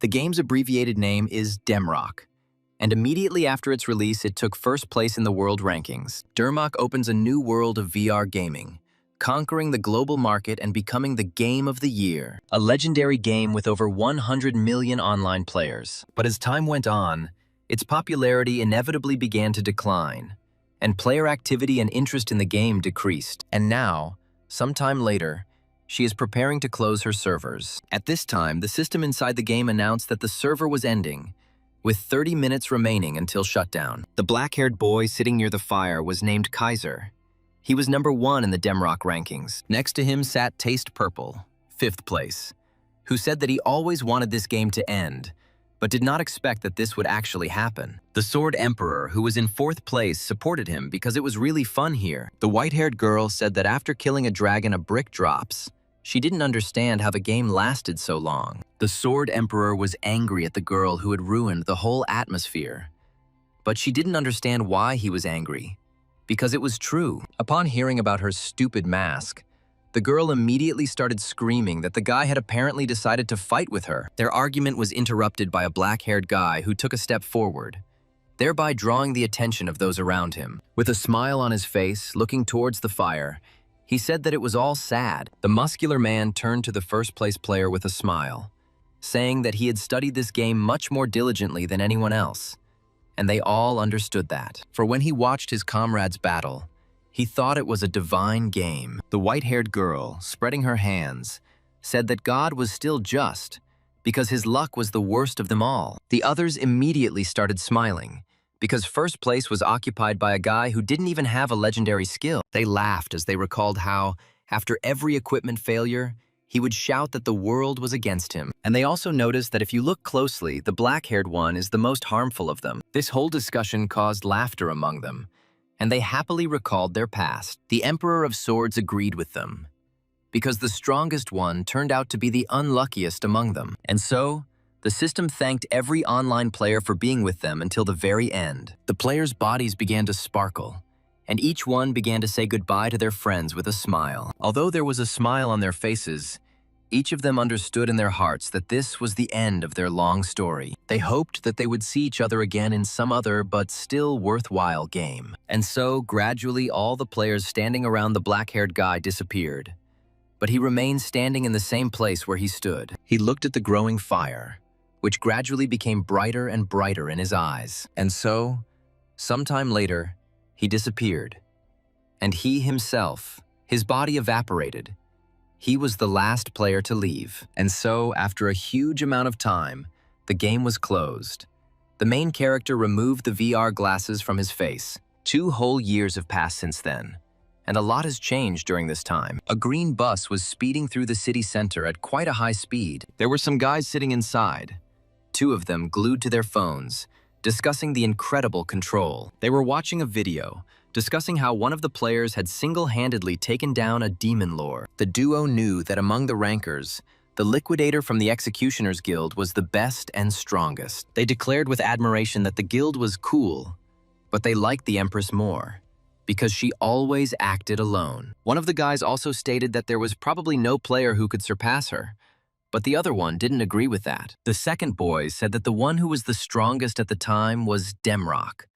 The game's abbreviated name is Demrock, and immediately after its release, it took first place in the world rankings. Demrock opens a new world of VR gaming, conquering the global market and becoming the game of the year. A legendary game with over 100 million online players. But as time went on, its popularity inevitably began to decline, and player activity and interest in the game decreased. And now, sometime later, she is preparing to close her servers. At this time, the system inside the game announced that the server was ending, with 30 minutes remaining until shutdown. The black-haired boy sitting near the fire was named Kaiser. He was number 1 in the Demrock rankings. Next to him sat Taste Purple, 5th place, who said that he always wanted this game to end, but did not expect that this would actually happen. The Sword Emperor, who was in 4th place, supported him because it was really fun here. The white-haired girl said that after killing a dragon, a brick drops. She didn't understand how the game lasted so long. The Sword Emperor was angry at the girl who had ruined the whole atmosphere. But she didn't understand why he was angry, because it was true. Upon hearing about her stupid mask, the girl immediately started screaming that the guy had apparently decided to fight with her. Their argument was interrupted by a black-haired guy who took a step forward, thereby drawing the attention of those around him. With a smile on his face, looking towards the fire, he said that it was all sad. The muscular man turned to the first-place player with a smile, saying that he had studied this game much more diligently than anyone else, and they all understood that. For when he watched his comrades battle, he thought it was a divine game. The white-haired girl, spreading her hands, said that God was still just because his luck was the worst of them all. The others immediately started smiling, because first place was occupied by a guy who didn't even have a legendary skill. They laughed as they recalled how, after every equipment failure, he would shout that the world was against him. And they also noticed that if you look closely, the black-haired one is the most harmful of them. This whole discussion caused laughter among them, and they happily recalled their past. The Emperor of Swords agreed with them, because the strongest one turned out to be the unluckiest among them. And so, the system thanked every online player for being with them until the very end. The players' bodies began to sparkle, and each one began to say goodbye to their friends with a smile. Although there was a smile on their faces, each of them understood in their hearts that this was the end of their long story. They hoped that they would see each other again in some other but still worthwhile game. And so, gradually, all the players standing around the black-haired guy disappeared. But he remained standing in the same place where he stood. He looked at the growing fire, which gradually became brighter and brighter in his eyes. And so, sometime later, he disappeared. And he himself, his body evaporated. He was the last player to leave. And so, after a huge amount of time, the game was closed. The main character removed the VR glasses from his face. 2 whole years have passed since then, and a lot has changed during this time. A green bus was speeding through the city center at quite a high speed. There were some guys sitting inside, 2 of them glued to their phones, discussing the incredible control. They were watching a video, discussing how one of the players had single-handedly taken down a demon lord. The duo knew that among the rankers, the liquidator from the Executioners Guild was the best and strongest. They declared with admiration that the guild was cool, but they liked the Empress more, because she always acted alone. One of the guys also stated that there was probably no player who could surpass her, but the other one didn't agree with that. The second boy said that the one who was the strongest at the time was Demrock,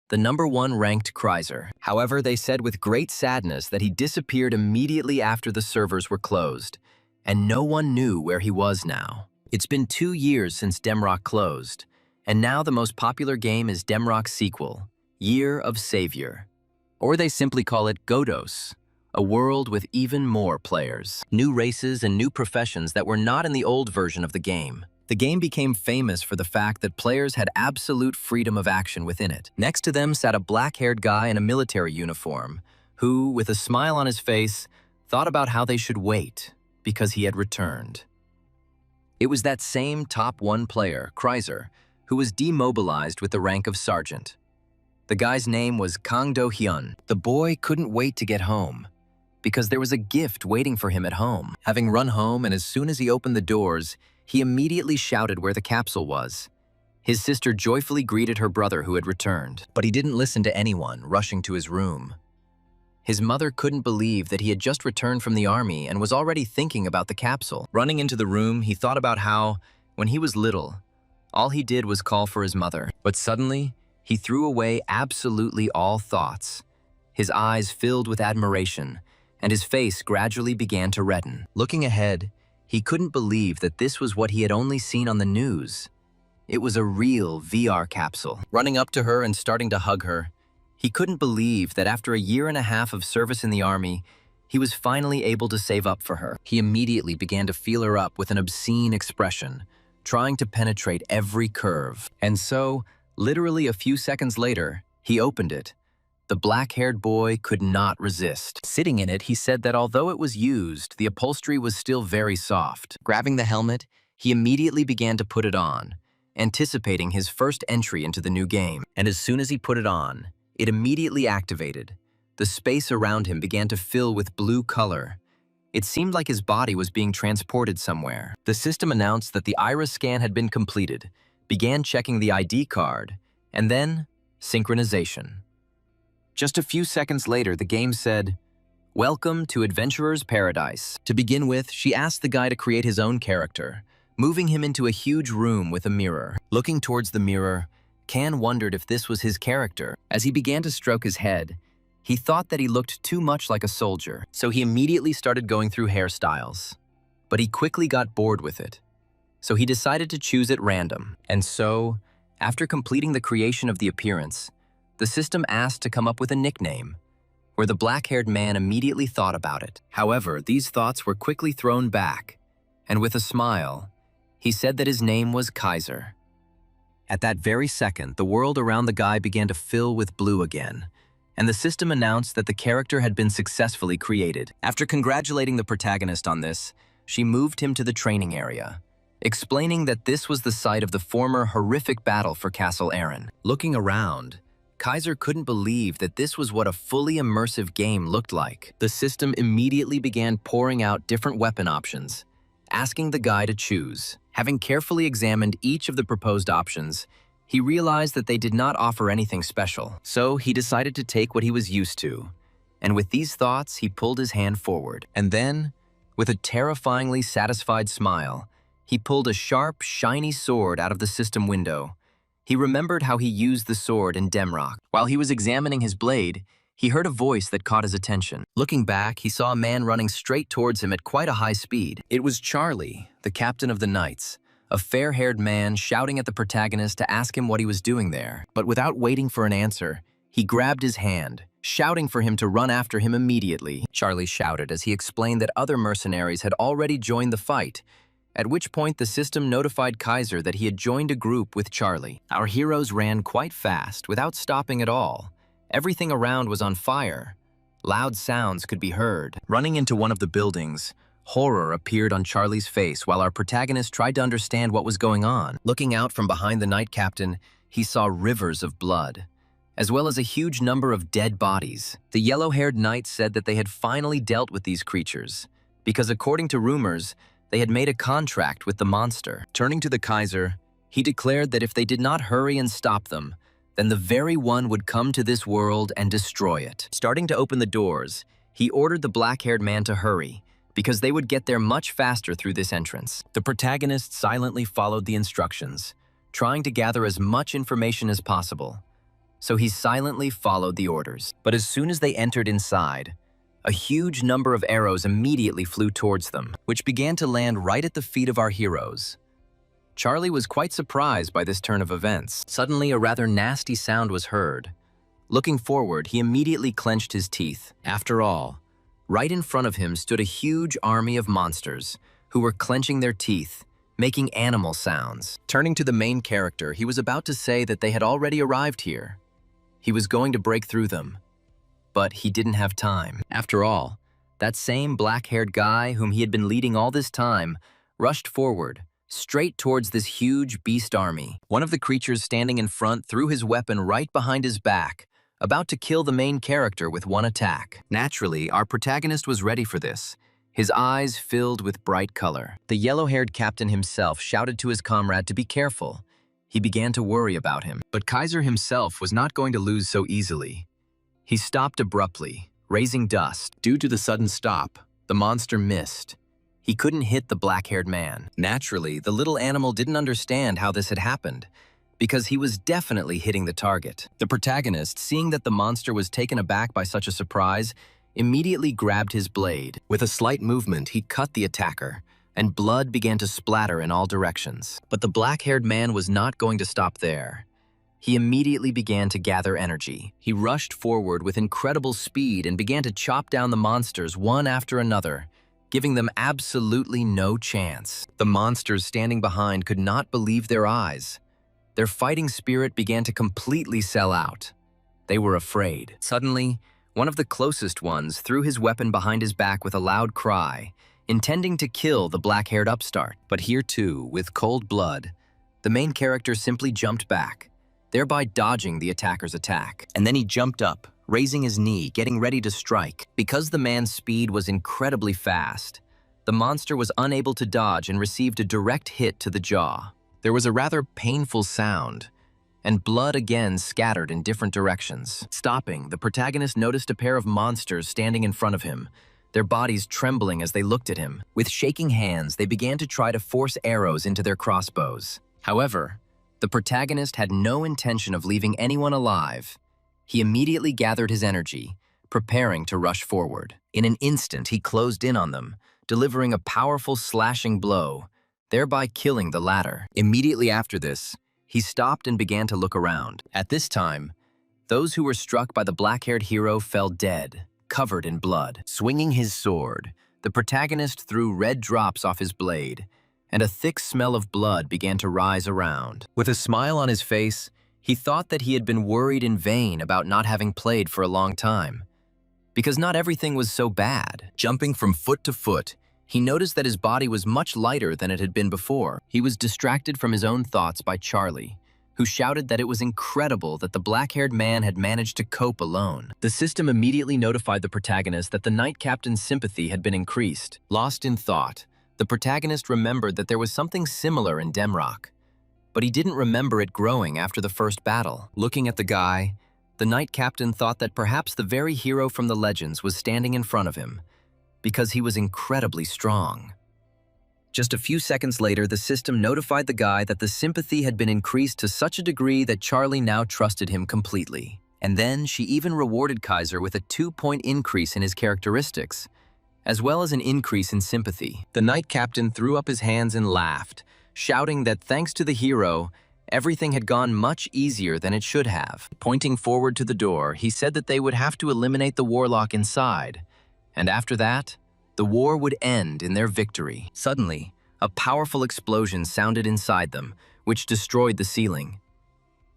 the number 1 ranked Kaiser. However, they said with great sadness that he disappeared immediately after the servers were closed, and no one knew where he was now. It's been 2 years since Demrock closed, and now the most popular game is Demrock's sequel, Year of Savior. Or they simply call it Godos, a world with even more players, new races and new professions that were not in the old version of the game. The game became famous for the fact that players had absolute freedom of action within it. Next to them sat a black-haired guy in a military uniform, who, with a smile on his face, thought about how they should wait, because he had returned. It was that same top 1 player, Kaiser, who was demobilized with the rank of sergeant. The guy's name was Kang Do-hyun. The boy couldn't wait to get home, because there was a gift waiting for him at home. Having run home, and as soon as he opened the doors, he immediately shouted where the capsule was. His sister joyfully greeted her brother who had returned, but he didn't listen to anyone, rushing to his room. His mother couldn't believe that he had just returned from the army and was already thinking about the capsule. Running into the room, he thought about how, When he was little, all he did was call for his mother. But suddenly, he threw away absolutely all thoughts. His eyes filled with admiration, and his face gradually began to redden. Looking ahead, he couldn't believe that this was what he had only seen on the news. It was a real VR capsule. Running up to her and starting to hug her, he couldn't believe that after a year and a half of service in the army, he was finally able to save up for her. He immediately began to feel her up with an obscene expression, trying to penetrate every curve. And so, literally a few seconds later, he opened it. The black-haired boy could not resist. Sitting in it, he said that although it was used, the upholstery was still very soft. Grabbing the helmet, he immediately began to put it on, anticipating his first entry into the new game. And as soon as he put it on, it immediately activated. The space around him began to fill with blue color. It seemed like his body was being transported somewhere. The system announced that the iris scan had been completed, began checking the ID card, and then synchronization. Just a few seconds later, the game said, "Welcome to Adventurer's Paradise." To begin with, she asked the guy to create his own character, moving him into a huge room with a mirror. Looking towards the mirror, Can wondered if this was his character. As he began to stroke his head, he thought that he looked too much like a soldier, so he immediately started going through hairstyles. But he quickly got bored with it, so he decided to choose at random. And so, after completing the creation of the appearance, the system asked to come up with a nickname, where the black-haired man immediately thought about it. However, these thoughts were quickly thrown back, and with a smile, he said that his name was Kaiser. At that very second, the world around the guy began to fill with blue again, and the system announced that the character had been successfully created. After congratulating the protagonist on this, she moved him to the training area, explaining that this was the site of the former horrific battle for Castle Aaron. Looking around, Kaiser couldn't believe that this was what a fully immersive game looked like. The system immediately began pouring out different weapon options, asking the guy to choose. Having carefully examined each of the proposed options, he realized that they did not offer anything special. So he decided to take what he was used to. And with these thoughts, he pulled his hand forward. And then, with a terrifyingly satisfied smile, he pulled a sharp, shiny sword out of the system window. He remembered how he used the sword in Demrock. While he was examining his blade, he heard a voice that caught his attention. Looking back, he saw a man running straight towards him at quite a high speed. It was Charlie, the captain of the Knights, a fair-haired man shouting at the protagonist to ask him what he was doing there. But without waiting for an answer, he grabbed his hand, shouting for him to run after him immediately. Charlie shouted as he explained that other mercenaries had already joined the fight, at which point the system notified Kaiser that he had joined a group with Charlie. Our heroes ran quite fast, without stopping at all. Everything around was on fire. Loud sounds could be heard. Running into one of the buildings, horror appeared on Charlie's face while our protagonist tried to understand what was going on. Looking out from behind the Knight Captain, he saw rivers of blood, as well as a huge number of dead bodies. The yellow-haired knight said that they had finally dealt with these creatures, because according to rumors, they had made a contract with the monster. Turning to the Kaiser, he declared that if they did not hurry and stop them, then the very one would come to this world and destroy it. Starting to open the doors, he ordered the black-haired man to hurry, because they would get there much faster through this entrance. The protagonist silently followed the instructions, trying to gather as much information as possible. So he silently followed the orders. But as soon as they entered inside, a huge number of arrows immediately flew towards them, which began to land right at the feet of our heroes. Charlie was quite surprised by this turn of events. Suddenly, a rather nasty sound was heard. Looking forward, he immediately clenched his teeth. After all, right in front of him stood a huge army of monsters who were clenching their teeth, making animal sounds. Turning to the main character, he was about to say that they had already arrived here. He was going to break through them, but he didn't have time. After all, that same black-haired guy whom he had been leading all this time rushed forward, straight towards this huge beast army. One of the creatures standing in front threw his weapon right behind his back, about to kill the main character with one attack. Naturally, our protagonist was ready for this, his eyes filled with bright color. The yellow-haired captain himself shouted to his comrade to be careful. He began to worry about him. But Kaiser himself was not going to lose so easily. He stopped abruptly, raising dust. Due to the sudden stop, the monster missed. He couldn't hit the black-haired man. Naturally, the little animal didn't understand how this had happened, because he was definitely hitting the target. The protagonist, seeing that the monster was taken aback by such a surprise, immediately grabbed his blade. With a slight movement, he cut the attacker, and blood began to splatter in all directions. But the black-haired man was not going to stop there. He immediately began to gather energy. He rushed forward with incredible speed and began to chop down the monsters one after another, giving them absolutely no chance. The monsters standing behind could not believe their eyes. Their fighting spirit began to completely sell out. They were afraid. Suddenly, one of the closest ones threw his weapon behind his back with a loud cry, intending to kill the black-haired upstart. But here too, with cold blood, the main character simply jumped back, thereby dodging the attacker's attack. And then he jumped up, raising his knee, getting ready to strike. Because the man's speed was incredibly fast, the monster was unable to dodge and received a direct hit to the jaw. There was a rather painful sound, and blood again scattered in different directions. Stopping, the protagonist noticed a pair of monsters standing in front of him, their bodies trembling as they looked at him. With shaking hands, they began to try to force arrows into their crossbows. However, the protagonist had no intention of leaving anyone alive. He immediately gathered his energy, preparing to rush forward. In an instant, he closed in on them, delivering a powerful slashing blow, thereby killing the latter. Immediately after this, he stopped and began to look around. At this time, those who were struck by the black-haired hero fell dead, covered in blood. Swinging his sword, the protagonist threw red drops off his blade, and a thick smell of blood began to rise around. With a smile on his face, he thought that he had been worried in vain about not having played for a long time, because not everything was so bad. Jumping from foot to foot, he noticed that his body was much lighter than it had been before. He was distracted from his own thoughts by Charlie, who shouted that it was incredible that the black-haired man had managed to cope alone. The system immediately notified the protagonist that the Knight Captain's sympathy had been increased. Lost in thought, the protagonist remembered that there was something similar in Demrock, but he didn't remember it growing after the first battle. Looking at the guy, the Knight Captain thought that perhaps the very hero from the legends was standing in front of him, because he was incredibly strong. Just a few seconds later, the system notified the guy that the sympathy had been increased to such a degree that Charlie now trusted him completely. And then she even rewarded Kaiser with a 2-point increase in his characteristics, as well as an increase in sympathy. The Knight Captain threw up his hands and laughed, shouting that thanks to the hero, everything had gone much easier than it should have. Pointing forward to the door, he said that they would have to eliminate the warlock inside, and after that, the war would end in their victory. Suddenly, a powerful explosion sounded inside them, which destroyed the ceiling.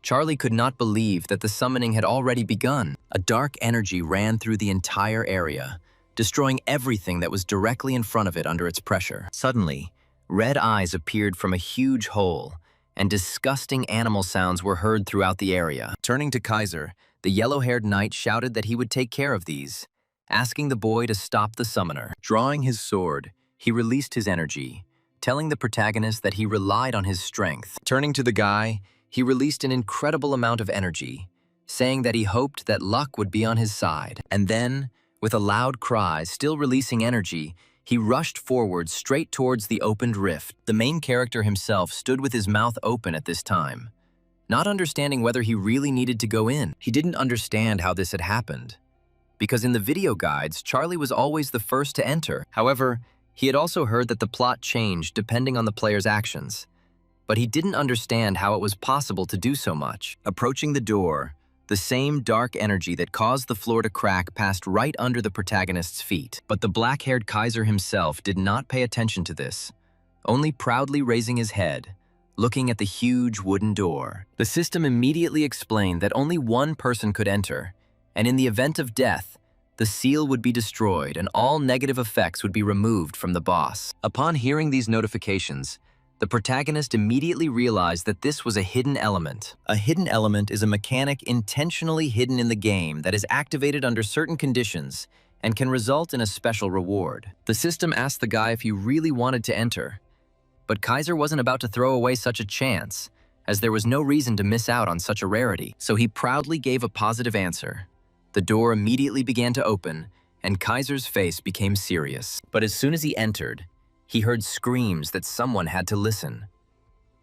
Charlie could not believe that the summoning had already begun. A dark energy ran through the entire area, destroying everything that was directly in front of it under its pressure. Suddenly, red eyes appeared from a huge hole, and disgusting animal sounds were heard throughout the area. Turning to Kaiser, the yellow-haired knight shouted that he would take care of these, asking the boy to stop the summoner. Drawing his sword, he released his energy, telling the protagonist that he relied on his strength. Turning to the guy, he released an incredible amount of energy, saying that he hoped that luck would be on his side. And then, with a loud cry, still releasing energy, he rushed forward straight towards the opened rift. The main character himself stood with his mouth open at this time, not understanding whether he really needed to go in. He didn't understand how this had happened, because in the video guides, Charlie was always the first to enter. However, he had also heard that the plot changed depending on the player's actions, but he didn't understand how it was possible to do so much. Approaching the door, the same dark energy that caused the floor to crack passed right under the protagonist's feet. But the black-haired Kaiser himself did not pay attention to this, only proudly raising his head, looking at the huge wooden door. The system immediately explained that only one person could enter, and in the event of death, the seal would be destroyed and all negative effects would be removed from the boss. Upon hearing these notifications, the protagonist immediately realized that this was a hidden element. A hidden element is a mechanic intentionally hidden in the game that is activated under certain conditions and can result in a special reward. The system asked the guy if he really wanted to enter, but Kaiser wasn't about to throw away such a chance, as there was no reason to miss out on such a rarity. So he proudly gave a positive answer. The door immediately began to open, and Kaiser's face became serious. But as soon as he entered, He heard screams that someone had to listen.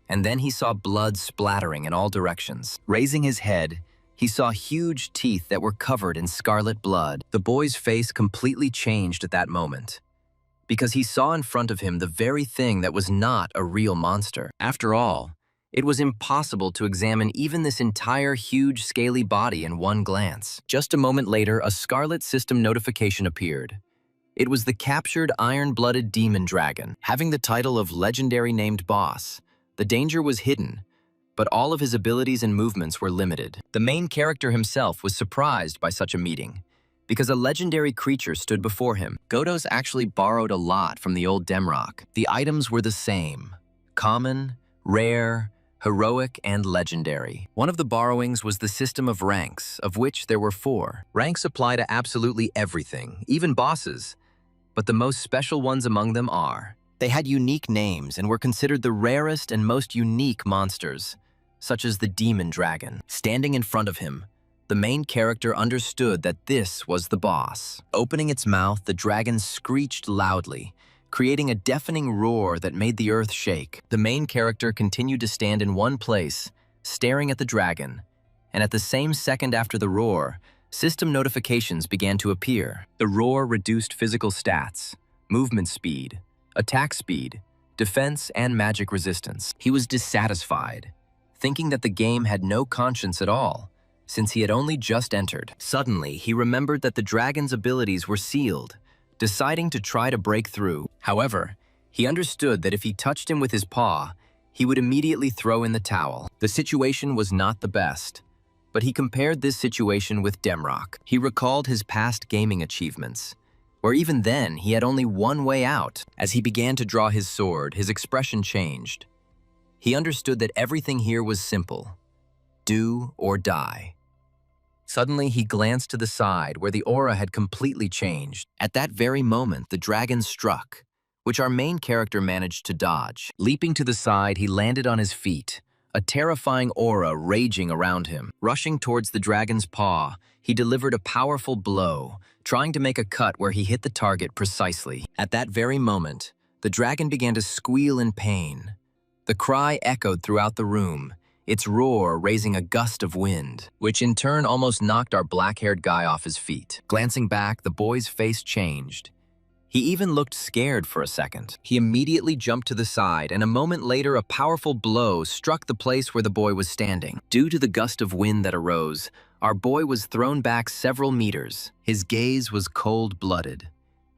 And then he saw blood splattering in all directions. Raising his head, he saw huge teeth that were covered in scarlet blood. The boy's face completely changed at that moment, because he saw in front of him the very thing that was not a real monster. After all, it was impossible to examine even this entire huge scaly body in one glance. Just a moment later, a scarlet system notification appeared. It was the captured iron-blooded demon dragon, having the title of legendary named boss. The danger was hidden, but all of his abilities and movements were limited. The main character himself was surprised by such a meeting, because a legendary creature stood before him. Godos actually borrowed a lot from the old Demrock. The items were the same: common, rare, heroic, and legendary. One of the borrowings was the system of ranks, of which there were 4. Ranks apply to absolutely everything, even bosses, but the most special ones among them are: they had unique names and were considered the rarest and most unique monsters, such as the demon dragon. Standing in front of him, the main character understood that this was the boss. Opening its mouth, the dragon screeched loudly, creating a deafening roar that made the earth shake. The main character continued to stand in one place, staring at the dragon, and at the same second after the roar, system notifications began to appear. The roar reduced physical stats, movement speed, attack speed, defense, and magic resistance. He was dissatisfied, thinking that the game had no conscience at all, since he had only just entered. Suddenly, he remembered that the dragon's abilities were sealed, deciding to try to break through. However, he understood that if he touched him with his paw, he would immediately throw in the towel. The situation was not the best, but he compared this situation with Demrock. He recalled his past gaming achievements, where even then he had only one way out. As he began to draw his sword, his expression changed. He understood that everything here was simple: do or die. Suddenly, he glanced to the side where the aura had completely changed. At that very moment, the dragon struck, which our main character managed to dodge. Leaping to the side, he landed on his feet, a terrifying aura raging around him. Rushing towards the dragon's paw, he delivered a powerful blow, trying to make a cut where he hit the target precisely. At that very moment, the dragon began to squeal in pain. The cry echoed throughout the room, its roar raising a gust of wind, which in turn almost knocked our black-haired guy off his feet. Glancing back, the boy's face changed. He even looked scared for a second. He immediately jumped to the side, and a moment later, a powerful blow struck the place where the boy was standing. Due to the gust of wind that arose, our boy was thrown back several meters. His gaze was cold-blooded.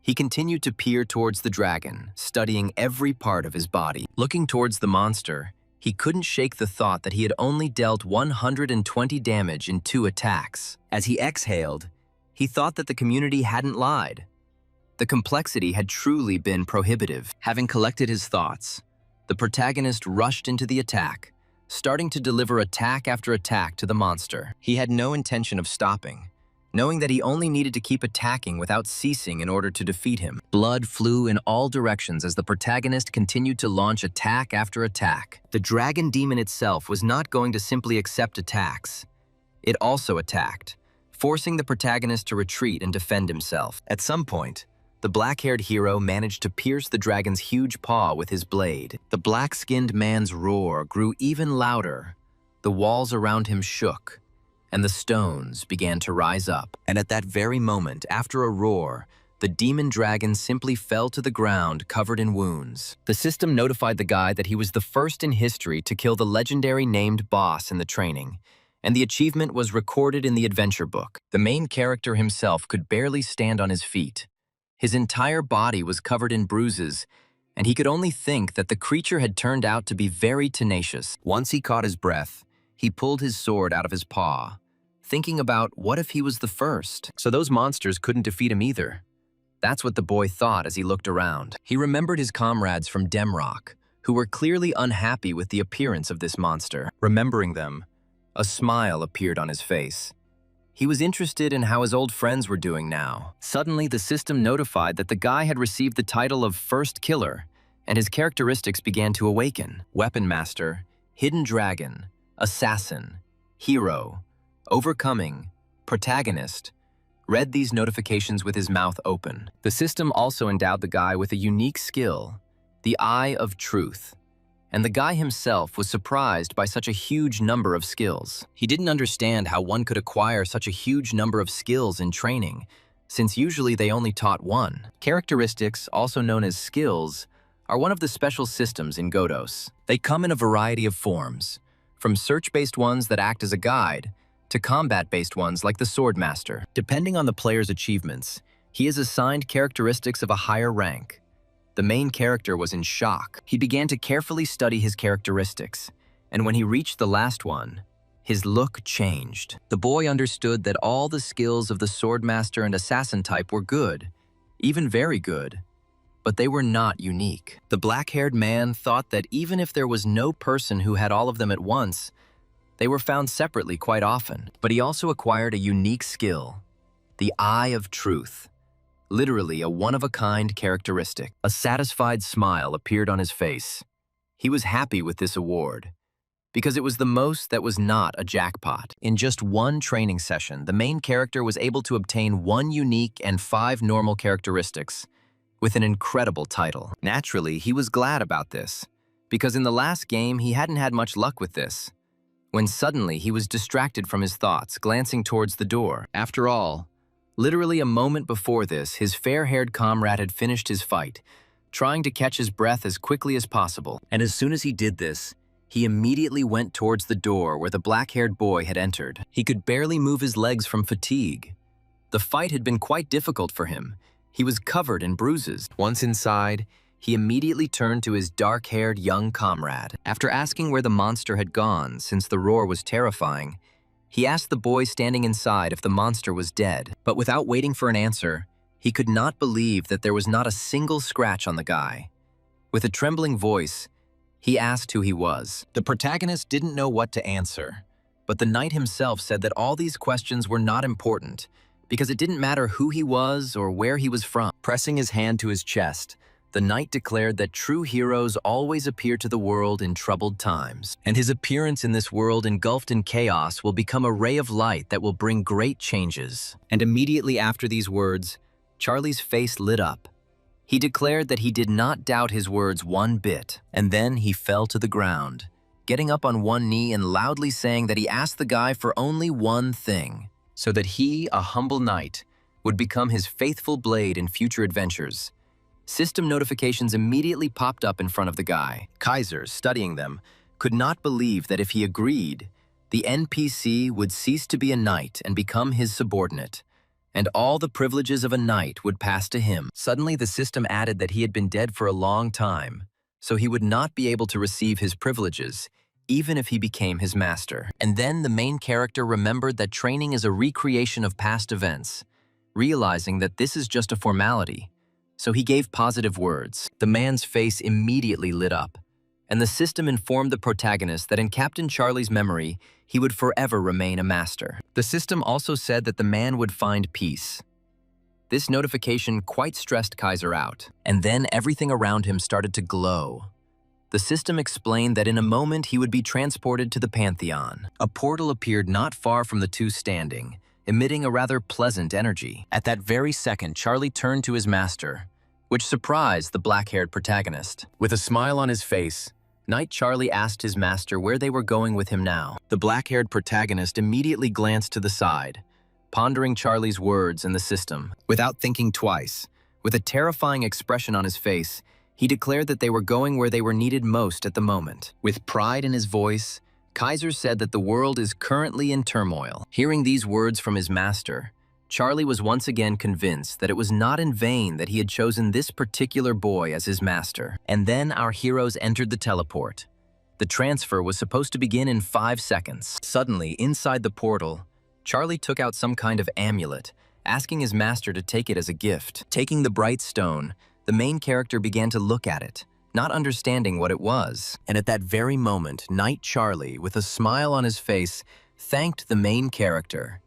He continued to peer towards the dragon, studying every part of his body. Looking towards the monster, he couldn't shake the thought that he had only dealt 120 damage in 2 attacks. As he exhaled, he thought that the community hadn't lied. The complexity had truly been prohibitive. Having collected his thoughts, the protagonist rushed into the attack, starting to deliver attack after attack to the monster. He had no intention of stopping, knowing that he only needed to keep attacking without ceasing in order to defeat him. Blood flew in all directions as the protagonist continued to launch attack after attack. The dragon demon itself was not going to simply accept attacks. It also attacked, forcing the protagonist to retreat and defend himself. At some point, the black-haired hero managed to pierce the dragon's huge paw with his blade. The black-skinned man's roar grew even louder. The walls around him shook, and the stones began to rise up. And at that very moment, after a roar, the demon dragon simply fell to the ground covered in wounds. The system notified the guy that he was the first in history to kill the legendary named boss in the training, and the achievement was recorded in the adventure book. The main character himself could barely stand on his feet. His entire body was covered in bruises, and he could only think that the creature had turned out to be very tenacious. Once he caught his breath, he pulled his sword out of his paw, thinking about what if he was the first, so those monsters couldn't defeat him either. That's what the boy thought as he looked around. He remembered his comrades from Demrock, who were clearly unhappy with the appearance of this monster. Remembering them, a smile appeared on his face. He was interested in how his old friends were doing now. Suddenly, the system notified that the guy had received the title of First Killer, and his characteristics began to awaken. Weapon Master, Hidden Dragon, Assassin, Hero, Overcoming, Protagonist. Read these notifications with his mouth open. The system also endowed the guy with a unique skill, the Eye of Truth. And the guy himself was surprised by such a huge number of skills. He didn't understand how one could acquire such a huge number of skills in training, since usually they only taught one. Characteristics, also known as skills, are one of the special systems in Godos. They come in a variety of forms, from search-based ones that act as a guide, to combat-based ones like the Swordmaster. Depending on the player's achievements, he is assigned characteristics of a higher rank. The main character was in shock. He began to carefully study his characteristics, and when he reached the last one, his look changed. The boy understood that all the skills of the Swordmaster and Assassin type were good, even very good, but they were not unique. The black-haired man thought that even if there was no person who had all of them at once, they were found separately quite often. But he also acquired a unique skill, the Eye of Truth, literally a one-of-a-kind characteristic. A satisfied smile appeared on his face. He was happy with this award, because it was the most that was not a jackpot. In just one training session, the main character was able to obtain 1 unique and 5 normal characteristics, with an incredible title. Naturally, he was glad about this, because in the last game he hadn't had much luck with this, when suddenly he was distracted from his thoughts, glancing towards the door. After all, literally a moment before this, his fair-haired comrade had finished his fight, trying to catch his breath as quickly as possible. And as soon as he did this, he immediately went towards the door where the black-haired boy had entered. He could barely move his legs from fatigue. The fight had been quite difficult for him. He was covered in bruises. Once inside, he immediately turned to his dark-haired young comrade. After asking where the monster had gone, since the roar was terrifying, he asked the boy standing inside if the monster was dead. But without waiting for an answer, he could not believe that there was not a single scratch on the guy. With a trembling voice, he asked who he was. The protagonist didn't know what to answer, but the knight himself said that all these questions were not important, because it didn't matter who he was or where he was from. Pressing his hand to his chest, the knight declared that true heroes always appear to the world in troubled times, and his appearance in this world engulfed in chaos will become a ray of light that will bring great changes. And immediately after these words, Charlie's face lit up. He declared that he did not doubt his words one bit, and then he fell to the ground, getting up on one knee and loudly saying that he asked the guy for only one thing, so that he, a humble knight, would become his faithful blade in future adventures. System notifications immediately popped up in front of the guy. Kaiser, studying them, could not believe that if he agreed, the NPC would cease to be a knight and become his subordinate, and all the privileges of a knight would pass to him. Suddenly, the system added that he had been dead for a long time, so he would not be able to receive his privileges, even if he became his master. And then the main character remembered that training is a recreation of past events, realizing that this is just a formality. So he gave positive words. The man's face immediately lit up, and the system informed the protagonist that in Captain Charlie's memory, he would forever remain a master. The system also said that the man would find peace. This notification quite stressed Kaiser out, and then everything around him started to glow. The system explained that in a moment he would be transported to the Pantheon. A portal appeared not far from the two standing, emitting a rather pleasant energy. At that very second, Charlie turned to his master, which surprised the black-haired protagonist. With a smile on his face, Knight Charlie asked his master where they were going with him now. The black-haired protagonist immediately glanced to the side, pondering Charlie's words and the system. Without thinking twice, with a terrifying expression on his face, he declared that they were going where they were needed most at the moment. With pride in his voice, Kaiser said that the world is currently in turmoil. Hearing these words from his master, Charlie was once again convinced that it was not in vain that he had chosen this particular boy as his master. And then our heroes entered the teleport. The transfer was supposed to begin in 5 seconds. Suddenly, inside the portal, Charlie took out some kind of amulet, asking his master to take it as a gift. Taking the bright stone, the main character began to look at it, not understanding what it was. And at that very moment, Knight Charlie, with a smile on his face, thanked the main character,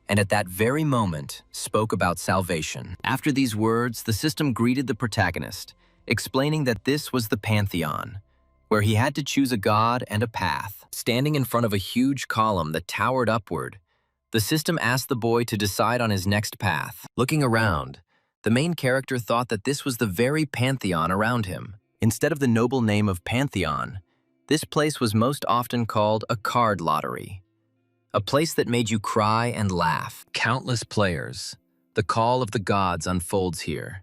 and at that very moment, spoke about salvation. After these words, the system greeted the protagonist, explaining that this was the Pantheon, where he had to choose a god and a path. Standing in front of a huge column that towered upward, the system asked the boy to decide on his next path. Looking around, the main character thought that this was the very Pantheon around him. Instead of the noble name of Pantheon, this place was most often called a card lottery. A place that made you cry and laugh. Countless players. The call of the gods unfolds here.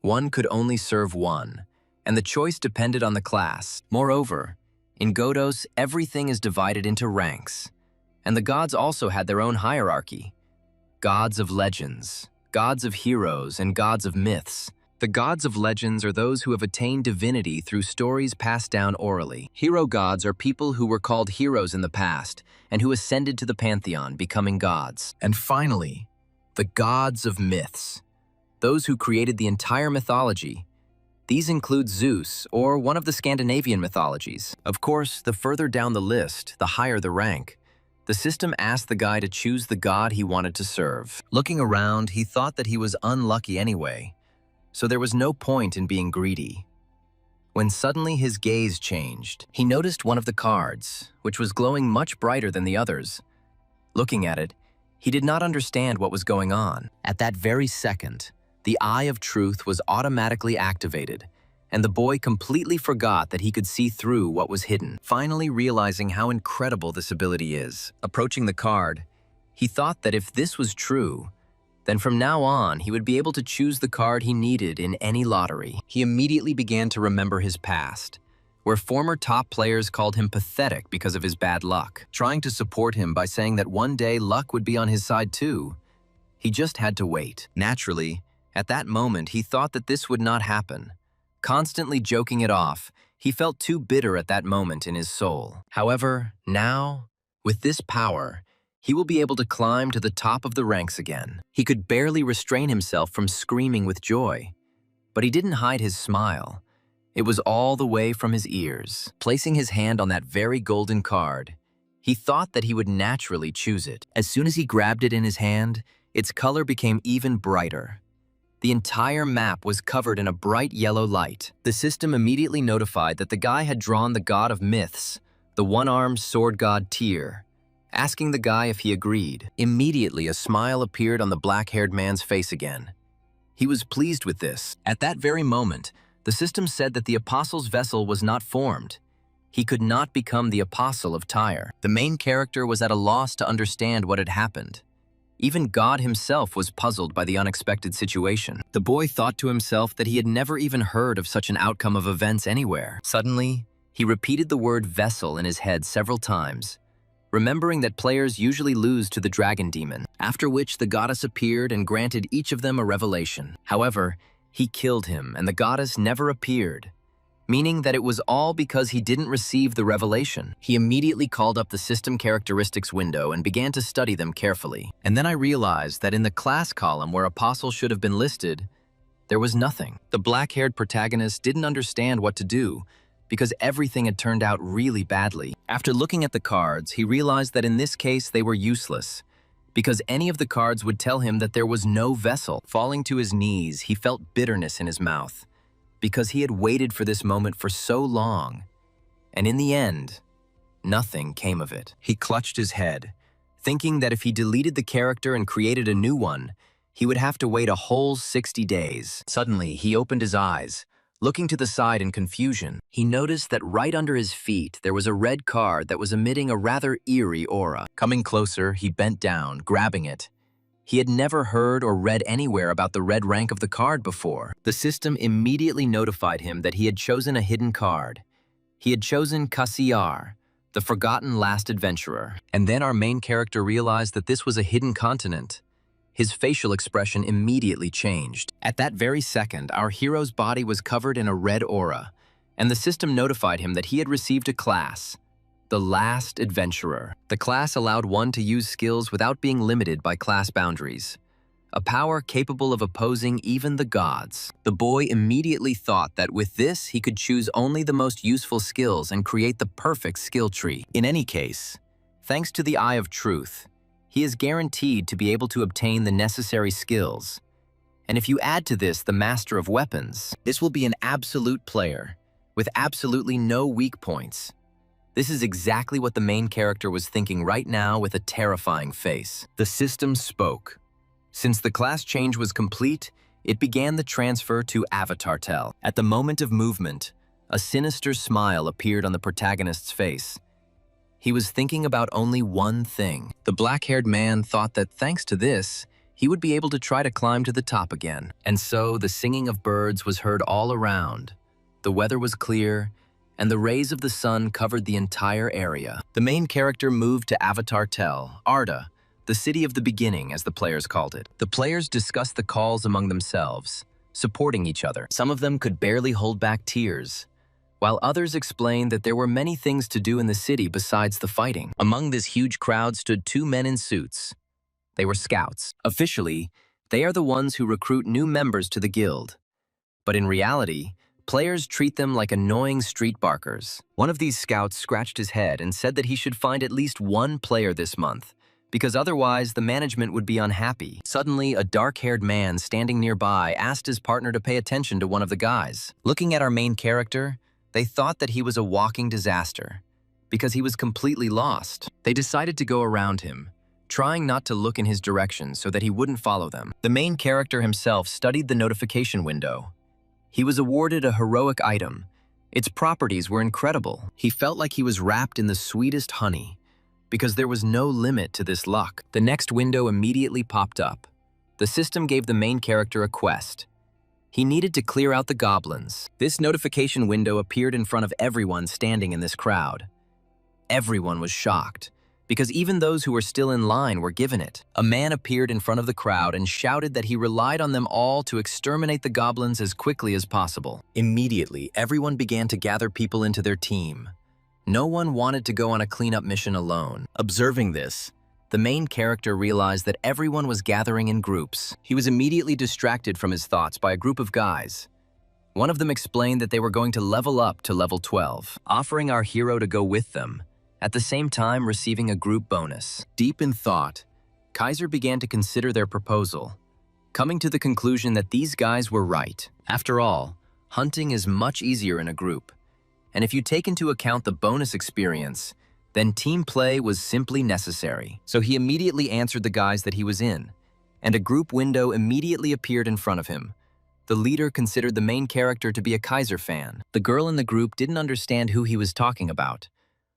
One could only serve one, and the choice depended on the class. Moreover, in Godos, everything is divided into ranks, and the gods also had their own hierarchy. Gods of legends, gods of heroes, and gods of myths. The gods of legends are those who have attained divinity through stories passed down orally. Hero gods are people who were called heroes in the past and who ascended to the pantheon, becoming gods. And finally, the gods of myths, those who created the entire mythology. These include Zeus, or one of the Scandinavian mythologies. Of course, the further down the list, the higher the rank. The system asked the guy to choose the god he wanted to serve. Looking around, he thought that he was unlucky anyway, so there was no point in being greedy. When suddenly his gaze changed, he noticed one of the cards, which was glowing much brighter than the others. Looking at it, he did not understand what was going on. At that very second, the Eye of Truth was automatically activated, and the boy completely forgot that he could see through what was hidden. Finally realizing how incredible this ability is, approaching the card, he thought that if this was true, then from now on, he would be able to choose the card he needed in any lottery. He immediately began to remember his past, where former top players called him pathetic because of his bad luck, trying to support him by saying that one day luck would be on his side too. He just had to wait. Naturally, at that moment, he thought that this would not happen. Constantly joking it off, he felt too bitter at that moment in his soul. However, now, with this power, he will be able to climb to the top of the ranks again. He could barely restrain himself from screaming with joy. But he didn't hide his smile. It was all the way from his ears. Placing his hand on that very golden card, he thought that he would naturally choose it. As soon as he grabbed it in his hand, its color became even brighter. The entire map was covered in a bright yellow light. The system immediately notified that the guy had drawn the god of myths, the one-armed sword god Tyr, asking the guy if he agreed. Immediately, a smile appeared on the black-haired man's face again. He was pleased with this. At that very moment, the system said that the apostle's vessel was not formed. He could not become the apostle of Tyre. The main character was at a loss to understand what had happened. Even God himself was puzzled by the unexpected situation. The boy thought to himself that he had never even heard of such an outcome of events anywhere. Suddenly, he repeated the word vessel in his head several times, remembering that players usually lose to the dragon demon, after which the goddess appeared and granted each of them a revelation. However, he killed him and the goddess never appeared, meaning that it was all because he didn't receive the revelation. He immediately called up the system characteristics window and began to study them carefully. And then I realized that in the class column where apostle should have been listed, there was nothing. The black-haired protagonist didn't understand what to do, because everything had turned out really badly. After looking at the cards, he realized that in this case they were useless, because any of the cards would tell him that there was no vessel. Falling to his knees, he felt bitterness in his mouth, because he had waited for this moment for so long, and in the end, nothing came of it. He clutched his head, thinking that if he deleted the character and created a new one, he would have to wait a whole 60 days. Suddenly, he opened his eyes. Looking to the side in confusion, he noticed that right under his feet there was a red card that was emitting a rather eerie aura. Coming closer, he bent down, grabbing it. He had never heard or read anywhere about the red rank of the card before. The system immediately notified him that he had chosen a hidden card. He had chosen Cassiar, the forgotten last adventurer. And then our main character realized that this was a hidden continent. His facial expression immediately changed. At that very second, our hero's body was covered in a red aura, and the system notified him that he had received a class, the Last Adventurer. The class allowed one to use skills without being limited by class boundaries, a power capable of opposing even the gods. The boy immediately thought that with this, he could choose only the most useful skills and create the perfect skill tree. In any case, thanks to the Eye of Truth, he is guaranteed to be able to obtain the necessary skills. And if you add to this the Master of Weapons, this will be an absolute player, with absolutely no weak points. This is exactly what the main character was thinking right now with a terrifying face. The system spoke. Since the class change was complete, it began the transfer to Avatar Tel. At the moment of movement, A sinister smile appeared on the protagonist's face. He was thinking about only one thing. The black-haired man thought that thanks to this, he would be able to try to climb to the top again. And so the singing of birds was heard all around. The weather was clear, and the rays of the sun covered the entire area. The main character moved to Avatar Tel, Arda, the city of the beginning, as the players called it. The players discussed the calls among themselves, supporting each other. Some of them could barely hold back tears, while others explained that there were many things to do in the city besides the fighting. Among this huge crowd stood two men in suits. They were scouts. Officially, they are the ones who recruit new members to the guild. But in reality, players treat them like annoying street barkers. One of these scouts scratched his head and said that he should find at least one player this month, because otherwise the management would be unhappy. Suddenly, a dark-haired man standing nearby asked his partner to pay attention to one of the guys. Looking at our main character, they thought that he was a walking disaster, because he was completely lost. They decided to go around him, trying not to look in his direction so that he wouldn't follow them. The main character himself studied the notification window. He was awarded a heroic item. Its properties were incredible. He felt like he was wrapped in the sweetest honey, because there was no limit to this luck. The next window immediately popped up. The system gave the main character a quest. He needed to clear out the goblins. This notification window appeared in front of everyone standing in this crowd. Everyone was shocked, because even those who were still in line were given it. A man appeared in front of the crowd and shouted that he relied on them all to exterminate the goblins as quickly as possible. Immediately, everyone began to gather people into their team. No one wanted to go on a cleanup mission alone. Observing this, the main character realized that everyone was gathering in groups. He was immediately distracted from his thoughts by a group of guys. One of them explained that they were going to level up to level 12, offering our hero to go with them, at the same time receiving a group bonus. Deep in thought, Kaiser began to consider their proposal, coming to the conclusion that these guys were right. After all, hunting is much easier in a group, and if you take into account the bonus experience, then team play was simply necessary. So he immediately answered the guys that he was in, and a group window immediately appeared in front of him. The leader considered the main character to be a Kaiser fan. The girl in the group didn't understand who he was talking about,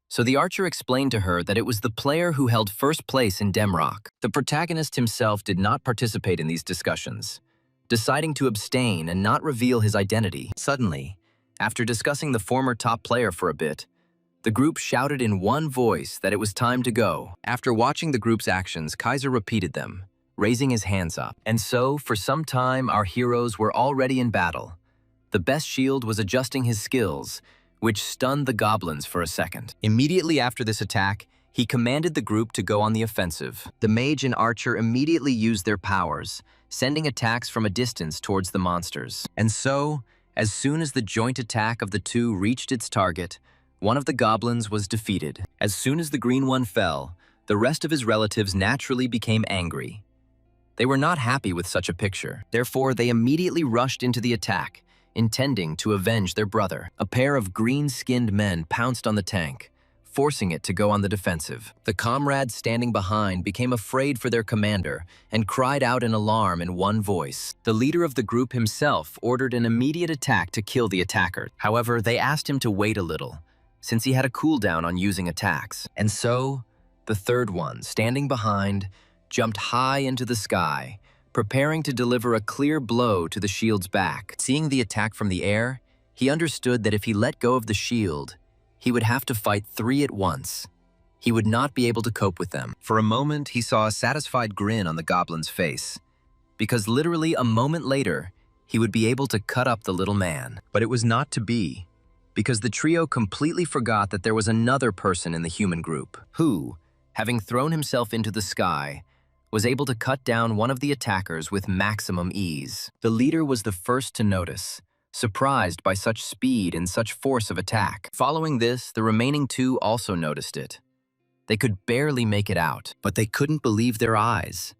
so the archer explained to her that it was the player who held first place in Demrock. The protagonist himself did not participate in these discussions, deciding to abstain and not reveal his identity. Suddenly, after discussing the former top player for a bit, the group shouted in one voice that it was time to go. After watching the group's actions, Kaiser repeated them, raising his hands up. And so, for some time, our heroes were already in battle. The best shield was adjusting his skills, which stunned the goblins for a second. Immediately after this attack, he commanded the group to go on the offensive. The mage and archer immediately used their powers, sending attacks from a distance towards the monsters. And so, as soon as the joint attack of the two reached its target, one of the goblins was defeated. As soon as the green one fell, the rest of his relatives naturally became angry. They were not happy with such a picture. Therefore, they immediately rushed into the attack, intending to avenge their brother. A pair of green-skinned men pounced on the tank, forcing it to go on the defensive. The comrades standing behind became afraid for their commander and cried out in alarm in one voice. The leader of the group himself ordered an immediate attack to kill the attacker. However, they asked him to wait a little, since he had a cooldown on using attacks. And so, the third one, standing behind, jumped high into the sky, preparing to deliver a clear blow to the shield's back. Seeing the attack from the air, he understood that if he let go of the shield, he would have to fight three at once. He would not be able to cope with them. For a moment, he saw a satisfied grin on the goblin's face, because literally a moment later, he would be able to cut up the little man. But it was not to be, because the trio completely forgot that there was another person in the human group, who, having thrown himself into the sky, was able to cut down one of the attackers with maximum ease. The leader was the first to notice, surprised by such speed and such force of attack. Following this, the remaining two also noticed it. They could barely make it out, but they couldn't believe their eyes.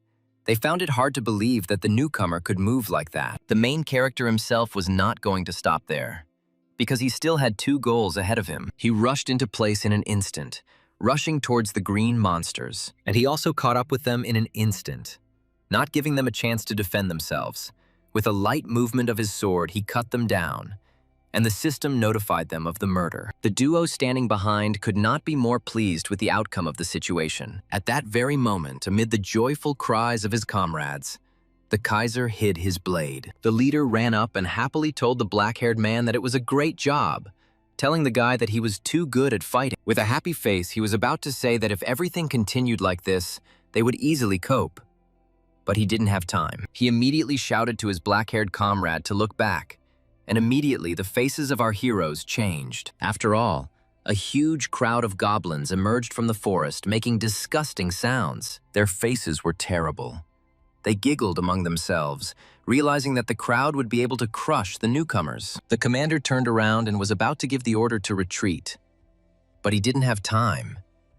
They found it hard to believe that the newcomer could move like that. The main character himself was not going to stop there, because he still had two goals ahead of him. He rushed into place in an instant, rushing towards the green monsters, and he also caught up with them in an instant, not giving them a chance to defend themselves. With a light movement of his sword, he cut them down, and the system notified them of the murder. The duo standing behind could not be more pleased with the outcome of the situation. At that very moment, amid the joyful cries of his comrades, the Kaiser hid his blade. The leader ran up and happily told the black-haired man that it was a great job, telling the guy that he was too good at fighting. With a happy face, he was about to say that if everything continued like this, they would easily cope. But he didn't have time. He immediately shouted to his black-haired comrade to look back, and immediately the faces of our heroes changed. After all, a huge crowd of goblins emerged from the forest, making disgusting sounds. Their faces were terrible. They giggled among themselves, realizing that the crowd would be able to crush the newcomers. The commander turned around and was about to give the order to retreat. But he didn't have time,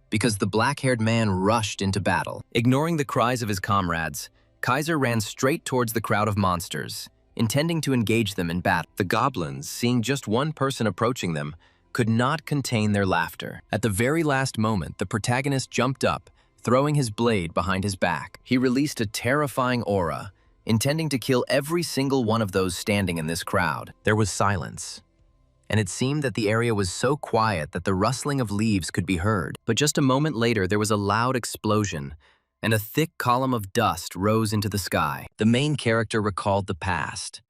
because the black-haired man rushed into battle. Ignoring the cries of his comrades, Kaiser ran straight towards the crowd of monsters, intending to engage them in battle. The goblins, seeing just one person approaching them, could not contain their laughter. At the very last moment, the protagonist jumped up, throwing his blade behind his back. He released a terrifying aura, intending to kill every single one of those standing in this crowd. There was silence, and it seemed that the area was so quiet that the rustling of leaves could be heard. But just a moment later, there was a loud explosion, and a thick column of dust rose into the sky. The main character recalled the past,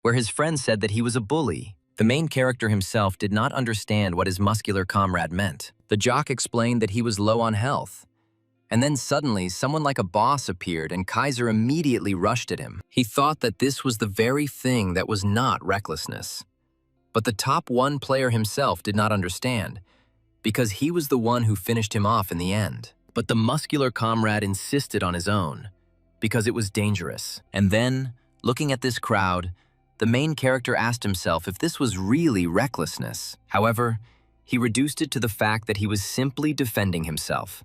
where his friend said that he was a bully. The main character himself did not understand what his muscular comrade meant. The jock explained that he was low on health. And then suddenly, someone like a boss appeared and Kaiser immediately rushed at him. He thought that this was the very thing that was not recklessness. But the top one player himself did not understand, because he was the one who finished him off in the end. But the muscular comrade insisted on his own, because it was dangerous. And then, looking at this crowd, the main character asked himself if this was really recklessness. However, he reduced it to the fact that he was simply defending himself.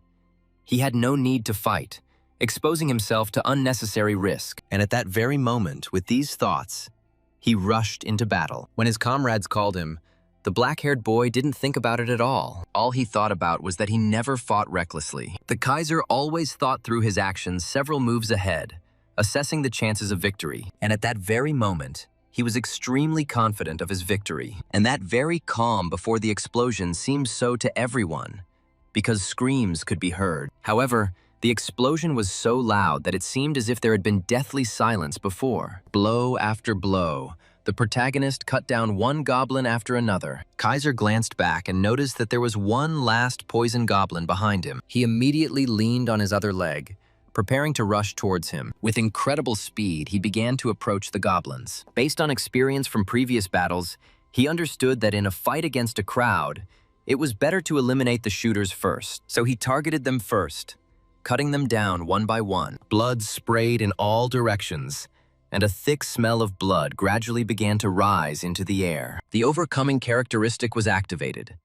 He had no need to fight, exposing himself to unnecessary risk. And at that very moment, with these thoughts, he rushed into battle. When his comrades called him, the black-haired boy didn't think about it at all. All he thought about was that he never fought recklessly. The Kaiser always thought through his actions several moves ahead, assessing the chances of victory. And at that very moment, he was extremely confident of his victory. And that very calm before the explosion seemed so to everyone, because screams could be heard. However, the explosion was so loud that it seemed as if there had been deathly silence before. Blow after blow, the protagonist cut down one goblin after another. Kaiser glanced back and noticed that there was one last poison goblin behind him. He immediately leaned on his other leg, preparing to rush towards him. With incredible speed, he began to approach the goblins. Based on experience from previous battles, he understood that in a fight against a crowd, it was better to eliminate the shooters first. So he targeted them first, cutting them down one by one. Blood sprayed in all directions, and a thick smell of blood gradually began to rise into the air. The overcoming characteristic was activated.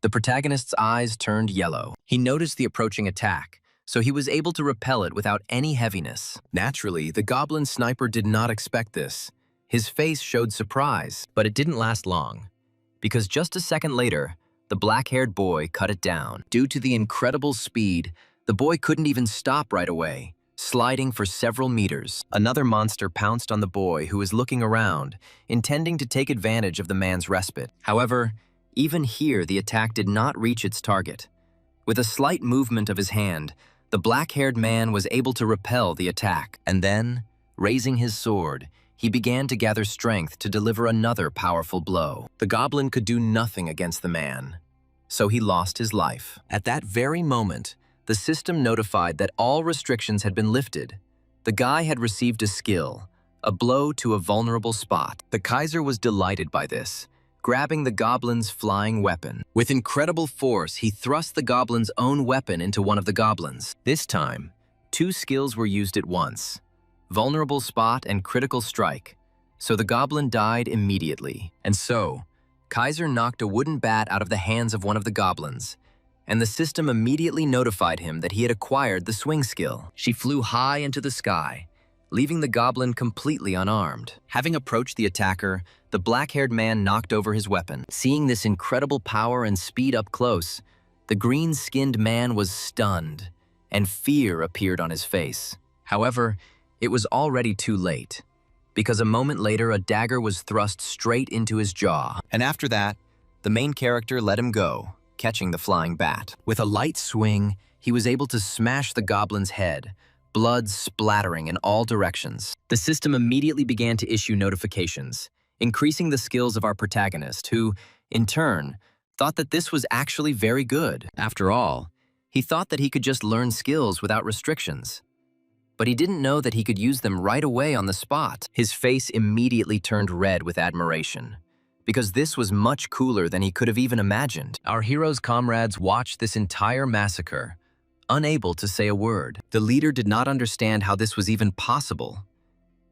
The protagonist's eyes turned yellow. He noticed the approaching attack, so he was able to repel it without any heaviness. Naturally, the goblin sniper did not expect this. His face showed surprise, but it didn't last long, because just a second later, the black-haired boy cut it down. Due to the incredible speed, the boy couldn't even stop right away, sliding for several meters. Another monster pounced on the boy who was looking around, intending to take advantage of the man's respite. However, even here the attack did not reach its target. With a slight movement of his hand, the black-haired man was able to repel the attack. And then, raising his sword, he began to gather strength to deliver another powerful blow. The goblin could do nothing against the man, so he lost his life. At that very moment, the system notified that all restrictions had been lifted. The guy had received a skill, a blow to a vulnerable spot. The Kaiser was delighted by this, grabbing the goblin's flying weapon. With incredible force, he thrust the goblin's own weapon into one of the goblins. This time, two skills were used at once: vulnerable spot and critical strike, so the goblin died immediately. And so, Kaiser knocked a wooden bat out of the hands of one of the goblins, and the system immediately notified him that he had acquired the swing skill. She flew high into the sky, leaving the goblin completely unarmed. Having approached the attacker, the black-haired man knocked over his weapon. Seeing this incredible power and speed up close, the green-skinned man was stunned, and fear appeared on his face. However, it was already too late. because a moment later a dagger was thrust straight into his jaw. And after that, the main character let him go, catching the flying bat. With a light swing, he was able to smash the goblin's head, blood splattering in all directions. The system immediately began to issue notifications, increasing the skills of our protagonist, who, in turn, thought that this was actually very good. After all, he thought that he could just learn skills without restrictions. But he didn't know that he could use them right away on the spot. His face immediately turned red with admiration, because this was much cooler than he could have even imagined. Our hero's comrades watched this entire massacre, unable to say a word. The leader did not understand how this was even possible.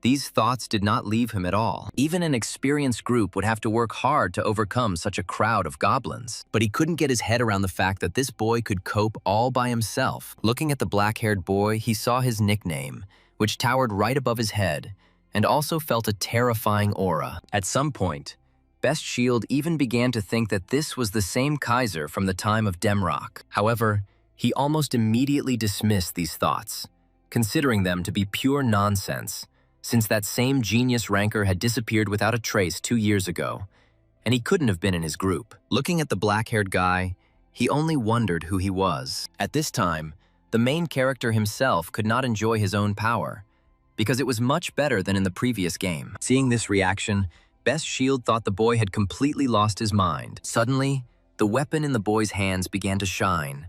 These thoughts did not leave him at all. Even an experienced group would have to work hard to overcome such a crowd of goblins. But he couldn't get his head around the fact that this boy could cope all by himself. Looking at the black-haired boy, he saw his nickname, which towered right above his head, and also felt a terrifying aura. At some point, Best Shield even began to think that this was the same Kaiser from the time of Demrock. However, he almost immediately dismissed these thoughts, considering them to be pure nonsense, since that same genius ranker had disappeared without a trace 2 years ago, and he couldn't have been in his group. Looking at the black-haired guy, he only wondered who he was. At this time, the main character himself could not enjoy his own power, because it was much better than in the previous game. Seeing this reaction, Best Shield thought the boy had completely lost his mind. Suddenly, the weapon in the boy's hands began to shine,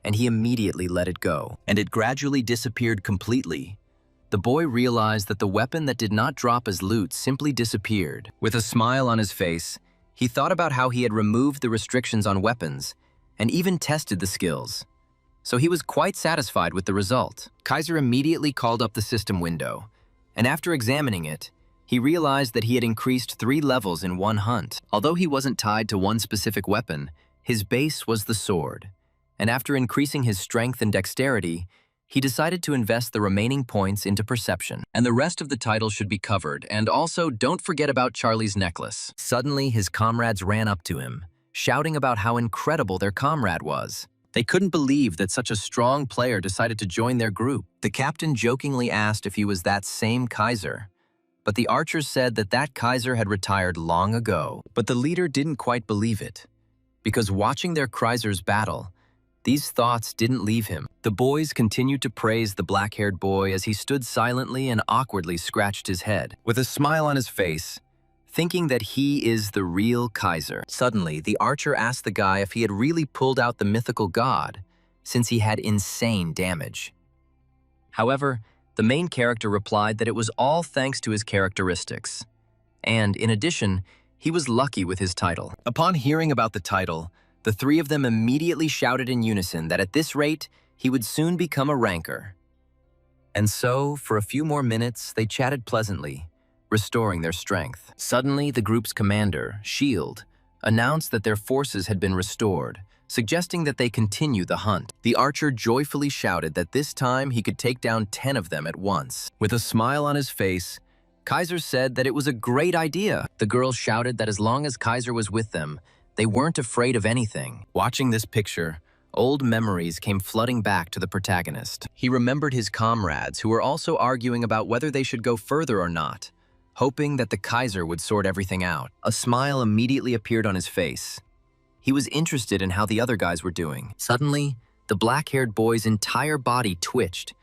and he immediately let it go, and it gradually disappeared completely. The boy realized that the weapon that did not drop as loot simply disappeared. With a smile on his face, he thought about how he had removed the restrictions on weapons and even tested the skills. So he was quite satisfied with the result. Kaiser immediately called up the system window, and after examining it, he realized that he had increased 3 levels in one hunt. Although he wasn't tied to one specific weapon, his base was the sword, and after increasing his strength and dexterity, he decided to invest the remaining points into perception. And the rest of the title should be covered, and also don't forget about Charlie's necklace. Suddenly, his comrades ran up to him, shouting about how incredible their comrade was. They couldn't believe that such a strong player decided to join their group. The captain jokingly asked if he was that same Kaiser, but the archers said that that Kaiser had retired long ago. But the leader didn't quite believe it, because watching their Kaisers battle, these thoughts didn't leave him. The boys continued to praise the black-haired boy as he stood silently and awkwardly scratched his head, with a smile on his face, thinking that he is the real Kaiser. Suddenly, the archer asked the guy if he had really pulled out the mythical god, since he had insane damage. However, the main character replied that it was all thanks to his characteristics. And, in addition, he was lucky with his title. Upon hearing about the title, the 3 of them immediately shouted in unison that at this rate, he would soon become a ranker. And so, for a few more minutes, they chatted pleasantly, restoring their strength. Suddenly, the group's commander, Shield, announced that their forces had been restored, suggesting that they continue the hunt. The archer joyfully shouted that this time he could take down 10 of them at once. With a smile on his face, Kaiser said that it was a great idea. The girls shouted that as long as Kaiser was with them, they weren't afraid of anything. Watching this picture, old memories came flooding back to the protagonist. He remembered his comrades who were also arguing about whether they should go further or not, hoping that the Kaiser would sort everything out. A smile immediately appeared on his face. He was interested in how the other guys were doing. Suddenly, the black-haired boy's entire body twitched.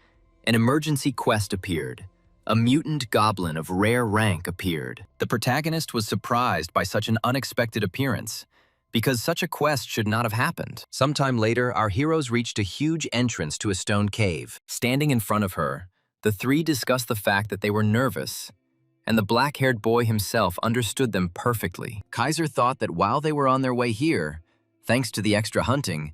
An emergency quest appeared. A mutant goblin of rare rank appeared. The protagonist was surprised by such an unexpected appearance, because such a quest should not have happened. Sometime later, our heroes reached a huge entrance to a stone cave. Standing in front of her, the 3 discussed the fact that they were nervous, and the black-haired boy himself understood them perfectly. Kaiser thought that while they were on their way here, thanks to the extra hunting,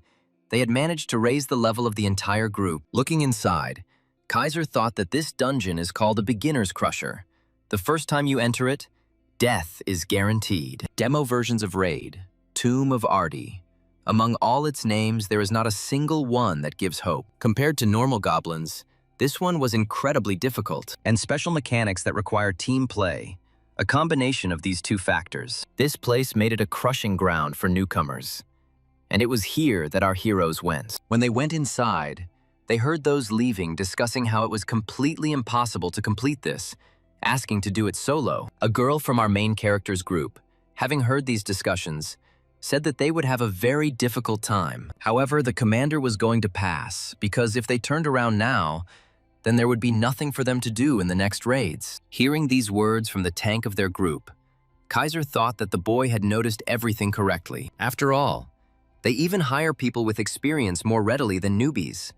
they had managed to raise the level of the entire group. Looking inside, Kaiser thought that this dungeon is called a beginner's crusher. The first time you enter it, death is guaranteed. Demo versions of Raid, Tomb of Ardi. Among all its names, there is not a single one that gives hope. Compared to normal goblins, this one was incredibly difficult, and special mechanics that require team play, a combination of these 2 factors. This place made it a crushing ground for newcomers, and it was here that our heroes went. When they went inside, they heard those leaving discussing how it was completely impossible to complete this, asking to do it solo. A girl from our main character's group, having heard these discussions, said that they would have a very difficult time. However, the commander was going to pass, because if they turned around now, then there would be nothing for them to do in the next raids. Hearing these words from the tank of their group, Kaiser thought that the boy had noticed everything correctly. After all, they even hire people with experience more readily than newbies.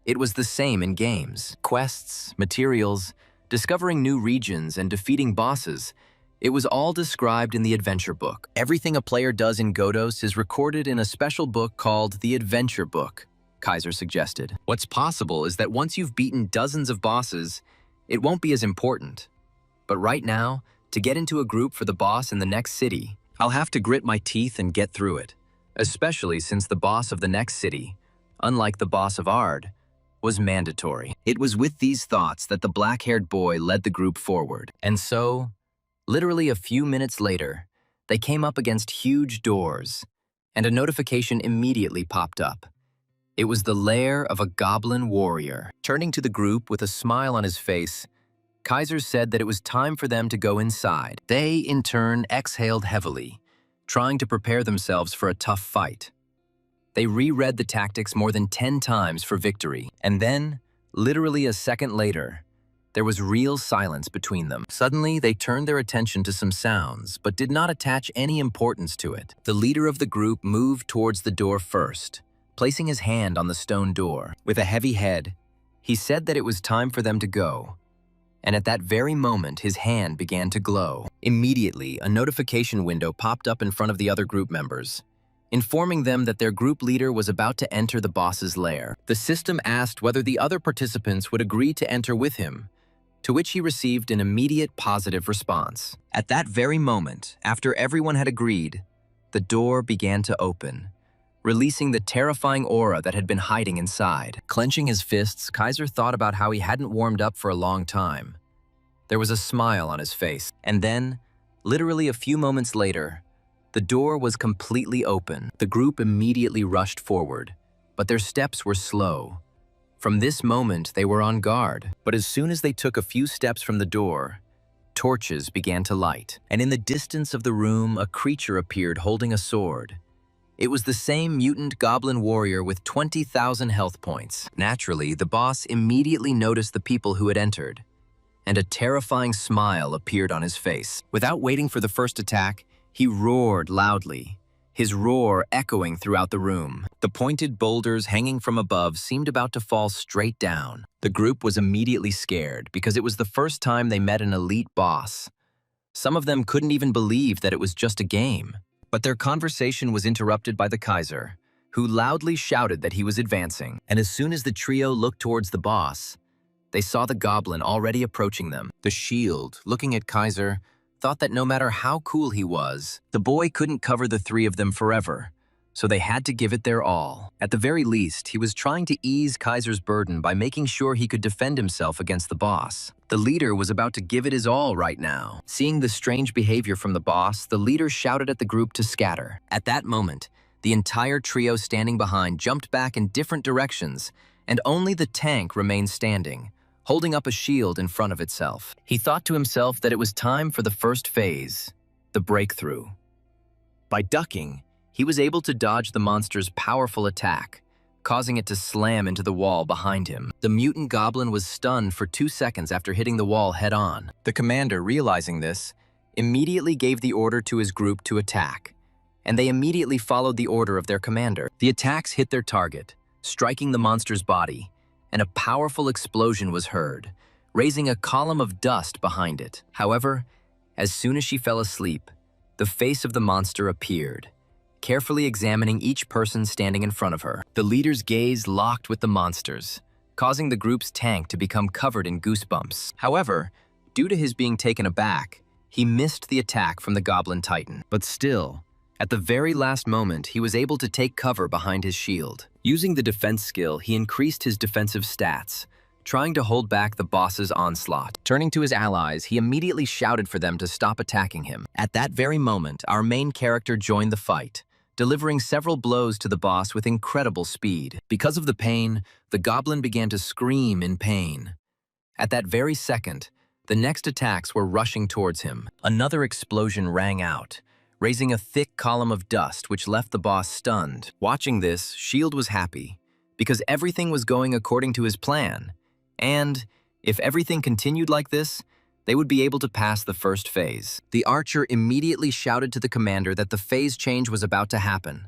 It was the same in games. Quests, materials, discovering new regions, and defeating bosses. It was all described in the adventure book. Everything a player does in Godos is recorded in a special book called the Adventure Book, Kaiser suggested. What's possible is that once you've beaten dozens of bosses, it won't be as important. But right now, to get into a group for the boss in the next city, I'll have to grit my teeth and get through it, especially since the boss of the next city, unlike the boss of Ard, was mandatory. It was with these thoughts that the black-haired boy led the group forward. And so, literally a few minutes later, they came up against huge doors, and a notification immediately popped up. It was the lair of a goblin warrior. Turning to the group with a smile on his face, Kaiser said that it was time for them to go inside. They, in turn, exhaled heavily, trying to prepare themselves for a tough fight. They reread the tactics more than 10 times for victory, and then, literally a second later, there was real silence between them. Suddenly, they turned their attention to some sounds, but did not attach any importance to it. The leader of the group moved towards the door first, placing his hand on the stone door. With a heavy head, he said that it was time for them to go. And at that very moment, his hand began to glow. Immediately, a notification window popped up in front of the other group members, informing them that their group leader was about to enter the boss's lair. The system asked whether the other participants would agree to enter with him, to which he received an immediate positive response. At that very moment, after everyone had agreed, the door began to open, releasing the terrifying aura that had been hiding inside. Clenching his fists, Kaiser thought about how he hadn't warmed up for a long time. There was a smile on his face, and then, literally a few moments later, the door was completely open. The group immediately rushed forward, but their steps were slow. From this moment, they were on guard. But as soon as they took a few steps from the door, torches began to light, and in the distance of the room, a creature appeared holding a sword. It was the same mutant goblin warrior with 20,000 health points. Naturally, the boss immediately noticed the people who had entered, and a terrifying smile appeared on his face. Without waiting for the first attack, he roared loudly, his roar echoing throughout the room. The pointed boulders hanging from above seemed about to fall straight down. The group was immediately scared because it was the first time they met an elite boss. Some of them couldn't even believe that it was just a game. But their conversation was interrupted by the Kaiser, who loudly shouted that he was advancing. And as soon as the trio looked towards the boss, they saw the goblin already approaching them. The shield, looking at Kaiser, thought that no matter how cool he was, the boy couldn't cover the three of them forever, so they had to give it their all. At the very least, he was trying to ease Kaiser's burden by making sure he could defend himself against the boss. The leader was about to give it his all right now. Seeing the strange behavior from the boss, the leader shouted at the group to scatter. At that moment, the entire trio standing behind jumped back in different directions, and only the tank remained standing, holding up a shield in front of itself. He thought to himself that it was time for the first phase, the breakthrough. By ducking, he was able to dodge the monster's powerful attack, causing it to slam into the wall behind him. The mutant goblin was stunned for 2 seconds after hitting the wall head-on. The commander, realizing this, immediately gave the order to his group to attack, and they immediately followed the order of their commander. The attacks hit their target, striking the monster's body, and a powerful explosion was heard, raising a column of dust behind it. However, as soon as she fell asleep, the face of the monster appeared, carefully examining each person standing in front of her. The leader's gaze locked with the monster's, causing the group's tank to become covered in goosebumps. However, due to his being taken aback, he missed the attack from the Goblin Titan. But still, at the very last moment, he was able to take cover behind his shield. Using the defense skill, he increased his defensive stats, trying to hold back the boss's onslaught. Turning to his allies, he immediately shouted for them to stop attacking him. At that very moment, our main character joined the fight, delivering several blows to the boss with incredible speed. Because of the pain, the goblin began to scream in pain. At that very second, The next attacks were rushing towards him. Another explosion rang out, raising a thick column of dust which left the boss stunned. Watching this, Shield was happy, because everything was going according to his plan. And, if everything continued like this, they would be able to pass the first phase. The archer immediately shouted to the commander that the phase change was about to happen.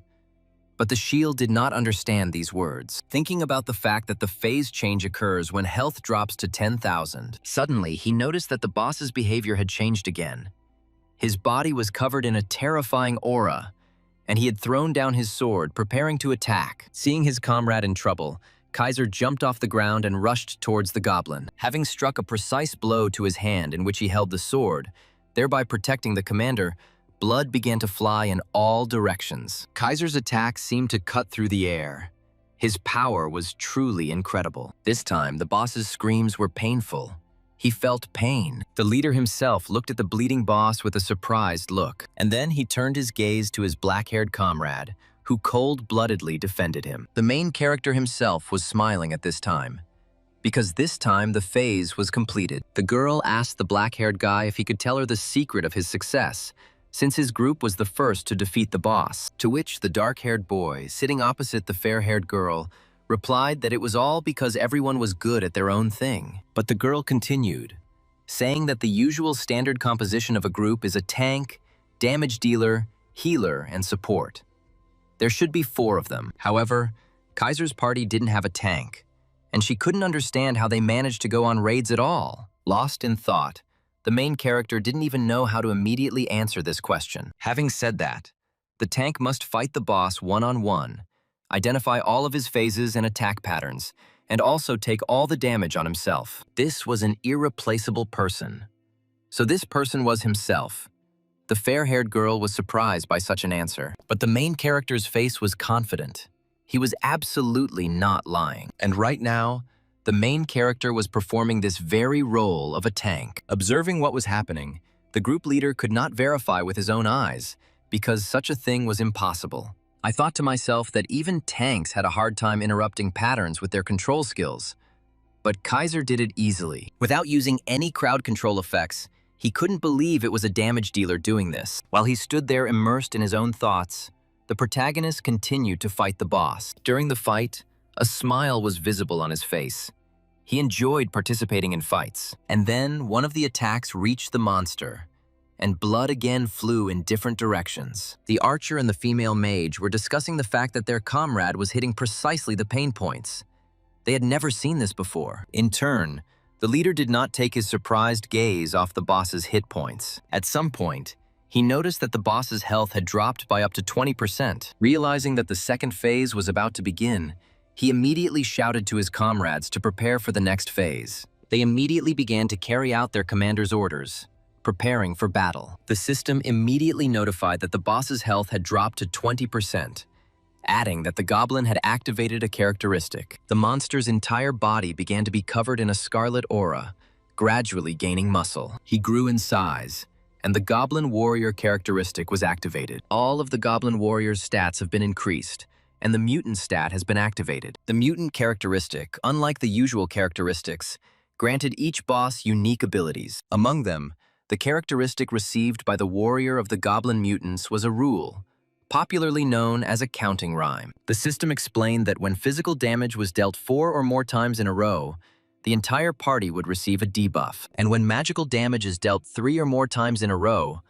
But the Shield did not understand these words. Thinking about the fact that the phase change occurs when health drops to 10,000, suddenly he noticed that the boss's behavior had changed again. His body was covered in a terrifying aura, and he had thrown down his sword, preparing to attack. Seeing his comrade in trouble, Kaiser jumped off the ground and rushed towards the goblin. Having struck a precise blow to his hand in which he held the sword, thereby protecting the commander, blood began to fly in all directions. Kaiser's attack seemed to cut through the air. His power was truly incredible. This time, the boss's screams were painful. He felt pain. The leader himself looked at the bleeding boss with a surprised look, and then he turned his gaze to his black-haired comrade, who cold-bloodedly defended him. The main character himself was smiling at this time, because this time the phase was completed. The girl asked the black-haired guy if he could tell her the secret of his success, since his group was the first to defeat the boss, to which the dark-haired boy, sitting opposite the fair-haired girl, replied that it was all because everyone was good at their own thing. But the girl continued, saying that the usual standard composition of a group is a tank, damage dealer, healer, and support. There should be 4 of them. However, Kaiser's party didn't have a tank, and she couldn't understand how they managed to go on raids at all. Lost in thought, the main character didn't even know how to immediately answer this question. Having said that, the tank must fight the boss one-on-one, identify all of his phases and attack patterns, and also take all the damage on himself. This was an irreplaceable person. So this person was himself. The fair-haired girl was surprised by such an answer, but the main character's face was confident. He was absolutely not lying. And right now, the main character was performing this very role of a tank. Observing what was happening, the group leader could not verify with his own eyes, because such a thing was impossible. I thought to myself that even tanks had a hard time interrupting patterns with their control skills. But Kaiser did it easily. Without using any crowd control effects, he couldn't believe it was a damage dealer doing this. While he stood there immersed in his own thoughts, the protagonist continued to fight the boss. During the fight, a smile was visible on his face. He enjoyed participating in fights. And then one of the attacks reached the monster, and blood again flew in different directions. The archer and the female mage were discussing the fact that their comrade was hitting precisely the pain points. They had never seen this before. In turn, the leader did not take his surprised gaze off the boss's hit points. At some point, he noticed that the boss's health had dropped by up to 20%. Realizing that the second phase was about to begin, he immediately shouted to his comrades to prepare for the next phase. They immediately began to carry out their commander's orders, preparing for battle. The system immediately notified that the boss's health had dropped to 20%, adding that the goblin had activated a characteristic. The monster's entire body began to be covered in a scarlet aura, gradually gaining muscle. He grew in size, and the goblin warrior characteristic was activated. All of the goblin warrior's stats have been increased, and the mutant stat has been activated. The mutant characteristic, unlike the usual characteristics, granted each boss unique abilities. Among them, the characteristic received by the warrior of the goblin mutants was a rule, popularly known as a counting rhyme. The system explained that when physical damage was dealt 4 or more times in a row, the entire party would receive a debuff. And when magical damage is dealt 3 or more times in a row,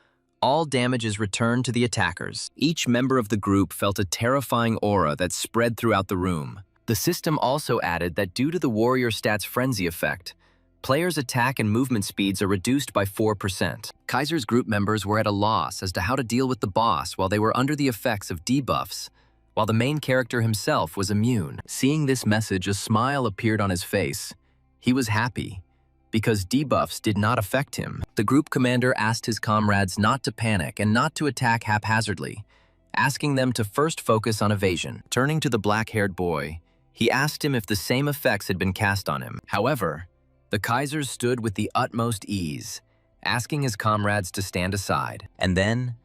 all damage is returned to the attackers. Each member of the group felt a terrifying aura that spread throughout the room. The system also added that due to the warrior stats frenzy effect, players' attack and movement speeds are reduced by 4%. Kaiser's group members were at a loss as to how to deal with the boss while they were under the effects of debuffs, while the main character himself was immune. Seeing this message, a smile appeared on his face. He was happy, because debuffs did not affect him. The group commander asked his comrades not to panic and not to attack haphazardly, asking them to first focus on evasion. Turning to the black-haired boy, he asked him if the same effects had been cast on him. However, the Kaiser stood with the utmost ease, asking his comrades to stand aside. And then,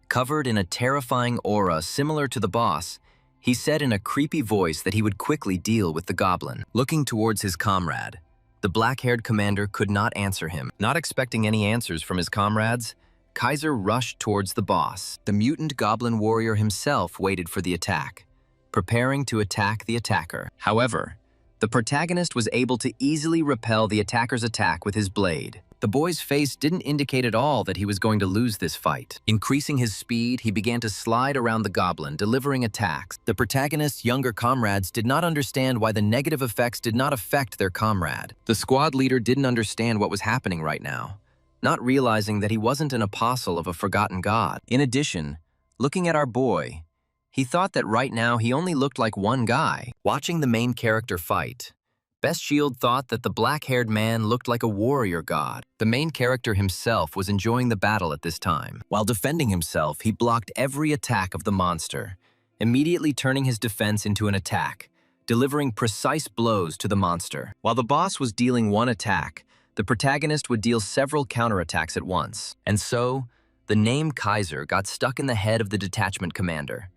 covered in a terrifying aura similar to the boss, he said in a creepy voice that he would quickly deal with the goblin. Looking towards his comrade, The black-haired commander could not answer him. Not expecting any answers from his comrades, Kaiser rushed towards the boss. The mutant goblin warrior himself waited for the attack, preparing to attack the attacker. However, the protagonist was able to easily repel the attacker's attack with his blade. The boy's face didn't indicate at all that he was going to lose this fight. Increasing his speed, he began to slide around the goblin, delivering attacks. The protagonist's younger comrades did not understand why the negative effects did not affect their comrade. The squad leader didn't understand what was happening right now, not realizing that he wasn't an apostle of a forgotten god. In addition, looking at our boy, he thought that right now he only looked like one guy. Watching the main character fight, Best Shield thought that the black-haired man looked like a warrior god. The main character himself was enjoying the battle at this time. While defending himself, he blocked every attack of the monster, immediately turning his defense into an attack, delivering precise blows to the monster. While the boss was dealing one attack, the protagonist would deal several counterattacks at once. And so, the name Kaiser got stuck in the head of the detachment commander.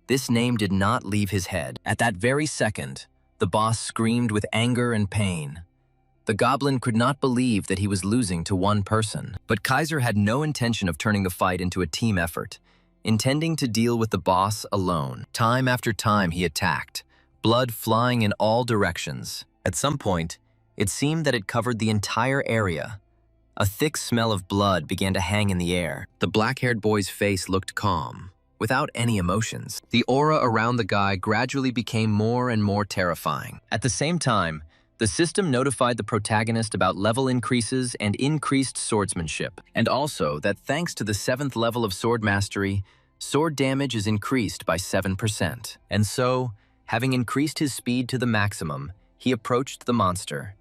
This name did not leave his head. At that very second, the boss screamed with anger and pain. The goblin could not believe that he was losing to one person. But Kaiser had no intention of turning the fight into a team effort, intending to deal with the boss alone. Time after time he attacked, blood flying in all directions. At some point, it seemed that it covered the entire area. A thick smell of blood began to hang in the air. The black-haired boy's face looked calm, without any emotions. The aura around the guy gradually became more and more terrifying. At the same time, the system notified the protagonist about level increases and increased swordsmanship, and also that thanks to the 7th level of sword mastery, sword damage is increased by 7%. And so, having increased his speed to the maximum, he approached the monster,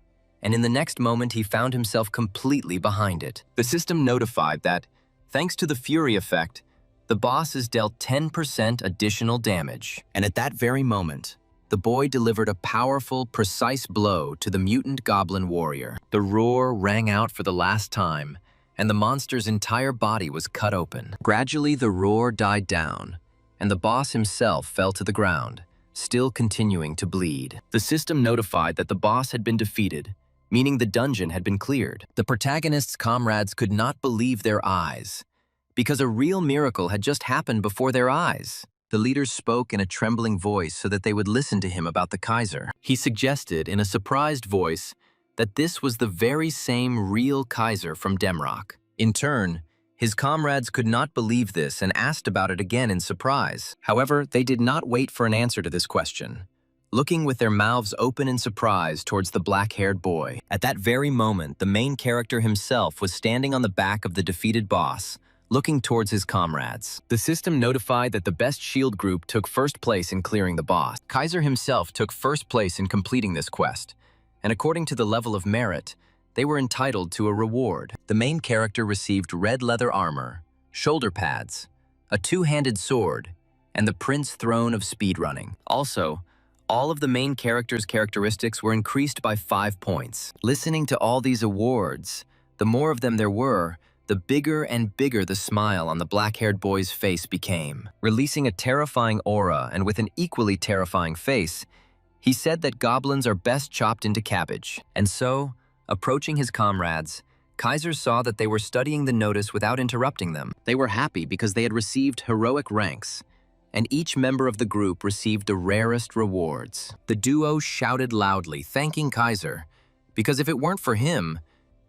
and in the next moment he found himself completely behind it. The system notified that, thanks to the Fury effect, the boss is dealt 10% additional damage. And at that very moment, the boy delivered a powerful, precise blow to the mutant goblin warrior. The roar rang out for the last time, and the monster's entire body was cut open. Gradually, the roar died down, and the boss himself fell to the ground, still continuing to bleed. The system notified that the boss had been defeated, meaning the dungeon had been cleared. The protagonist's comrades could not believe their eyes, because a real miracle had just happened before their eyes. The leader spoke in a trembling voice so that they would listen to him about the Kaiser. He suggested in a surprised voice that this was the very same real Kaiser from Demrock. In turn, his comrades could not believe this and asked about it again in surprise. However, they did not wait for an answer to this question, looking with their mouths open in surprise towards the black-haired boy. At that very moment, the main character himself was standing on the back of the defeated boss, looking towards his comrades. The system notified that the Best Shield group took first place in clearing the boss. Kaiser himself took first place in completing this quest, and according to the level of merit, they were entitled to a reward. The main character received red leather armor, shoulder pads, a two-handed sword, and the Prince Throne of speedrunning. Also, all of the main character's characteristics were increased by 5 points. Listening to all these awards, the more of them there were, the bigger and bigger the smile on the black-haired boy's face became. Releasing a terrifying aura and with an equally terrifying face, he said that goblins are best chopped into cabbage. And so, approaching his comrades, Kaiser saw that they were studying the notice without interrupting them. They were happy because they had received heroic ranks, and each member of the group received the rarest rewards. The duo shouted loudly, thanking Kaiser, because if it weren't for him,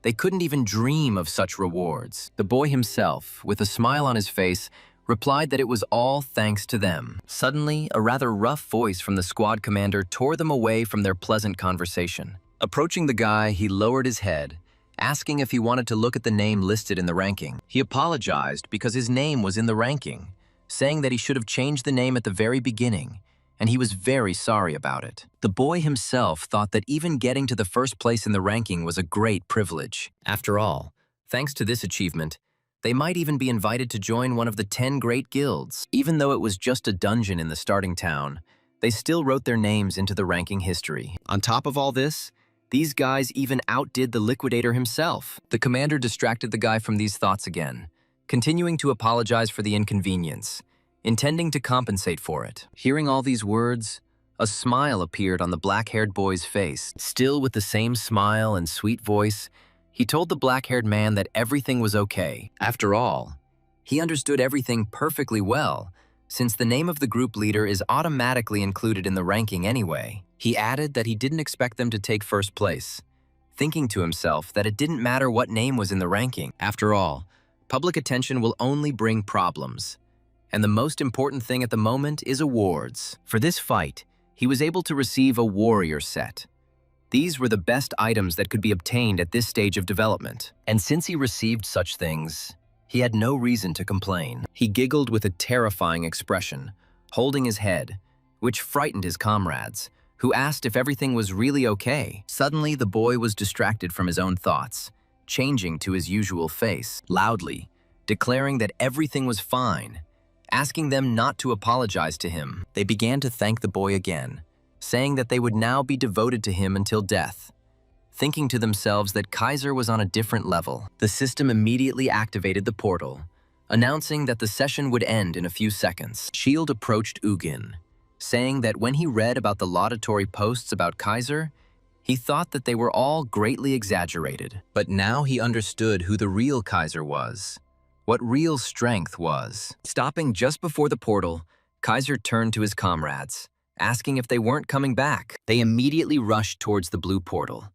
they couldn't even dream of such rewards. The boy himself, with a smile on his face, replied that it was all thanks to them. Suddenly, a rather rough voice from the squad commander tore them away from their pleasant conversation. Approaching the guy, he lowered his head, asking if he wanted to look at the name listed in the ranking. He apologized because his name was in the ranking, saying that he should have changed the name at the very beginning, and he was very sorry about it. The boy himself thought that even getting to the first place in the ranking was a great privilege. After all, thanks to this achievement, they might even be invited to join one of the 10 great guilds. Even though it was just a dungeon in the starting town, they still wrote their names into the ranking history. On top of all this, these guys even outdid the liquidator himself. The commander distracted the guy from these thoughts again, continuing to apologize for the inconvenience, intending to compensate for it. Hearing all these words, A smile appeared on the black-haired boy's face. Still with the same smile and sweet voice, he told the black-haired man that everything was okay. After all, he understood everything perfectly well, since the name of the group leader is automatically included in the ranking anyway. He added that he didn't expect them to take first place, thinking to himself that it didn't matter what name was in the ranking. After all, public attention will only bring problems. And the most important thing at the moment is awards. For this fight, he was able to receive a warrior set. These were the best items that could be obtained at this stage of development. And since he received such things, he had no reason to complain. He giggled with a terrifying expression, holding his head, which frightened his comrades, who asked if everything was really okay. Suddenly, the boy was distracted from his own thoughts, changing to his usual face, loudly, declaring that everything was fine, asking them not to apologize to him. They began to thank the boy again, saying that they would now be devoted to him until death. Thinking to themselves that Kaiser was on a different level, the system immediately activated the portal, announcing that the session would end in a few seconds. Shield approached Ugin, saying that when he read about the laudatory posts about Kaiser, he thought that they were all greatly exaggerated. But now he understood who the real Kaiser was, what real strength was. Stopping just before the portal, Kaiser turned to his comrades, asking if they weren't coming back. They immediately rushed towards the blue portal,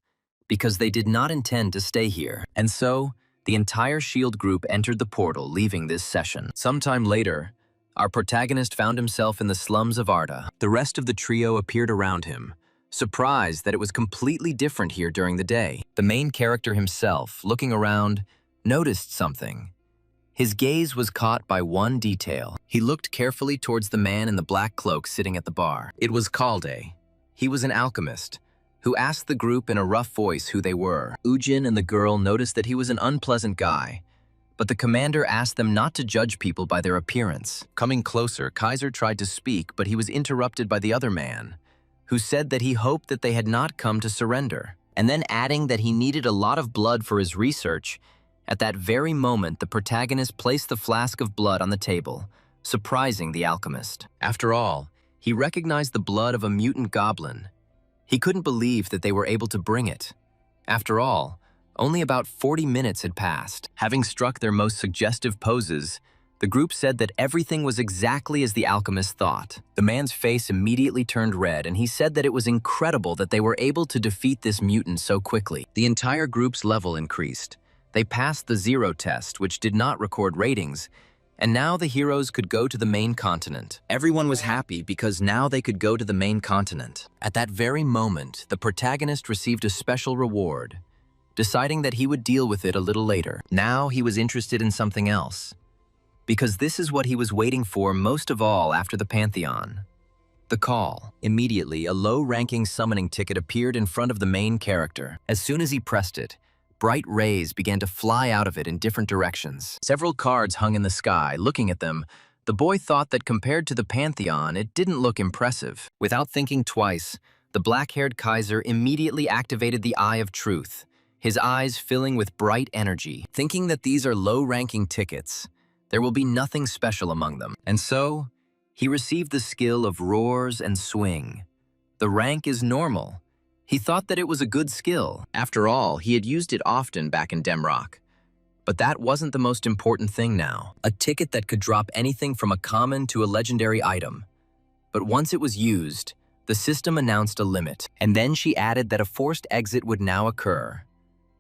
because they did not intend to stay here. And so, the entire SHIELD group entered the portal, leaving this session. Sometime later, our protagonist found himself in the slums of Arda. The rest of the trio appeared around him, surprised that it was completely different here during the day. The main character himself, looking around, noticed something. His gaze was caught by one detail. He looked carefully towards the man in the black cloak sitting at the bar. It was Kalde. He was an alchemist, who asked the group in a rough voice who they were. Ujin and the girl noticed that he was an unpleasant guy, but the commander asked them not to judge people by their appearance. Coming closer, Kaiser tried to speak, but he was interrupted by the other man, who said that he hoped that they had not come to surrender, and then adding that he needed a lot of blood for his research. At that very moment, the protagonist placed the flask of blood on the table, surprising the alchemist. After all, he recognized the blood of a mutant goblin. He couldn't believe that they were able to bring it. After all, only about 40 minutes had passed. Having struck their most suggestive poses, the group said that everything was exactly as the alchemist thought. The man's face immediately turned red, and he said that it was incredible that they were able to defeat this mutant so quickly. The entire group's level increased. They passed the 0 test, which did not record ratings, and now the heroes could go to the main continent. Everyone was happy because now they could go to the main continent. At that very moment, the protagonist received a special reward, deciding that he would deal with it a little later. Now he was interested in something else, because this is what he was waiting for most of all after the Pantheon. The call. Immediately, a low-ranking summoning ticket appeared in front of the main character. As soon as he pressed it, bright rays began to fly out of it in different directions. Several cards hung in the sky. Looking at them, the boy thought that compared to the Pantheon, it didn't look impressive. Without thinking twice, the black-haired Kaiser immediately activated the Eye of Truth, his eyes filling with bright energy. Thinking that these are low-ranking tickets, there will be nothing special among them. And so, he received the skill of Roars and Swing. The rank is normal. He thought that it was a good skill. After all, he had used it often back in Demrock. But that wasn't the most important thing now. A ticket that could drop anything from a common to a legendary item. But once it was used, the system announced a limit. And then she added that a forced exit would now occur.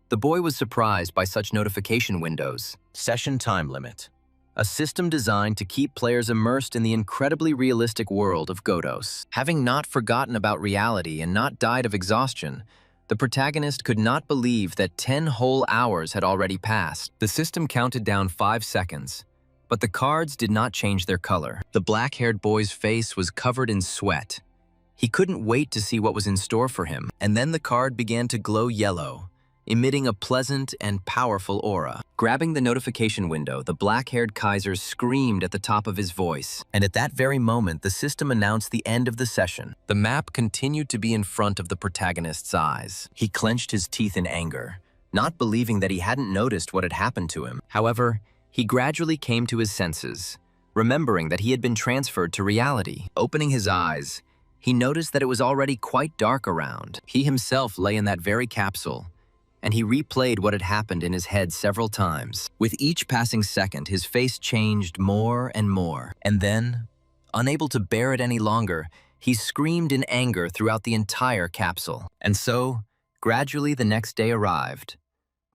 The boy was surprised by such notification windows. Session time limit. A system designed to keep players immersed in the incredibly realistic world of Godos. Having not forgotten about reality and not died of exhaustion, the protagonist could not believe that 10 whole hours had already passed. The system counted down 5 seconds, but the cards did not change their color. The black-haired boy's face was covered in sweat. He couldn't wait to see what was in store for him, and then the card began to glow yellow, emitting a pleasant and powerful aura. Grabbing the notification window, the black-haired Kaiser screamed at the top of his voice, and at that very moment, the system announced the end of the session. The map continued to be in front of the protagonist's eyes. He clenched his teeth in anger, not believing that he hadn't noticed what had happened to him. However, he gradually came to his senses, remembering that he had been transferred to reality. Opening his eyes, he noticed that it was already quite dark around. He himself lay in that very capsule, and he replayed what had happened in his head several times. With each passing second, his face changed more and more. And then, unable to bear it any longer, he screamed in anger throughout the entire capsule. And so, gradually the next day arrived.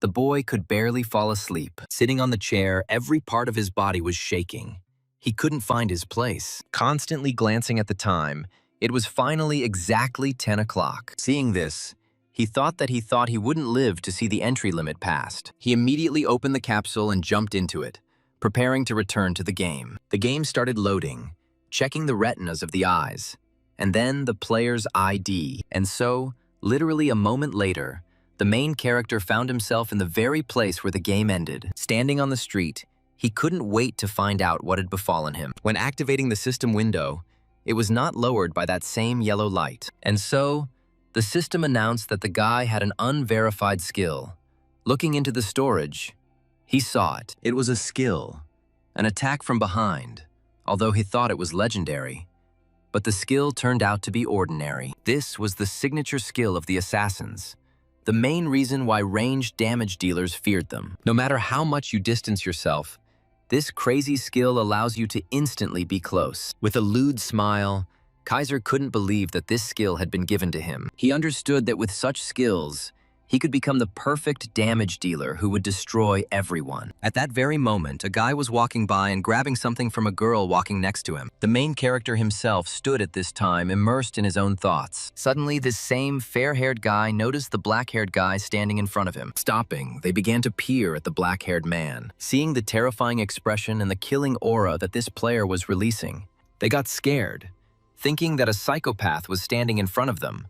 The boy could barely fall asleep. Sitting on the chair, every part of his body was shaking. He couldn't find his place. Constantly glancing at the time, it was finally exactly 10 o'clock. Seeing this, he thought he wouldn't live to see the entry limit passed. He immediately opened the capsule and jumped into it, preparing to return to the game. The game started loading, checking the retinas of the eyes, and then the player's ID. And so, literally a moment later, the main character found himself in the very place where the game ended. Standing on the street, he couldn't wait to find out what had befallen him. When activating the system window, it was not lowered by that same yellow light. And so, the system announced that the guy had an unverified skill. Looking into the storage, he saw it. It was a skill, an attack from behind, although he thought it was legendary. But the skill turned out to be ordinary. This was the signature skill of the assassins, the main reason why ranged damage dealers feared them. No matter how much you distance yourself, this crazy skill allows you to instantly be close. With a lewd smile, Kaiser couldn't believe that this skill had been given to him. He understood that with such skills, he could become the perfect damage dealer who would destroy everyone. At that very moment, a guy was walking by and grabbing something from a girl walking next to him. The main character himself stood at this time, immersed in his own thoughts. Suddenly, this same fair-haired guy noticed the black-haired guy standing in front of him. Stopping, they began to peer at the black-haired man. Seeing the terrifying expression and the killing aura that this player was releasing, they got scared, thinking that a psychopath was standing in front of them.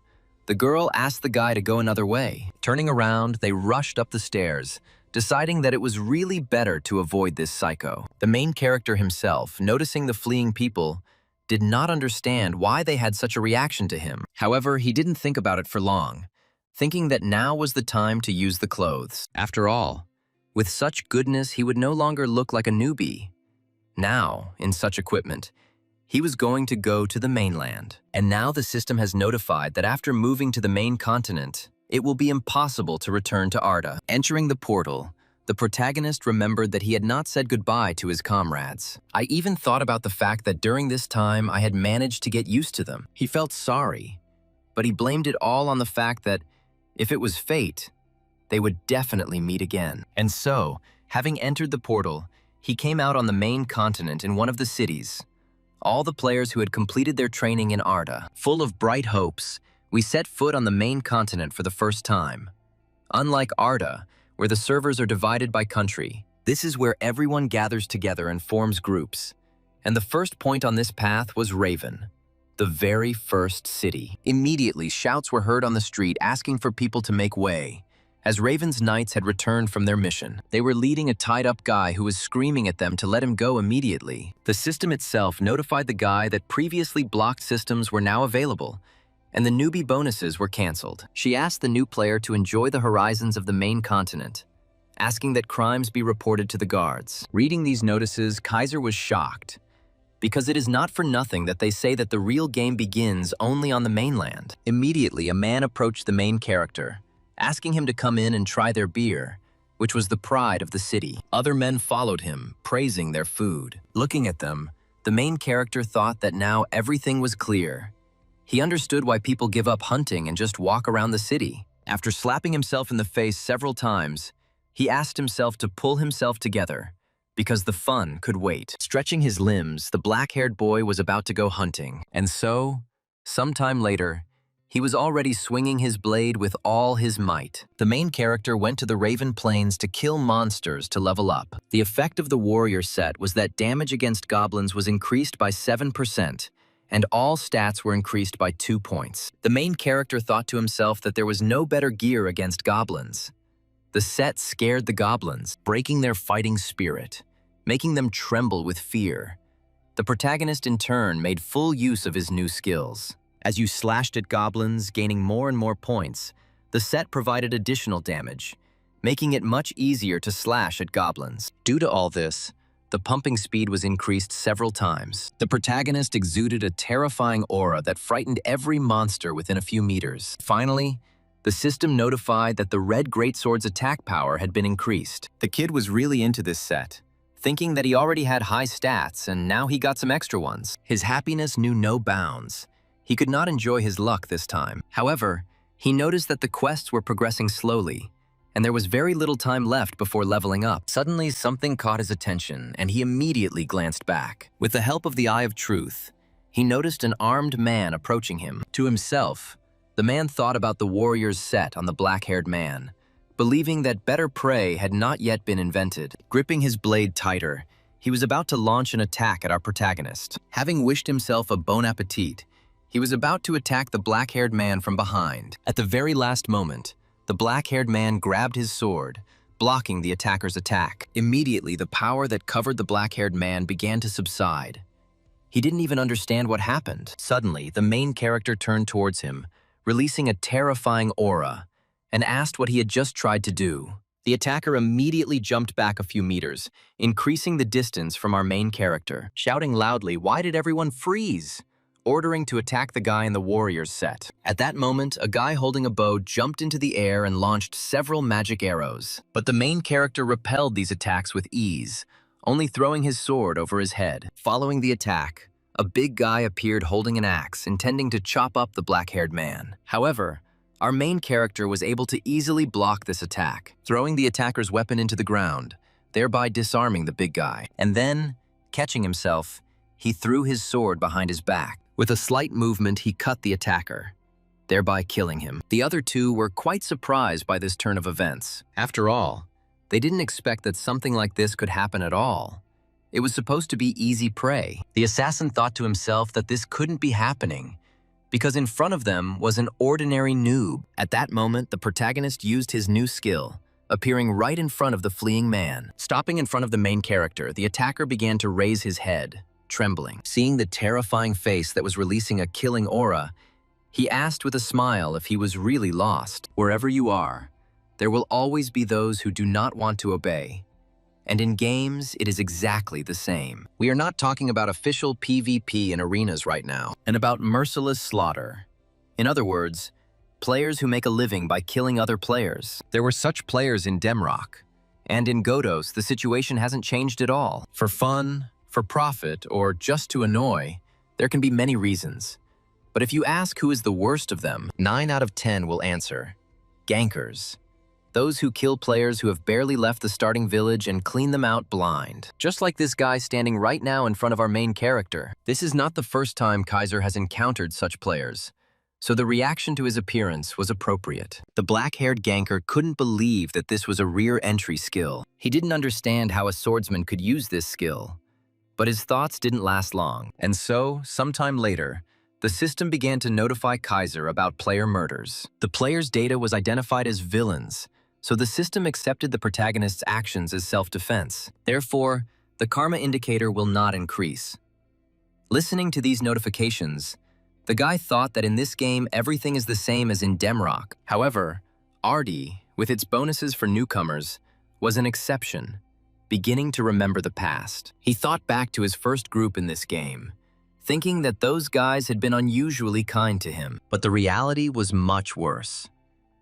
The girl asked the guy to go another way. Turning around, they rushed up the stairs, deciding that it was really better to avoid this psycho. The main character himself, noticing the fleeing people, did not understand why they had such a reaction to him. However, he didn't think about it for long, thinking that now was the time to use the clothes. After all, with such goodness, he would no longer look like a newbie. Now, in such equipment, he was going to go to the mainland. And now the system has notified that after moving to the main continent, it will be impossible to return to Arda. Entering the portal, the protagonist remembered that he had not said goodbye to his comrades. I even thought about the fact that during this time I had managed to get used to them. He felt sorry, but he blamed it all on the fact that if it was fate, they would definitely meet again. And so, having entered the portal, he came out on the main continent in one of the cities. All the players who had completed their training in Arda, full of bright hopes, we set foot on the main continent for the first time. Unlike Arda, where the servers are divided by country, this is where everyone gathers together and forms groups. And the first point on this path was Raven, the very first city. Immediately, shouts were heard on the street asking for people to make way, as Raven's knights had returned from their mission. They were leading a tied-up guy who was screaming at them to let him go immediately. The system itself notified the guy that previously blocked systems were now available, and the newbie bonuses were canceled. She asked the new player to enjoy the horizons of the main continent, asking that crimes be reported to the guards. Reading these notices, Kaiser was shocked, because it is not for nothing that they say that the real game begins only on the mainland. Immediately, a man approached the main character, asking him to come in and try their beer, which was the pride of the city. Other men followed him, praising their food. Looking at them, the main character thought that now everything was clear. He understood why people give up hunting and just walk around the city. After slapping himself in the face several times, he asked himself to pull himself together, because the fun could wait. Stretching his limbs, the black-haired boy was about to go hunting. And so, sometime later, he was already swinging his blade with all his might. The main character went to the Raven Plains to kill monsters to level up. The effect of the warrior set was that damage against goblins was increased by 7%, and all stats were increased by 2 points. The main character thought to himself that there was no better gear against goblins. The set scared the goblins, breaking their fighting spirit, making them tremble with fear. The protagonist in turn made full use of his new skills. As you slashed at goblins, gaining more and more points, the set provided additional damage, making it much easier to slash at goblins. Due to all this, the the pumping speed was increased several times. The protagonist exuded a terrifying aura that frightened every monster within a few meters. Finally, the system notified that the red greatsword's attack power had been increased. The kid was really into this set, thinking that he already had high stats and now he got some extra ones. His happiness knew no bounds. He could not enjoy his luck this time. However, he noticed that the quests were progressing slowly, and there was very little time left before leveling up. Suddenly, something caught his attention, and he immediately glanced back. With the help of the Eye of Truth, he noticed an armed man approaching him. To himself, the man thought about the warrior's set on the black-haired man, believing that better prey had not yet been invented. Gripping his blade tighter, he was about to launch an attack at our protagonist. Having wished himself a bon appetit, he was about to attack the black-haired man from behind. At the very last moment, the black-haired man grabbed his sword, blocking the attacker's attack. Immediately, the power that covered the black-haired man began to subside. He didn't even understand what happened. Suddenly, the main character turned towards him, releasing a terrifying aura, and asked what he had just tried to do. The attacker immediately jumped back a few meters, increasing the distance from our main character, shouting loudly, "Why did everyone freeze?" ordering to attack the guy in the warrior's set. At that moment, a guy holding a bow jumped into the air and launched several magic arrows. But the main character repelled these attacks with ease, only throwing his sword over his head. Following the attack, a big guy appeared holding an axe, intending to chop up the black-haired man. However, our main character was able to easily block this attack, throwing the attacker's weapon into the ground, thereby disarming the big guy. And then, catching himself, he threw his sword behind his back. With a slight movement, he cut the attacker, thereby killing him. The other two were quite surprised by this turn of events. After all, they didn't expect that something like this could happen at all. It was supposed to be easy prey. The assassin thought to himself that this couldn't be happening, because in front of them was an ordinary noob. At that moment, the protagonist used his new skill, appearing right in front of the fleeing man. Stopping in front of the main character, the attacker began to raise his head, trembling. Seeing the terrifying face that was releasing a killing aura, he asked with a smile if he was really lost. Wherever you are, there will always be those who do not want to obey. And in games, it is exactly the same. We are not talking about official PvP in arenas right now, and about merciless slaughter. In other words, players who make a living by killing other players. There were such players in Demrock, and in Godos, the situation hasn't changed at all. For fun, for profit, or just to annoy, there can be many reasons. But if you ask who is the worst of them, 9 out of 10 will answer gankers. Those who kill players who have barely left the starting village and clean them out blind. Just like this guy standing right now in front of our main character. This is not the first time Kaiser has encountered such players, so the reaction to his appearance was appropriate. The black-haired ganker couldn't believe that this was a rear entry skill. He didn't understand how a swordsman could use this skill. But his thoughts didn't last long, and so, sometime later, the system began to notify Kaiser about player murders. The player's data was identified as villains, so the system accepted the protagonist's actions as self-defense. Therefore, the karma indicator will not increase. Listening to these notifications, the guy thought that in this game everything is the same as in Demrock. However, RD, with its bonuses for newcomers, was an exception. Beginning to remember the past, he thought back to his first group in this game, thinking that those guys had been unusually kind to him. But the reality was much worse,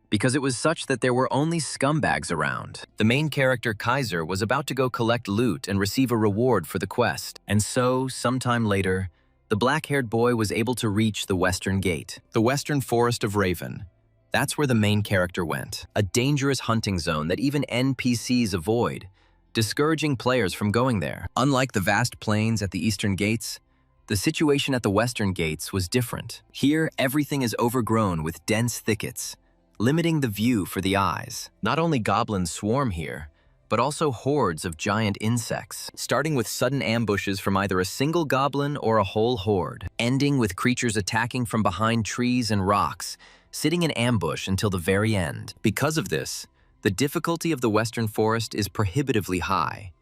because it was such that there were only scumbags around. The main character, Kaiser, was about to go collect loot and receive a reward for the quest. And so, sometime later, the black-haired boy was able to reach the Western Gate, the Western Forest of Raven. That's where the main character went, a dangerous hunting zone that even NPCs avoid, discouraging players from going there. Unlike the vast plains at the Eastern Gates, the situation at the Western Gates was different. Here, everything is overgrown with dense thickets, limiting the view for the eyes. Not only goblins swarm here, but also hordes of giant insects, starting with sudden ambushes from either a single goblin or a whole horde, ending with creatures attacking from behind trees and rocks, sitting in ambush until the very end. Because of this, the difficulty of the Western Forest is prohibitively high,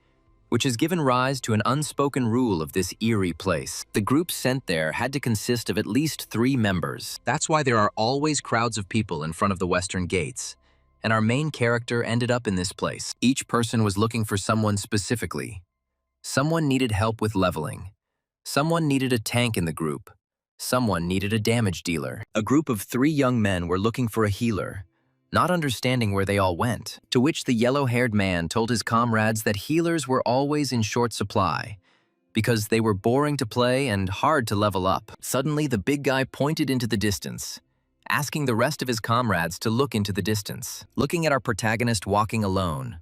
which has given rise to an unspoken rule of this eerie place. The group sent there had to consist of at least 3 members. That's why there are always crowds of people in front of the Western Gates, and our main character ended up in this place. Each person was looking for someone specifically, Someone needed help with leveling. Someone needed a tank in the group. Someone needed a damage dealer. A group of 3 young men were looking for a healer, not understanding where they all went, to which the yellow-haired man told his comrades that healers were always in short supply, because they were boring to play and hard to level up. Suddenly, the big guy pointed into the distance, asking the rest of his comrades to look into the distance. Looking at our protagonist walking alone,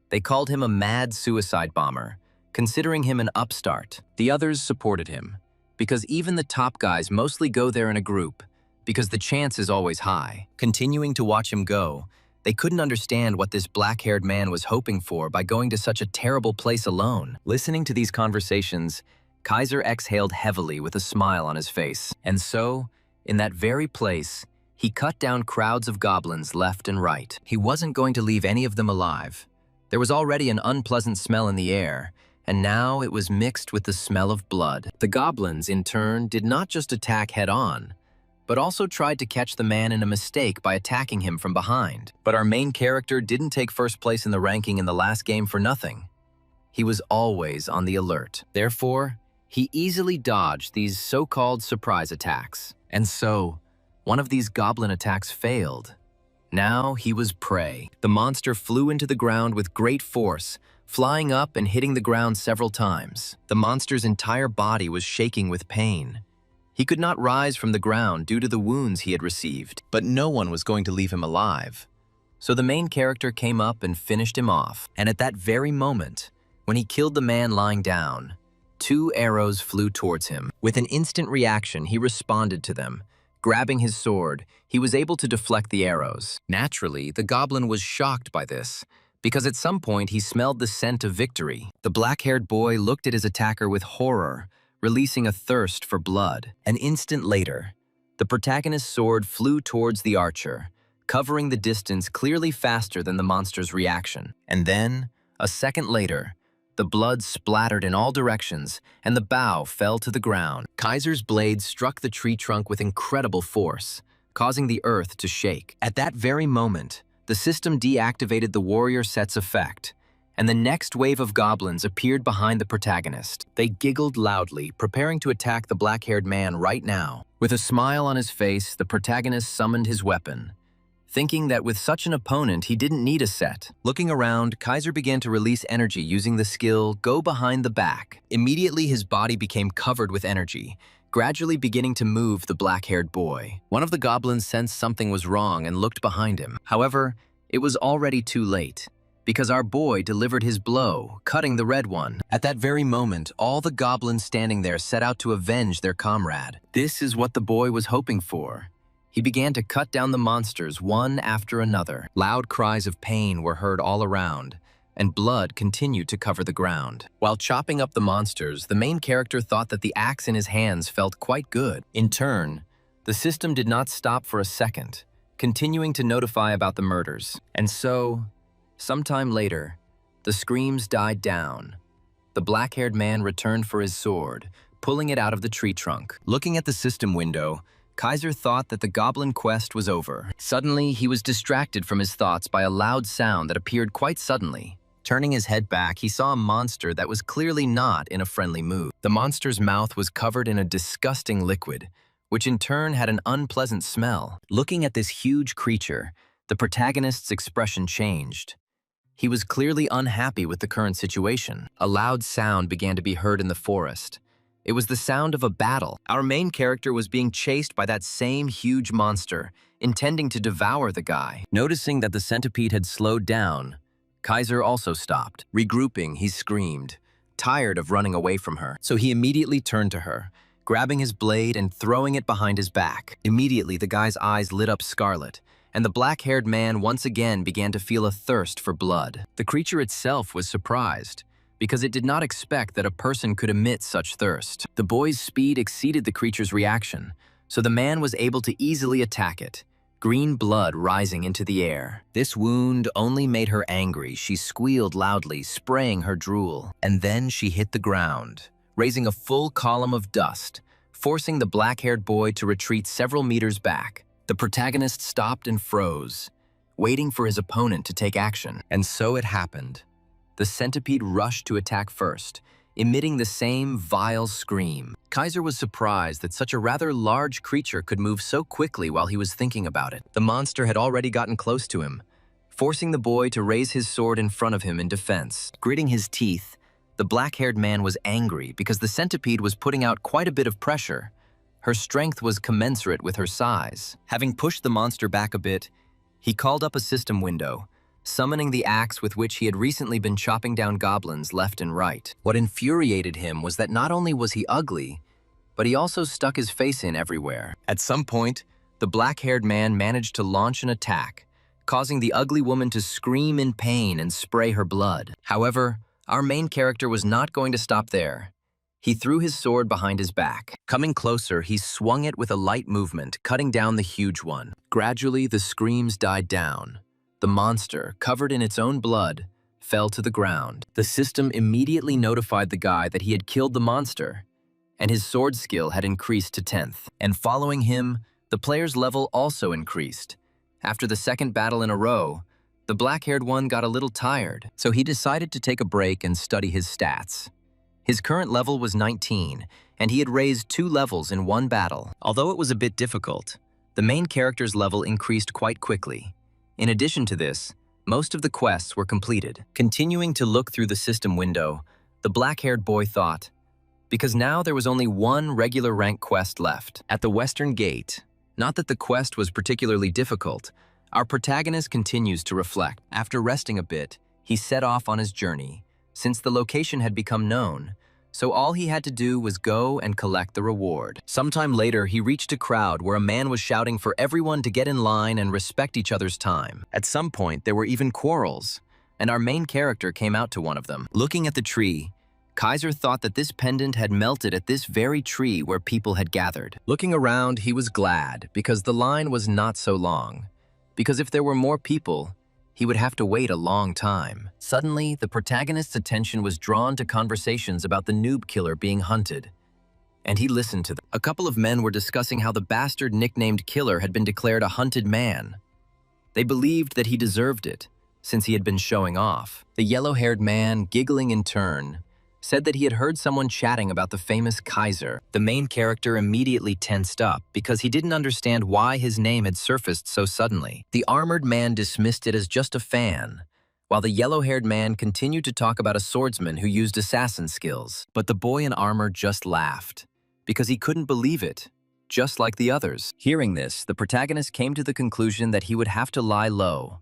they called him a mad suicide bomber, considering him an upstart. The others supported him, because even the top guys mostly go there in a group, because the chance is always high. Continuing to watch him go, they couldn't understand what this black-haired man was hoping for by going to such a terrible place alone. Listening to these conversations, Kaiser exhaled heavily with a smile on his face. And so, in that very place, he cut down crowds of goblins left and right. He wasn't going to leave any of them alive. There was already an unpleasant smell in the air, and now it was mixed with the smell of blood. The goblins, in turn, did not just attack head-on, but also tried to catch the man in a mistake by attacking him from behind. But our main character didn't take first place in the ranking in the last game for nothing. He was always on the alert. Therefore, he easily dodged these so-called surprise attacks. And so, one of these goblin attacks failed. Now he was prey. The monster flew into the ground with great force, flying up and hitting the ground several times. The monster's entire body was shaking with pain. He could not rise from the ground due to the wounds he had received, but no one was going to leave him alive. So the main character came up and finished him off. And at that very moment, when he killed the man lying down, 2 arrows flew towards him. With an instant reaction, he responded to them. Grabbing his sword, he was able to deflect the arrows. Naturally, the goblin was shocked by this, because at some point he smelled the scent of victory. The black-haired boy looked at his attacker with horror, releasing a thirst for blood. An instant later, the protagonist's sword flew towards the archer, covering the distance clearly faster than the monster's reaction. And then, a second later, the blood splattered in all directions, and the bow fell to the ground. Kaiser's blade struck the tree trunk with incredible force, causing the earth to shake. At that very moment, the system deactivated the warrior set's effect, and the next wave of goblins appeared behind the protagonist. They giggled loudly, preparing to attack the black-haired man right now. With a smile on his face, the protagonist summoned his weapon, thinking that with such an opponent, he didn't need a set. Looking around, Kaiser began to release energy using the skill Go Behind the Back. Immediately, his body became covered with energy, gradually beginning to move the black-haired boy. One of the goblins sensed something was wrong and looked behind him. However, it was already too late, because our boy delivered his blow, cutting the red one. At that very moment, all the goblins standing there set out to avenge their comrade. This is what the boy was hoping for. He began to cut down the monsters one after another. Loud cries of pain were heard all around, and blood continued to cover the ground. While chopping up the monsters, the main character thought that the axe in his hands felt quite good. In turn, the system did not stop for a second, continuing to notify about the murders. And so, sometime later, the screams died down. The black-haired man returned for his sword, pulling it out of the tree trunk. Looking at the system window, Kaiser thought that the goblin quest was over. Suddenly, he was distracted from his thoughts by a loud sound that appeared quite suddenly. Turning his head back, he saw a monster that was clearly not in a friendly mood. The monster's mouth was covered in a disgusting liquid, which in turn had an unpleasant smell. Looking at this huge creature, the protagonist's expression changed. He was clearly unhappy with the current situation. A loud sound began to be heard in the forest. It was the sound of a battle. Our main character was being chased by that same huge monster, intending to devour the guy. Noticing that the centipede had slowed down, Kaiser also stopped. Regrouping, he screamed, tired of running away from her. So he immediately turned to her, grabbing his blade and throwing it behind his back. Immediately, the guy's eyes lit up scarlet, and the black-haired man once again began to feel a thirst for blood. The creature itself was surprised, because it did not expect that a person could emit such thirst. The boy's speed exceeded the creature's reaction, so the man was able to easily attack it, green blood rising into the air. This wound only made her angry. She squealed loudly, spraying her drool. And then she hit the ground, raising a full column of dust, forcing the black-haired boy to retreat several meters back. The protagonist stopped and froze, waiting for his opponent to take action. And so it happened. The centipede rushed to attack first, emitting the same vile scream. Kaiser was surprised that such a rather large creature could move so quickly while he was thinking about it. The monster had already gotten close to him, forcing the boy to raise his sword in front of him in defense. Gritting his teeth, the black-haired man was angry because the centipede was putting out quite a bit of pressure. Her strength was commensurate with her size. Having pushed the monster back a bit, he called up a system window, summoning the axe with which he had recently been chopping down goblins left and right. What infuriated him was that not only was he ugly, but he also stuck his face in everywhere. At some point, the black-haired man managed to launch an attack, causing the ugly woman to scream in pain and spray her blood. However, our main character was not going to stop there. He threw his sword behind his back. Coming closer, he swung it with a light movement, cutting down the huge one. Gradually, the screams died down. The monster, covered in its own blood, fell to the ground. The system immediately notified the guy that he had killed the monster, and his sword skill had increased to 10th. And following him, the player's level also increased. After the second battle in a row, the black-haired one got a little tired, so he decided to take a break and study his stats. His current level was 19, and he had raised 2 levels in one battle. Although it was a bit difficult, the main character's level increased quite quickly. In addition to this, most of the quests were completed. Continuing to look through the system window, the black-haired boy thought, because now there was only one regular rank quest left. At the Western Gate, not that the quest was particularly difficult, our protagonist continues to reflect. After resting a bit, he set off on his journey, since the location had become known, so all he had to do was go and collect the reward. Sometime later, he reached a crowd where a man was shouting for everyone to get in line and respect each other's time. At some point, there were even quarrels, and our main character came out to one of them. Looking at the tree, Kaiser thought that this pendant had melted at this very tree where people had gathered. Looking around, he was glad because the line was not so long, because if there were more people, he would have to wait a long time. Suddenly, the protagonist's attention was drawn to conversations about the noob killer being hunted, and he listened to them. A couple of men were discussing how the bastard nicknamed Killer had been declared a hunted man. They believed that he deserved it, since he had been showing off. The yellow-haired man, giggling in turn, said that he had heard someone chatting about the famous Kaiser. The main character immediately tensed up because he didn't understand why his name had surfaced so suddenly. The armored man dismissed it as just a fan, while the yellow-haired man continued to talk about a swordsman who used assassin skills. But the boy in armor just laughed, because he couldn't believe it, just like the others. Hearing this, the protagonist came to the conclusion that he would have to lie low.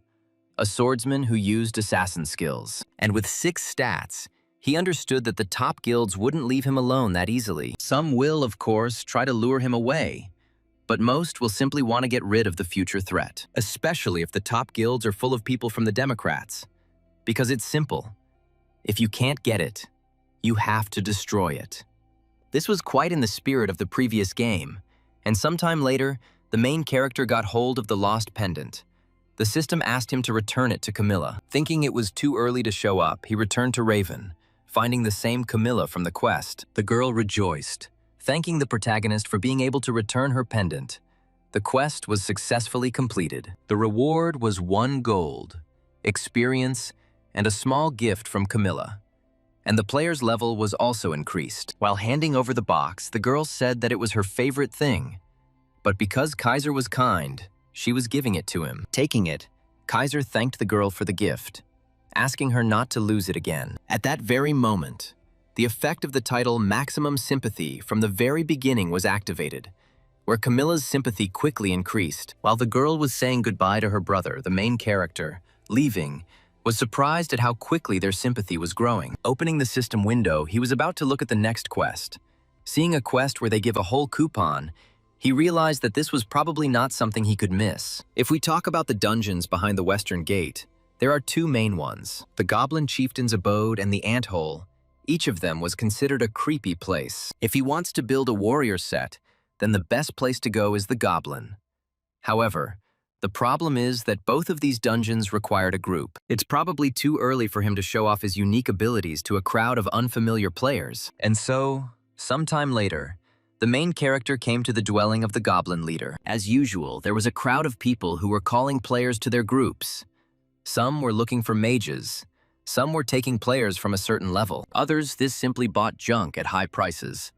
A swordsman who used assassin skills. And with 6 stats, he understood that the top guilds wouldn't leave him alone that easily. Some will, of course, try to lure him away, but most will simply want to get rid of the future threat, especially if the top guilds are full of people from the Democrats. Because it's simple. If you can't get it, you have to destroy it. This was quite in the spirit of the previous game, and sometime later, the main character got hold of the lost pendant. The system asked him to return it to Camilla. Thinking it was too early to show up, he returned to Raven, finding the same Camilla from the quest. The girl rejoiced, thanking the protagonist for being able to return her pendant. The quest was successfully completed. The reward was 1 gold, experience, and a small gift from Camilla. And the player's level was also increased. While handing over the box, the girl said that it was her favorite thing. But because Kaiser was kind, she was giving it to him. Taking it, Kaiser thanked the girl for the gift, asking her not to lose it again. At that very moment, the effect of the title Maximum Sympathy from the very beginning was activated, where Camilla's sympathy quickly increased. While the girl was saying goodbye to her brother, the main character, leaving, was surprised at how quickly their sympathy was growing. Opening the system window, he was about to look at the next quest. Seeing a quest where they give a whole coupon, he realized that this was probably not something he could miss. If we talk about the dungeons behind the Western Gate, there are 2 main ones, the Goblin Chieftain's Abode and the Ant Hole. Each of them was considered a creepy place. If he wants to build a warrior set, then the best place to go is the Goblin. However, the problem is that both of these dungeons required a group. It's probably too early for him to show off his unique abilities to a crowd of unfamiliar players. And so, sometime later, the main character came to the dwelling of the Goblin leader. As usual, there was a crowd of people who were calling players to their groups. Some were looking for mages, Some were taking players from a certain level. Others, this simply bought junk at high prices.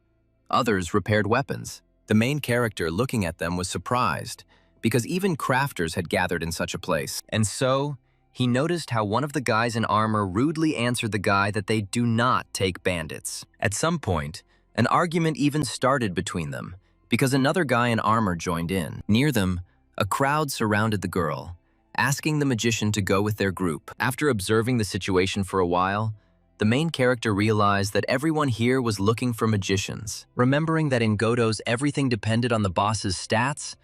Others repaired weapons. The main character looking at them was surprised, because even crafters had gathered in such a place. And so, he noticed how one of the guys in armor rudely answered the guy that they do not take bandits. At some point, an argument even started between them, because another guy in armor joined in. Near them, a crowd surrounded the girl, asking the magician to go with their group. After observing the situation for a while, the main character realized that everyone here was looking for magicians. Remembering that in Godot's everything depended on the boss's stats,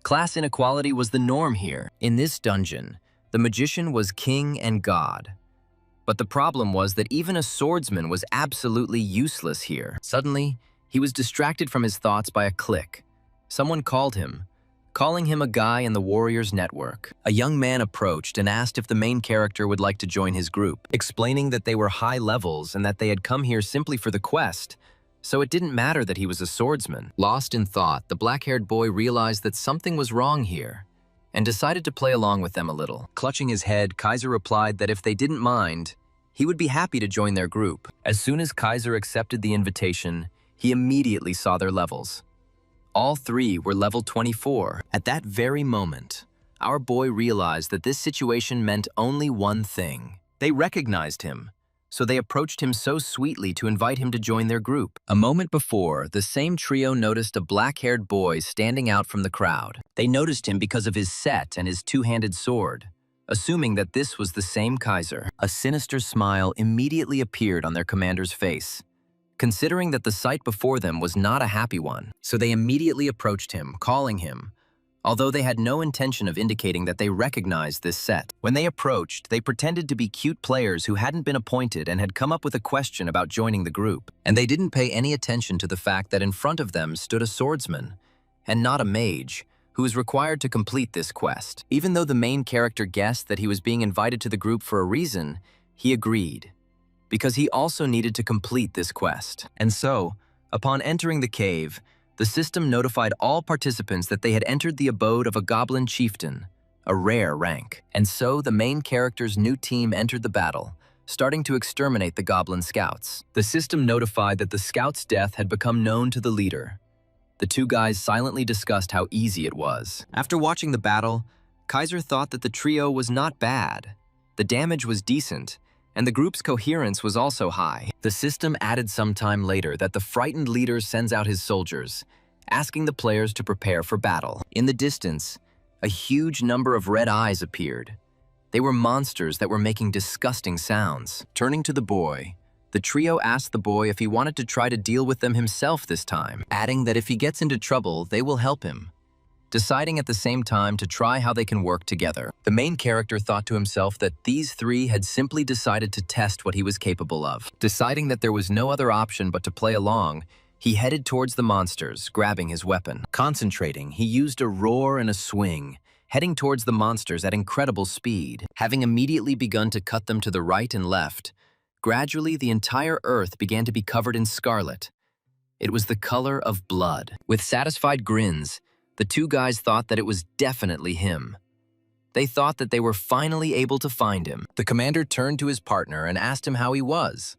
class inequality was the norm here. In this dungeon, the magician was king and god. But the problem was that even a swordsman was absolutely useless here. Suddenly, he was distracted from his thoughts by a click. Someone called him, calling him a guy in the warrior's network. A young man approached and asked if the main character would like to join his group, explaining that they were high levels and that they had come here simply for the quest, so it didn't matter that he was a swordsman. Lost in thought, the black-haired boy realized that something was wrong here and decided to play along with them a little. Clutching his head, Kaiser replied that if they didn't mind, he would be happy to join their group. As soon as Kaiser accepted the invitation, he immediately saw their levels. All three were level 24. At that very moment, our boy realized that this situation meant only one thing. They recognized him, so they approached him so sweetly to invite him to join their group. A moment before, the same trio noticed a black-haired boy standing out from the crowd. They noticed him because of his set and his two-handed sword, assuming that this was the same Kaiser. A sinister smile immediately appeared on their commander's face, considering that the sight before them was not a happy one. So they immediately approached him, calling him, although they had no intention of indicating that they recognized this set. When they approached, they pretended to be cute players who hadn't been appointed and had come up with a question about joining the group. And they didn't pay any attention to the fact that in front of them stood a swordsman, and not a mage, who was required to complete this quest. Even though the main character guessed that he was being invited to the group for a reason, he agreed, because he also needed to complete this quest. And so, upon entering the cave, the system notified all participants that they had entered the abode of a goblin chieftain, a rare rank. And so the main character's new team entered the battle, starting to exterminate the goblin scouts. The system notified that the scout's death had become known to the leader. The two guys silently discussed how easy it was. After watching the battle, Kaiser thought that the trio was not bad. The damage was decent, and the group's coherence was also high. The system added some time later that the frightened leader sends out his soldiers, asking the players to prepare for battle. In the distance, a huge number of red eyes appeared. They were monsters that were making disgusting sounds. Turning to the boy, the trio asked the boy if he wanted to try to deal with them himself this time, adding that if he gets into trouble, they will help him, deciding at the same time to try how they can work together. The main character thought to himself that these three had simply decided to test what he was capable of. Deciding that there was no other option but to play along, he headed towards the monsters, grabbing his weapon. Concentrating, he used a roar and a swing, heading towards the monsters at incredible speed. Having immediately begun to cut them to the right and left, gradually the entire earth began to be covered in scarlet. It was the color of blood. With satisfied grins, the two guys thought that it was definitely him. They thought that they were finally able to find him. The commander turned to his partner and asked him how he was,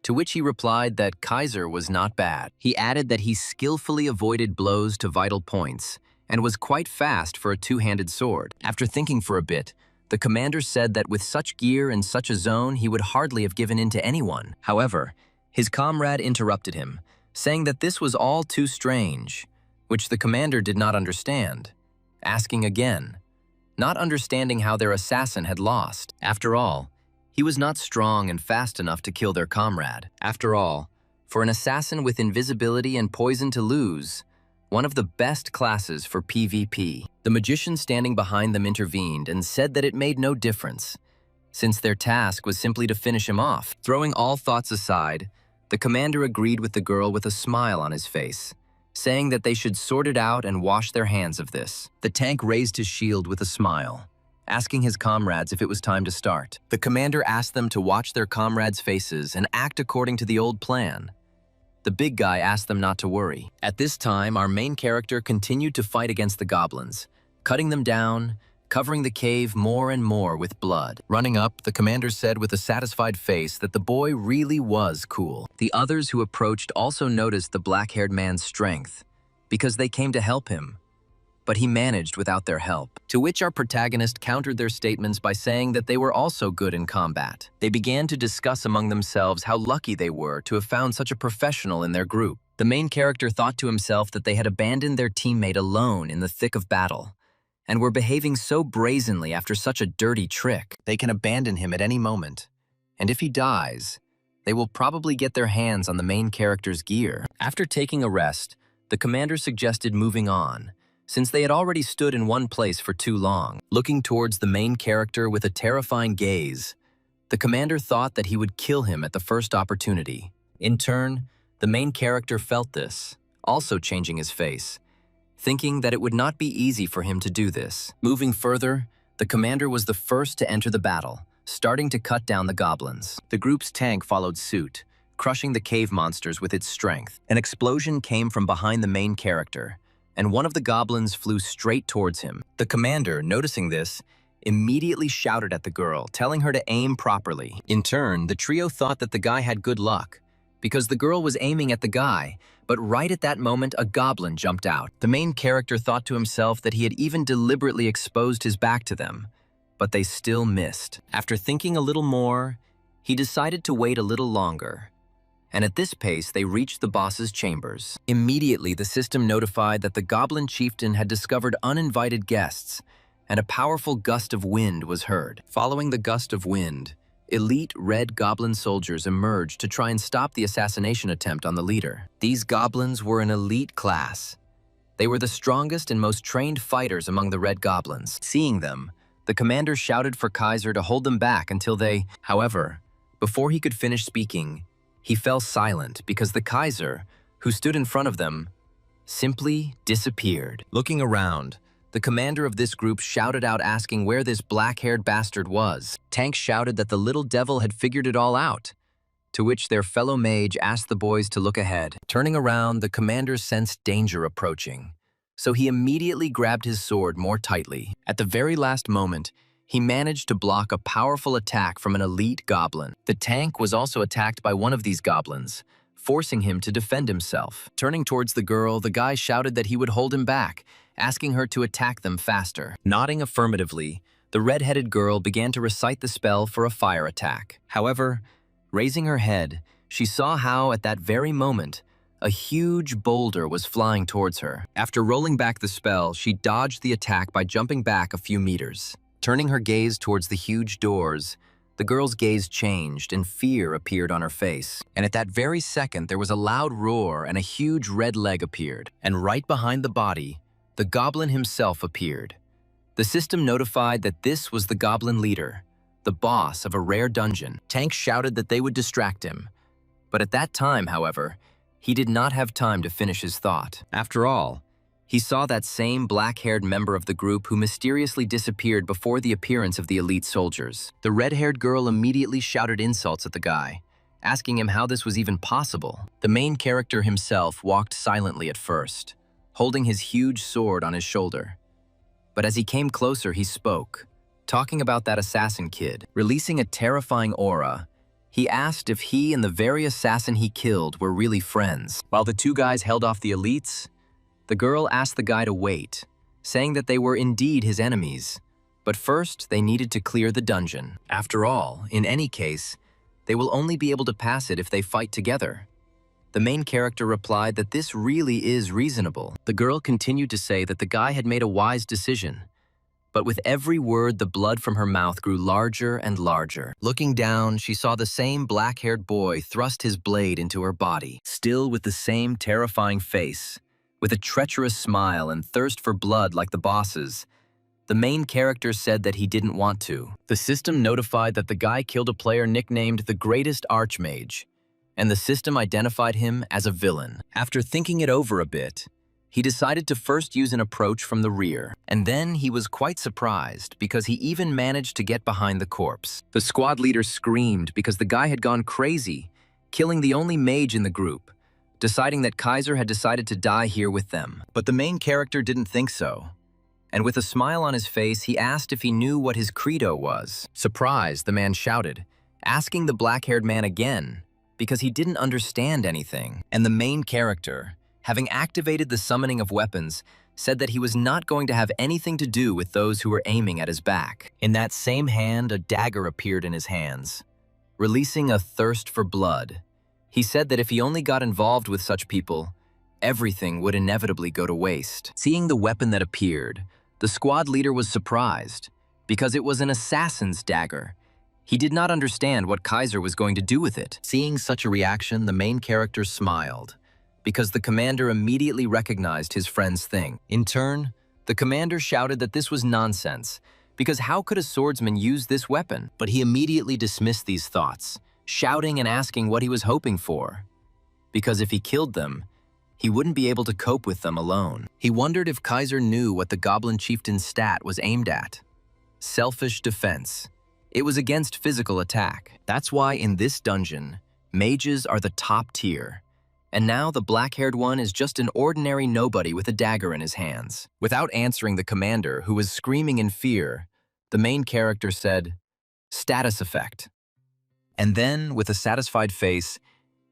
to which he replied that Kaiser was not bad. He added that he skillfully avoided blows to vital points and was quite fast for a two-handed sword. After thinking for a bit, the commander said that with such gear and such a zone, he would hardly have given in to anyone. However, his comrade interrupted him, saying that this was all too strange, which the commander did not understand, asking again, not understanding how their assassin had lost. After all, he was not strong and fast enough to kill their comrade. After all, for an assassin with invisibility and poison to lose, one of the best classes for PvP. The magician standing behind them intervened and said that it made no difference, since their task was simply to finish him off. Throwing all thoughts aside, the commander agreed with the girl with a smile on his face, saying that they should sort it out and wash their hands of this. The tank raised his shield with a smile, asking his comrades if it was time to start. The commander asked them to watch their comrades' faces and act according to the old plan. The big guy asked them not to worry. At this time, our main character continued to fight against the goblins, cutting them down, covering the cave more and more with blood. Running up, the commander said with a satisfied face that the boy really was cool. The others who approached also noticed the black-haired man's strength, because they came to help him. But he managed without their help. To which our protagonist countered their statements by saying that they were also good in combat. They began to discuss among themselves how lucky they were to have found such a professional in their group. The main character thought to himself that they had abandoned their teammate alone in the thick of battle, and were behaving so brazenly after such a dirty trick. They can abandon him at any moment, and if he dies, they will probably get their hands on the main character's gear. After taking a rest, the commander suggested moving on, since they had already stood in one place for too long. Looking towards the main character with a terrifying gaze, the commander thought that he would kill him at the first opportunity. In turn, the main character felt this, also changing his face, thinking that it would not be easy for him to do this. Moving further, the commander was the first to enter the battle, starting to cut down the goblins. The group's tank followed suit, crushing the cave monsters with its strength. An explosion came from behind the main character, and one of the goblins flew straight towards him. The commander, noticing this, immediately shouted at the girl, telling her to aim properly. In turn, the trio thought that the guy had good luck, because the girl was aiming at the guy, but right at that moment a goblin jumped out. The main character thought to himself that he had even deliberately exposed his back to them, but they still missed. After thinking a little more, he decided to wait a little longer, and at this pace they reached the boss's chambers. Immediately the system notified that the goblin chieftain had discovered uninvited guests, and a powerful gust of wind was heard. Following the gust of wind, elite red goblin soldiers emerged to try and stop the assassination attempt on the leader. These goblins were an elite class. They were the strongest and most trained fighters among the red goblins. Seeing them, the commander shouted for Kaiser to hold them back until they... However, before he could finish speaking, he fell silent because the Kaiser, who stood in front of them, simply disappeared. Looking around, the commander of this group shouted out asking where this black-haired bastard was. Tank shouted that the little devil had figured it all out, to which their fellow mage asked the boys to look ahead. Turning around, the commander sensed danger approaching, so he immediately grabbed his sword more tightly. At the very last moment, he managed to block a powerful attack from an elite goblin. The tank was also attacked by one of these goblins, forcing him to defend himself. Turning towards the girl, the guy shouted that he would hold him back, asking her to attack them faster. Nodding affirmatively, the red-headed girl began to recite the spell for a fire attack. However, raising her head, she saw how, at that very moment, a huge boulder was flying towards her. After rolling back the spell, she dodged the attack by jumping back a few meters. Turning her gaze towards the huge doors, the girl's gaze changed and fear appeared on her face. And at that very second, there was a loud roar and a huge red leg appeared. And right behind the body, the goblin himself appeared. The system notified that this was the goblin leader, the boss of a rare dungeon. Tank shouted that they would distract him. But at that time, however, he did not have time to finish his thought. After all, he saw that same black-haired member of the group who mysteriously disappeared before the appearance of the elite soldiers. The red-haired girl immediately shouted insults at the guy, asking him how this was even possible. The main character himself walked silently at first, holding his huge sword on his shoulder. But as he came closer, he spoke, talking about that assassin kid. Releasing a terrifying aura, he asked if he and the very assassin he killed were really friends. While the two guys held off the elites, the girl asked the guy to wait, saying that they were indeed his enemies, but first they needed to clear the dungeon. After all, in any case, they will only be able to pass it if they fight together. The main character replied that this really is reasonable. The girl continued to say that the guy had made a wise decision, but with every word the blood from her mouth grew larger and larger. Looking down, she saw the same black-haired boy thrust his blade into her body, still with the same terrifying face. With a treacherous smile and thirst for blood like the boss's, the main character said that he didn't want to. The system notified that the guy killed a player nicknamed the Greatest Archmage, and the system identified him as a villain. After thinking it over a bit, he decided to first use an approach from the rear, and then he was quite surprised because he even managed to get behind the corpse. The squad leader screamed because the guy had gone crazy, killing the only mage in the group, deciding that Kaiser had decided to die here with them. But the main character didn't think so, And with a smile on his face, he asked if he knew what his credo was. Surprised, the man shouted, asking the black-haired man again, because he didn't understand anything. And the main character, having activated the summoning of weapons, said that he was not going to have anything to do with those who were aiming at his back. In that same hand, a dagger appeared in his hands, releasing a thirst for blood. He said that if he only got involved with such people, everything would inevitably go to waste. Seeing the weapon that appeared, the squad leader was surprised, because it was an assassin's dagger. He did not understand what Kaiser was going to do with it. Seeing such a reaction, the main character smiled, because the commander immediately recognized his friend's thing. In turn, the commander shouted that this was nonsense, because how could a swordsman use this weapon? But he immediately dismissed these thoughts, shouting and asking what he was hoping for. Because if he killed them, he wouldn't be able to cope with them alone. He wondered if Kaiser knew what the goblin chieftain's stat was aimed at. Selfish defense. It was against physical attack. That's why in this dungeon, mages are the top tier. And now the black-haired one is just an ordinary nobody with a dagger in his hands. Without answering the commander, who was screaming in fear, the main character said, "Status effect." And then, with a satisfied face,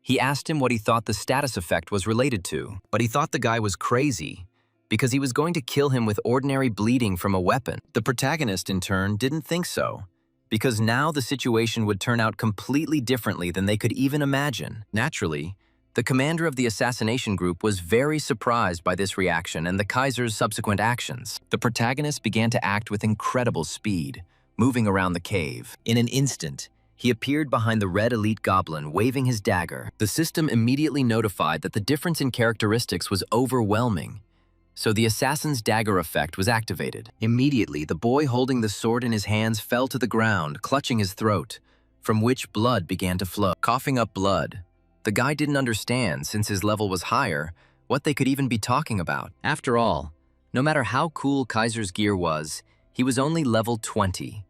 he asked him what he thought the status effect was related to. But he thought the guy was crazy, because he was going to kill him with ordinary bleeding from a weapon. The protagonist, in turn, didn't think so, because now the situation would turn out completely differently than they could even imagine. Naturally, the commander of the assassination group was very surprised by this reaction and the Kaiser's subsequent actions. The protagonist began to act with incredible speed, moving around the cave. In an instant, he appeared behind the red elite goblin, waving his dagger. The system immediately notified that the difference in characteristics was overwhelming, so the assassin's dagger effect was activated. Immediately, the boy holding the sword in his hands fell to the ground, clutching his throat, from which blood began to flow. Coughing up blood, the guy didn't understand, since his level was higher, what they could even be talking about. After all, no matter how cool Kaiser's gear was, he was only level 20.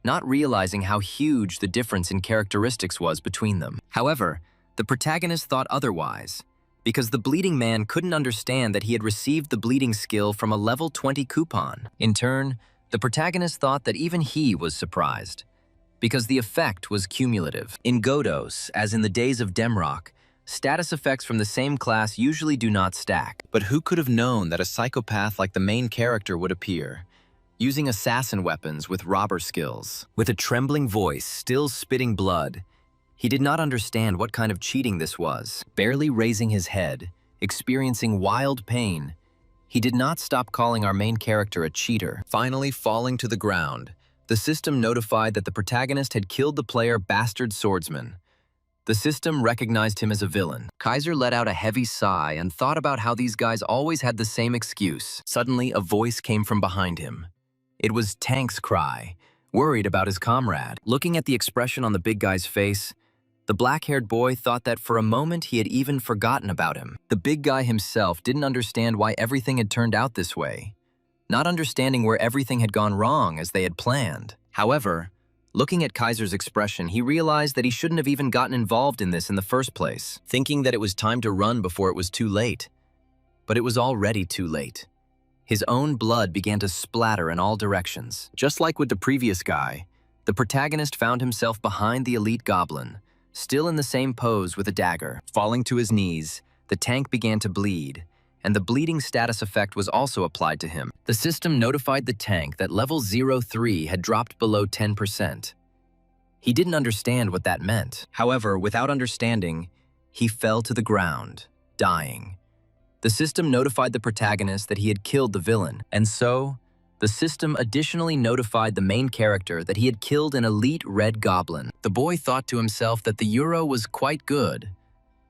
Not realizing how huge the difference in characteristics was between them. However, the protagonist thought otherwise, because the bleeding man couldn't understand that he had received the bleeding skill from a level 20 coupon. In turn, the protagonist thought that even he was surprised, because the effect was cumulative. In Godos, as in the days of Demrock, status effects from the same class usually do not stack. But who could have known that a psychopath like the main character would appear, using assassin weapons with robber skills? With a trembling voice, still spitting blood, he did not understand what kind of cheating this was. Barely raising his head, experiencing wild pain, he did not stop calling our main character a cheater. Finally falling to the ground, the system notified that the protagonist had killed the player Bastard Swordsman. The system recognized him as a villain. Kaiser let out a heavy sigh and thought about how these guys always had the same excuse. Suddenly, a voice came from behind him. It was Tank's cry, worried about his comrade. Looking at the expression on the big guy's face, the black-haired boy thought that for a moment he had even forgotten about him. The big guy himself didn't understand why everything had turned out this way, not understanding where everything had gone wrong as they had planned. However, looking at Kaiser's expression, he realized that he shouldn't have even gotten involved in this in the first place, thinking that it was time to run before it was too late. But it was already too late. His own blood began to splatter in all directions. Just like with the previous guy, the protagonist found himself behind the elite goblin, still in the same pose with a dagger. Falling to his knees, the tank began to bleed, and the bleeding status effect was also applied to him. The system notified the tank that level 03 had dropped below 10%. He didn't understand what that meant. However, without understanding, he fell to the ground, dying. The system notified the protagonist that he had killed the villain, and so, the system additionally notified the main character that he had killed an elite red goblin. The boy thought to himself that the euro was quite good,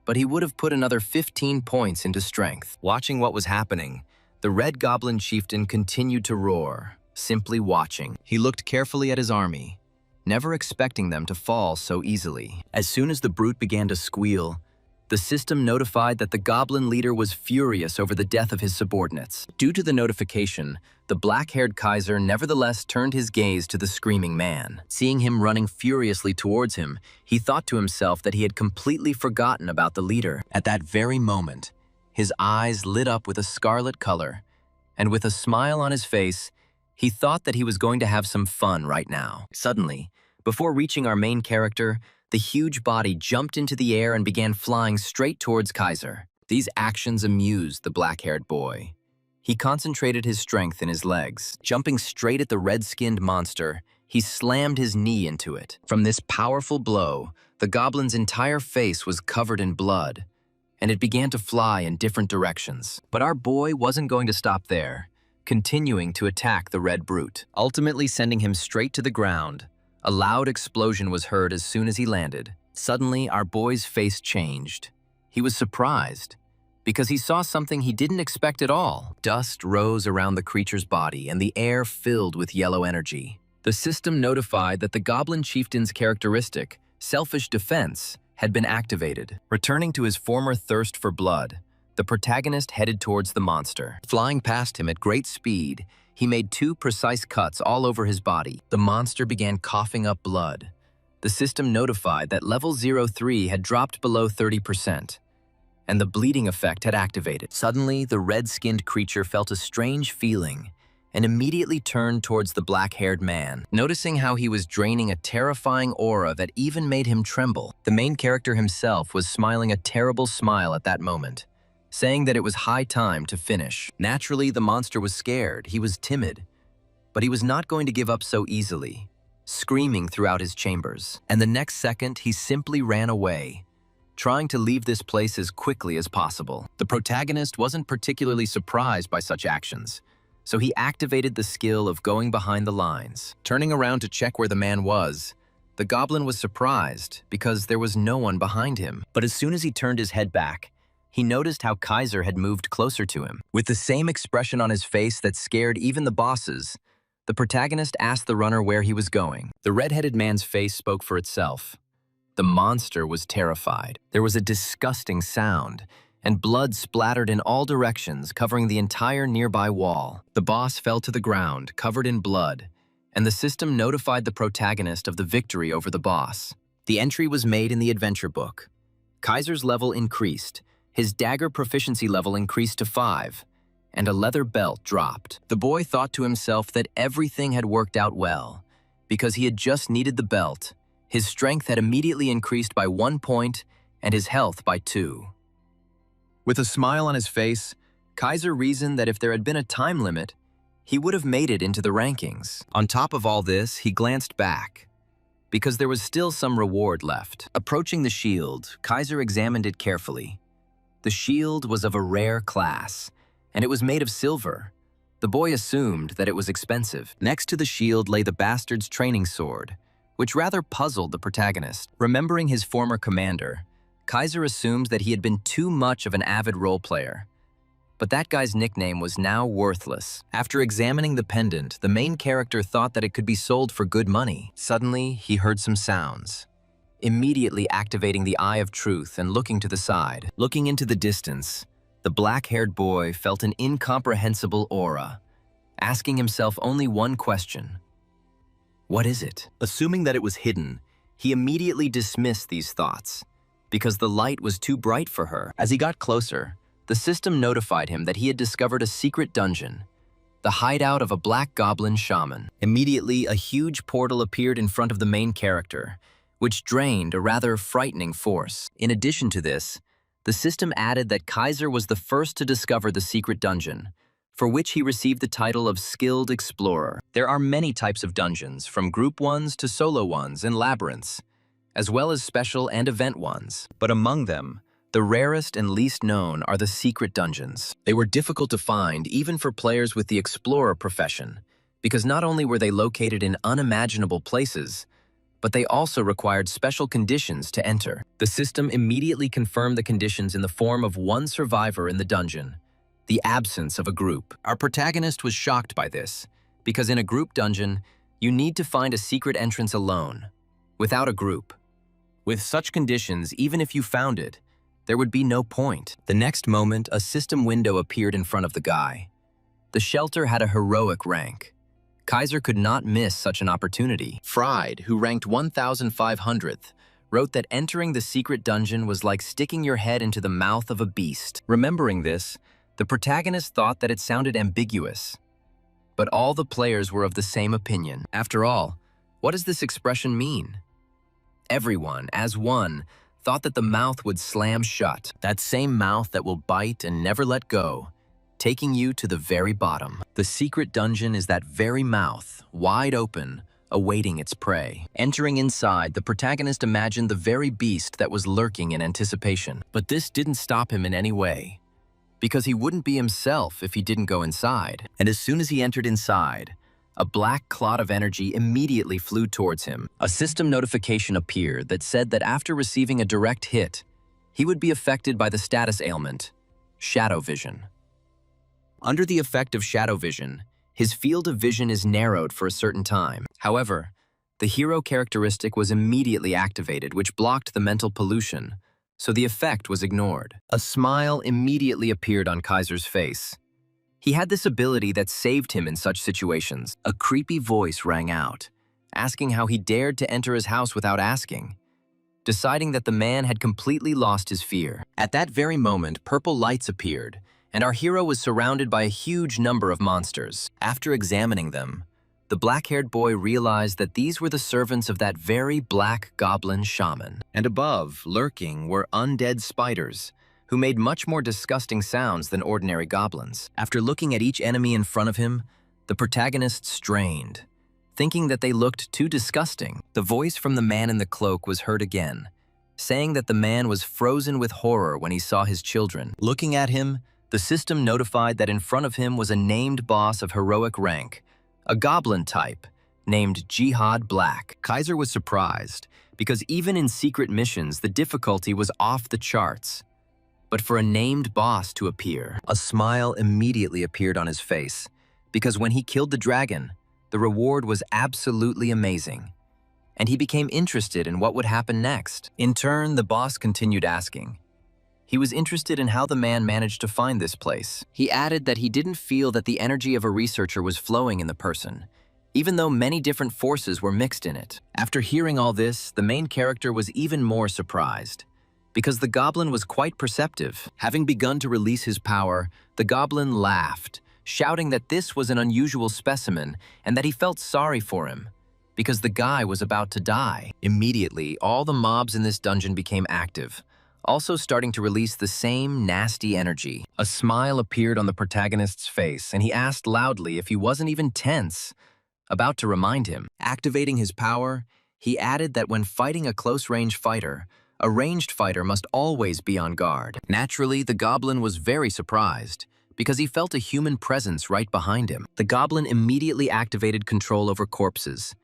but he would have put another 15 points into strength. Watching what was happening, the red goblin chieftain continued to roar, simply watching. He looked carefully at his army, never expecting them to fall so easily. As soon as the brute began to squeal, the system notified that the goblin leader was furious over the death of his subordinates. Due to the notification, the black-haired Kaiser nevertheless turned his gaze to the screaming man. Seeing him running furiously towards him, he thought to himself that he had completely forgotten about the leader. At that very moment, his eyes lit up with a scarlet color, and with a smile on his face, he thought that he was going to have some fun right now. Suddenly, before reaching our main character, the huge body jumped into the air and began flying straight towards Kaiser. These actions amused the black-haired boy. He concentrated his strength in his legs. Jumping straight at the red-skinned monster, he slammed his knee into it. From this powerful blow, the goblin's entire face was covered in blood, and it began to fly in different directions. But our boy wasn't going to stop there, continuing to attack the red brute, ultimately sending him straight to the ground. A loud explosion was heard as soon as he landed. Suddenly, our boy's face changed. He was surprised, because he saw something he didn't expect at all. Dust rose around the creature's body, and the air filled with yellow energy. The system notified that the goblin chieftain's characteristic, selfish defense, had been activated. Returning to his former thirst for blood, the protagonist headed towards the monster. Flying past him at great speed, he made 2 precise cuts all over his body. The monster began coughing up blood. The system notified that level 03 had dropped below 30%, and the bleeding effect had activated. Suddenly, the red-skinned creature felt a strange feeling and immediately turned towards the black-haired man, noticing how he was draining a terrifying aura that even made him tremble. The main character himself was smiling a terrible smile at that moment, saying that it was high time to finish. Naturally, the monster was scared, he was timid, but he was not going to give up so easily, screaming throughout his chambers. And the next second, he simply ran away, trying to leave this place as quickly as possible. The protagonist wasn't particularly surprised by such actions, so he activated the skill of going behind the lines. Turning around to check where the man was, the goblin was surprised because there was no one behind him. But as soon as he turned his head back, he noticed how Kaiser had moved closer to him. With the same expression on his face that scared even the bosses, the protagonist asked the runner where he was going. The red-headed man's face spoke for itself. The monster was terrified. There was a disgusting sound, and blood splattered in all directions, covering the entire nearby wall. The boss fell to the ground, covered in blood, and the system notified the protagonist of the victory over the boss. The entry was made in the adventure book. Kaiser's level increased, his dagger proficiency level increased to 5, and a leather belt dropped. The boy thought to himself that everything had worked out well, because he had just needed the belt. His strength had immediately increased by 1 point, and his health by 2. With a smile on his face, Kaiser reasoned that if there had been a time limit, he would have made it into the rankings. On top of all this, he glanced back, because there was still some reward left. Approaching the shield, Kaiser examined it carefully. The shield was of a rare class, and it was made of silver. The boy assumed that it was expensive. Next to the shield lay the bastard's training sword, which rather puzzled the protagonist. Remembering his former commander, Kaiser assumed that he had been too much of an avid role player. But that guy's nickname was now worthless. After examining the pendant, the main character thought that it could be sold for good money. Suddenly, he heard some sounds. Immediately activating the Eye of Truth and looking to the side. Looking into the distance, the black-haired boy felt an incomprehensible aura, asking himself only one question. What is it? Assuming that it was hidden, he immediately dismissed these thoughts, because the light was too bright for her. As he got closer, the system notified him that he had discovered a secret dungeon, the hideout of a black goblin shaman. Immediately, a huge portal appeared in front of the main character, which drained a rather frightening force. In addition to this, the system added that Kaiser was the first to discover the secret dungeon, for which he received the title of Skilled Explorer. There are many types of dungeons, from group ones to solo ones and labyrinths, as well as special and event ones. But among them, the rarest and least known are the secret dungeons. They were difficult to find even for players with the explorer profession, because not only were they located in unimaginable places, but they also required special conditions to enter. The system immediately confirmed the conditions in the form of one survivor in the dungeon, the absence of a group. Our protagonist was shocked by this, because in a group dungeon, you need to find a secret entrance alone, without a group. With such conditions, even if you found it, there would be no point. The next moment, a system window appeared in front of the guy. The shelter had a heroic rank. Kaiser could not miss such an opportunity. Fried, who ranked 1,500th, wrote that entering the secret dungeon was like sticking your head into the mouth of a beast. Remembering this, The protagonist thought that it sounded ambiguous, but all the players were of the same opinion. After all, what does this expression mean? Everyone, as one, thought that the mouth would slam shut, that same mouth that will bite and never let go, taking you to the very bottom. The secret dungeon is that very mouth, wide open, awaiting its prey. Entering inside, the protagonist imagined the very beast that was lurking in anticipation. But this didn't stop him in any way, because he wouldn't be himself if he didn't go inside. And as soon as he entered inside, a black clot of energy immediately flew towards him. A system notification appeared that said that after receiving a direct hit, he would be affected by the status ailment, shadow vision. Under the effect of shadow vision, his field of vision is narrowed for a certain time. However, the hero characteristic was immediately activated, which blocked the mental pollution, so the effect was ignored. A smile immediately appeared on Kaiser's face. He had this ability that saved him in such situations. A creepy voice rang out, asking how he dared to enter his house without asking, deciding that the man had completely lost his fear. At that very moment, purple lights appeared, and our hero was surrounded by a huge number of monsters. After examining them, the black-haired boy realized that these were the servants of that very black goblin shaman. And above, lurking, were undead spiders, who made much more disgusting sounds than ordinary goblins. After looking at each enemy in front of him, the protagonist strained, thinking that they looked too disgusting. The voice from the man in the cloak was heard again, saying that the man was frozen with horror when he saw his children. Looking at him, the system notified that in front of him was a named boss of heroic rank, a goblin type, named Jihad Black. Kaiser was surprised, because even in secret missions, the difficulty was off the charts. But for a named boss to appear, a smile immediately appeared on his face, because when he killed the dragon, the reward was absolutely amazing, and he became interested in what would happen next. In turn, the boss continued asking. He was interested in how the man managed to find this place. He added that he didn't feel that the energy of a researcher was flowing in the person, even though many different forces were mixed in it. After hearing all this, the main character was even more surprised, because the goblin was quite perceptive. Having begun to release his power, the goblin laughed, shouting that this was an unusual specimen and that he felt sorry for him, because the guy was about to die. Immediately, all the mobs in this dungeon became active, also starting to release the same nasty energy. A smile appeared on the protagonist's face, and he asked loudly if he wasn't even tense, about to remind him. Activating his power, he added that when fighting a close-range fighter, a ranged fighter must always be on guard. Naturally, the goblin was very surprised, because he felt a human presence right behind him. The goblin immediately activated control over corpses,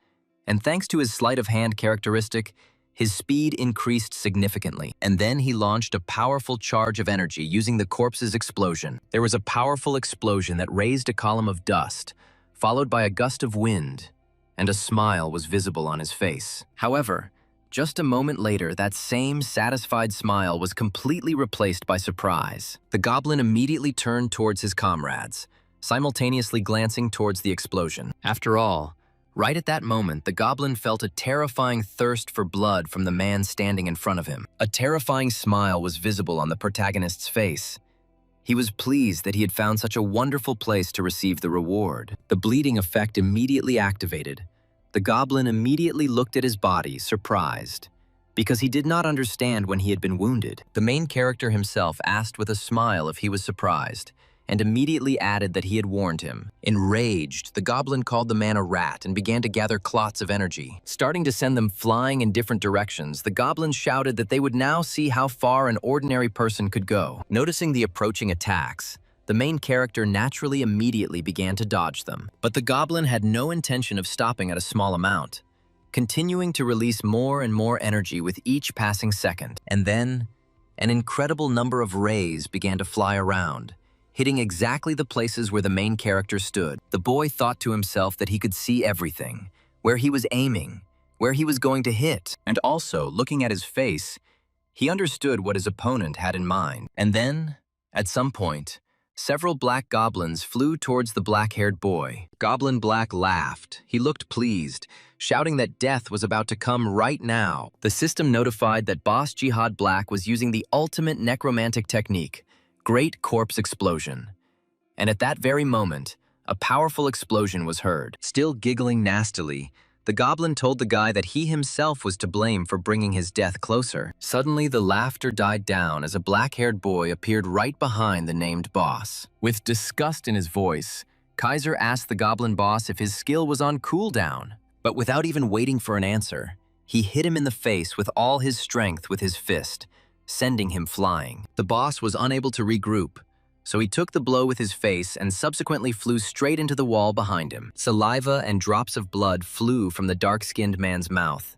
and thanks to his sleight of hand characteristic, his speed increased significantly, and then he launched a powerful charge of energy using the corpse's explosion. There was a powerful explosion that raised a column of dust, followed by a gust of wind, and a smile was visible on his face. However, just a moment later, that same satisfied smile was completely replaced by surprise. The goblin immediately turned towards his comrades, simultaneously glancing towards the explosion. After all, right at that moment, the goblin felt a terrifying thirst for blood from the man standing in front of him. A terrifying smile was visible on the protagonist's face. He was pleased that he had found such a wonderful place to receive the reward. The bleeding effect immediately activated. The goblin immediately looked at his body, surprised, because he did not understand when he had been wounded. The main character himself asked with a smile if he was surprised, and immediately added that he had warned him. Enraged, the goblin called the man a rat and began to gather clots of energy. Starting to send them flying in different directions, the goblin shouted that they would now see how far an ordinary person could go. Noticing the approaching attacks, the main character naturally immediately began to dodge them. But the goblin had no intention of stopping at a small amount, continuing to release more and more energy with each passing second. And then, an incredible number of rays began to fly around, hitting exactly the places where the main character stood. The boy thought to himself that he could see everything, where he was aiming, where he was going to hit, and also, looking at his face, he understood what his opponent had in mind. And then, at some point, several black goblins flew towards the black-haired boy. Goblin Black laughed. He looked pleased, shouting that death was about to come right now. The system notified that Boss Jihad Black was using the ultimate necromantic technique, Great corpse explosion. And at that very moment, a powerful explosion was heard. Still giggling nastily, the goblin told the guy that he himself was to blame for bringing his death closer. Suddenly, the laughter died down as a black-haired boy appeared right behind the named boss. With disgust in his voice, Kaiser asked the goblin boss if his skill was on cooldown. But without even waiting for an answer, he hit him in the face with all his strength with his fist, sending him flying. The boss was unable to regroup, so he took the blow with his face and subsequently flew straight into the wall behind him. Saliva and drops of blood flew from the dark-skinned man's mouth.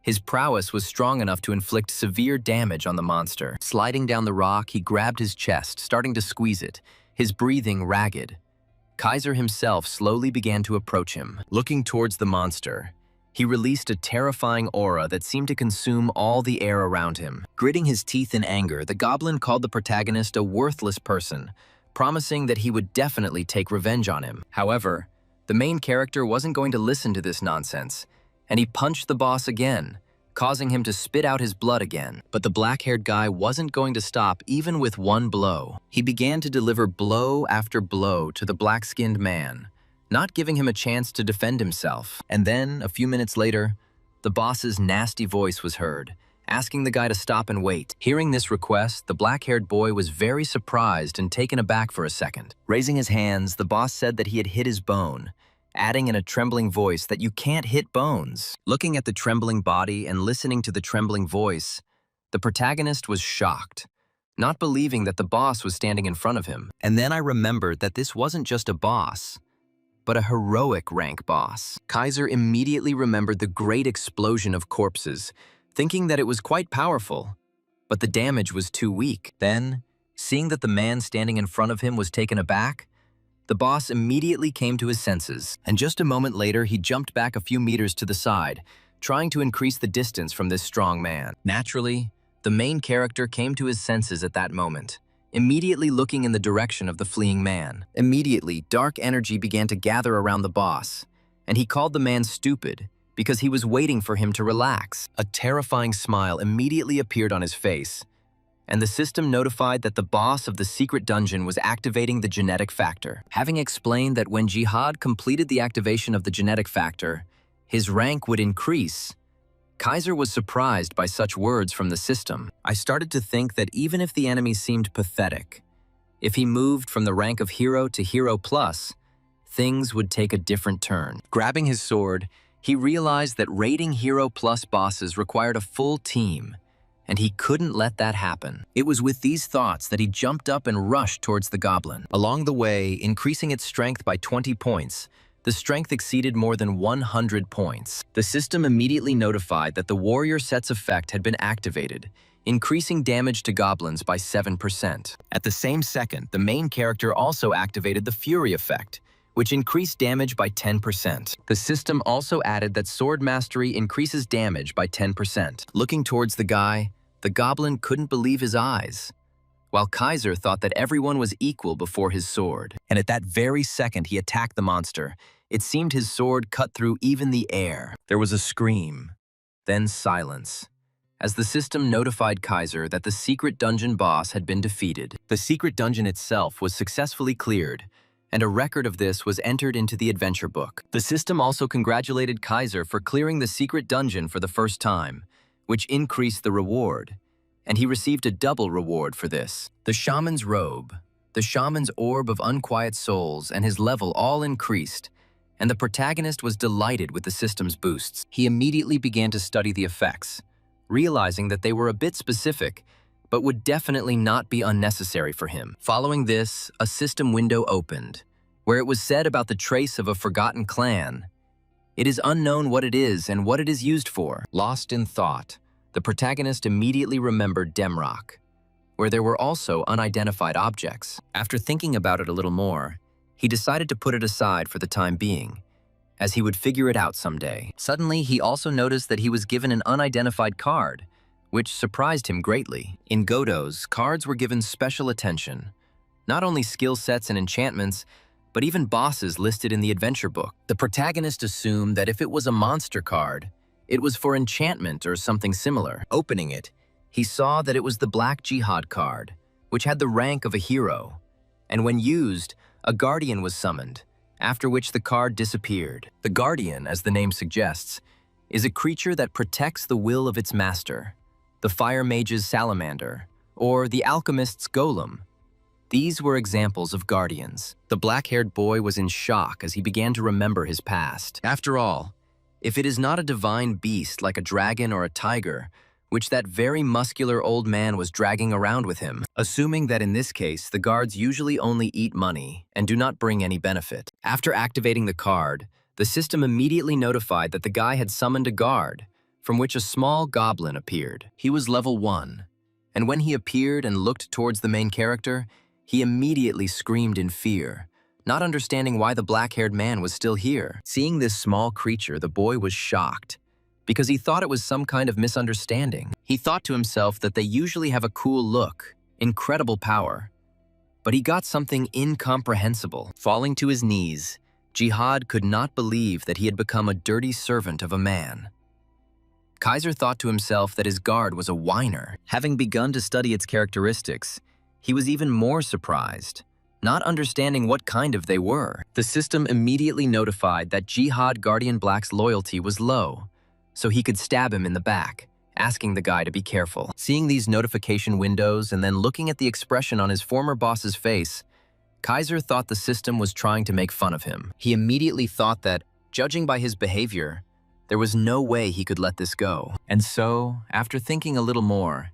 His prowess was strong enough to inflict severe damage on the monster. Sliding down the rock, he grabbed his chest, starting to squeeze it, his breathing ragged. Kaiser himself slowly began to approach him. Looking towards the monster, he released a terrifying aura that seemed to consume all the air around him. Gritting his teeth in anger, the goblin called the protagonist a worthless person, promising that he would definitely take revenge on him. However, the main character wasn't going to listen to this nonsense, and he punched the boss again, causing him to spit out his blood again. But the black-haired guy wasn't going to stop even with one blow. He began to deliver blow after blow to the black-skinned man, not giving him a chance to defend himself. And then, a few minutes later, the boss's nasty voice was heard, asking the guy to stop and wait. Hearing this request, the black-haired boy was very surprised and taken aback for a second. Raising his hands, the boss said that he had hit his bone, adding in a trembling voice that you can't hit bones. Looking at the trembling body and listening to the trembling voice, the protagonist was shocked, not believing that the boss was standing in front of him. And then I remembered that this wasn't just a boss, but a heroic rank boss. Kaiser immediately remembered the great explosion of corpses, thinking that it was quite powerful, but the damage was too weak. Then, seeing that the man standing in front of him was taken aback, the boss immediately came to his senses, and just a moment later he jumped back a few meters to the side, trying to increase the distance from this strong man. Naturally, the main character came to his senses at that moment, immediately looking in the direction of the fleeing man. Immediately, dark energy began to gather around the boss, and he called the man stupid because he was waiting for him to relax. A terrifying smile immediately appeared on his face, and the system notified that the boss of the secret dungeon was activating the genetic factor. Having explained that when Jihad completed the activation of the genetic factor, his rank would increase, Kaiser was surprised by such words from the system. I started to think that even if the enemy seemed pathetic, if he moved from the rank of hero to hero plus, things would take a different turn. Grabbing his sword, he realized that raiding hero plus bosses required a full team, and he couldn't let that happen. It was with these thoughts that he jumped up and rushed towards the goblin. Along the way, increasing its strength by 20 points, the strength exceeded more than 100 points. The system immediately notified that the warrior set's effect had been activated, increasing damage to goblins by 7%. At the same second, the main character also activated the fury effect, which increased damage by 10%. The system also added that sword mastery increases damage by 10%. Looking towards the guy, the goblin couldn't believe his eyes, while Kaiser thought that everyone was equal before his sword. And at that very second he attacked the monster, it seemed his sword cut through even the air. There was a scream, then silence, as the system notified Kaiser that the secret dungeon boss had been defeated. The secret dungeon itself was successfully cleared, and a record of this was entered into the adventure book. The system also congratulated Kaiser for clearing the secret dungeon for the first time, which increased the reward, and he received a double reward for this. The shaman's robe, the shaman's orb of unquiet souls, and his level all increased, and the protagonist was delighted with the system's boosts. He immediately began to study the effects, realizing that they were a bit specific, but would definitely not be unnecessary for him. Following this, a system window opened, where it was said about the trace of a forgotten clan. It is unknown what it is and what it is used for. Lost in thought, the protagonist immediately remembered Demrock, where there were also unidentified objects. After thinking about it a little more, he decided to put it aside for the time being, as he would figure it out someday. Suddenly, he also noticed that he was given an unidentified card, which surprised him greatly. In Godot's, cards were given special attention. Not only skill sets and enchantments, but even bosses listed in the adventure book. The protagonist assumed that if it was a monster card, it was for enchantment or something similar. Opening it, he saw that it was the Black Jihad card, which had the rank of a hero, and when used, a guardian was summoned, after which the card disappeared. The guardian, as the name suggests, is a creature that protects the will of its master, the fire mage's salamander, or the alchemist's golem. These were examples of guardians. The black-haired boy was in shock as he began to remember his past. After all, if it is not a divine beast like a dragon or a tiger, which that very muscular old man was dragging around with him, assuming that in this case the guards usually only eat money and do not bring any benefit. After activating the card, the system immediately notified that the guy had summoned a guard, from which a small goblin appeared. He was level 1, and when he appeared and looked towards the main character, he immediately screamed in fear, not understanding why the black-haired man was still here. Seeing this small creature, the boy was shocked, because he thought it was some kind of misunderstanding. He thought to himself that they usually have a cool look, incredible power. But he got something incomprehensible. Falling to his knees, Jihad could not believe that he had become a dirty servant of a man. Kaiser thought to himself that his guard was a whiner. Having begun to study its characteristics, he was even more surprised, not understanding what kind of they were. The system immediately notified that Jihad Guardian Black's loyalty was low, so he could stab him in the back, asking the guy to be careful. Seeing these notification windows and then looking at the expression on his former boss's face, Kaiser thought the system was trying to make fun of him. He immediately thought that, judging by his behavior, there was no way he could let this go. And so, after thinking a little more,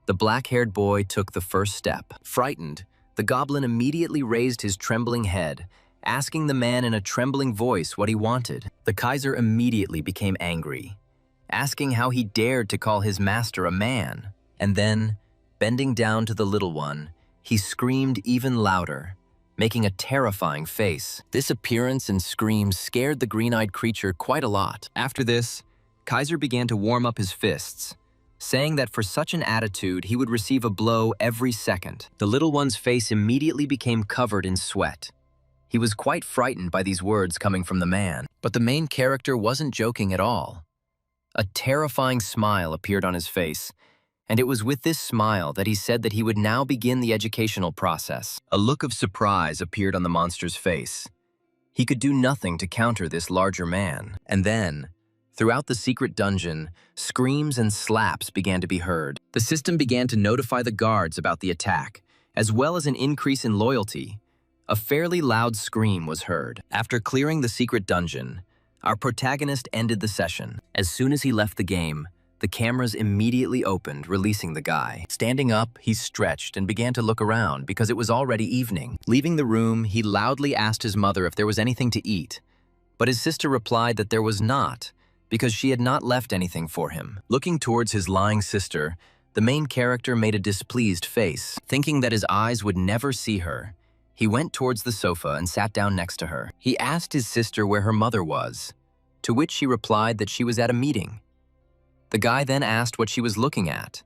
the black-haired boy took the first step. Frightened, the goblin immediately raised his trembling head, asking the man in a trembling voice what he wanted. The Kaiser immediately became angry, asking how he dared to call his master a man. And then, bending down to the little one, he screamed even louder, making a terrifying face. This appearance and screams scared the green-eyed creature quite a lot. After this, Kaiser began to warm up his fists, saying that for such an attitude he would receive a blow every second. The little one's face immediately became covered in sweat. He was quite frightened by these words coming from the man, but the main character wasn't joking at all. A terrifying smile appeared on his face, and it was with this smile that he said that he would now begin the educational process. A look of surprise appeared on the monster's face. He could do nothing to counter this larger man. And then, throughout the secret dungeon, screams and slaps began to be heard. The system began to notify the guards about the attack, as well as an increase in loyalty. A fairly loud scream was heard. After clearing the secret dungeon, our protagonist ended the session. As soon as he left the game, the cameras immediately opened, releasing the guy. Standing up, he stretched and began to look around because it was already evening. Leaving the room, he loudly asked his mother if there was anything to eat, but his sister replied that there was not, because she had not left anything for him. Looking towards his lying sister, the main character made a displeased face. Thinking that his eyes would never see her, he went towards the sofa and sat down next to her. He asked his sister where her mother was, to which she replied that she was at a meeting. The guy then asked what she was looking at,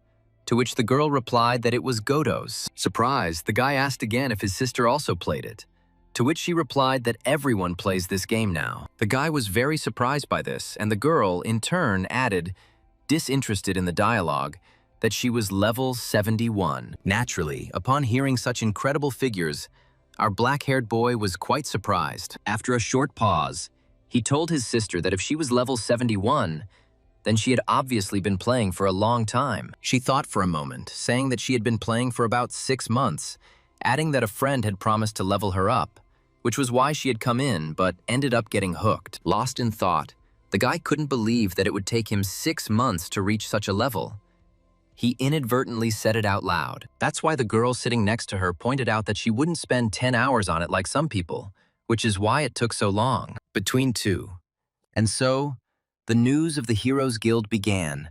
to which the girl replied that it was Godot's. Surprised, the guy asked again if his sister also played it, to which she replied that everyone plays this game now. The guy was very surprised by this, and the girl, in turn, added, disinterested in the dialogue, that she was level 71. Naturally, upon hearing such incredible figures, our black-haired boy was quite surprised. After a short pause, he told his sister that if she was level 71, then she had obviously been playing for a long time. She thought for a moment, saying that she had been playing for about 6 months, adding that a friend had promised to level her up, which was why she had come in, but ended up getting hooked. Lost in thought, the guy couldn't believe that it would take him 6 months to reach such a level. He inadvertently said it out loud. That's why the girl sitting next to her pointed out that she wouldn't spend 10 hours on it like some people, which is why it took so long. Between two. And so, the news of the Heroes Guild began.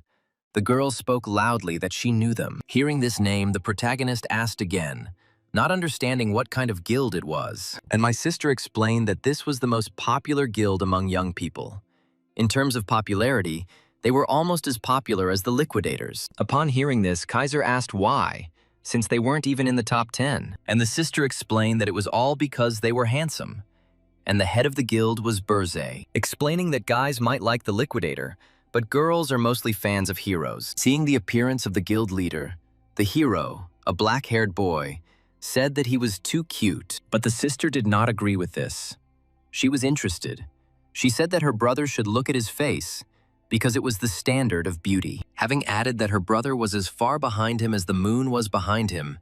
The girl spoke loudly that she knew them. Hearing this name, the protagonist asked again, not understanding what kind of guild it was. And my sister explained that this was the most popular guild among young people. In terms of popularity, they were almost as popular as the Liquidators. Upon hearing this, Kaiser asked why, since they weren't even in the top 10. And the sister explained that it was all because they were handsome. And the head of the guild was Berze, explaining that guys might like the Liquidator, but girls are mostly fans of heroes. Seeing the appearance of the guild leader, the hero, a black-haired boy, said that he was too cute, but the sister did not agree with this. She was interested. She said that her brother should look at his face because it was the standard of beauty. Having added that her brother was as far behind him as the moon was behind him,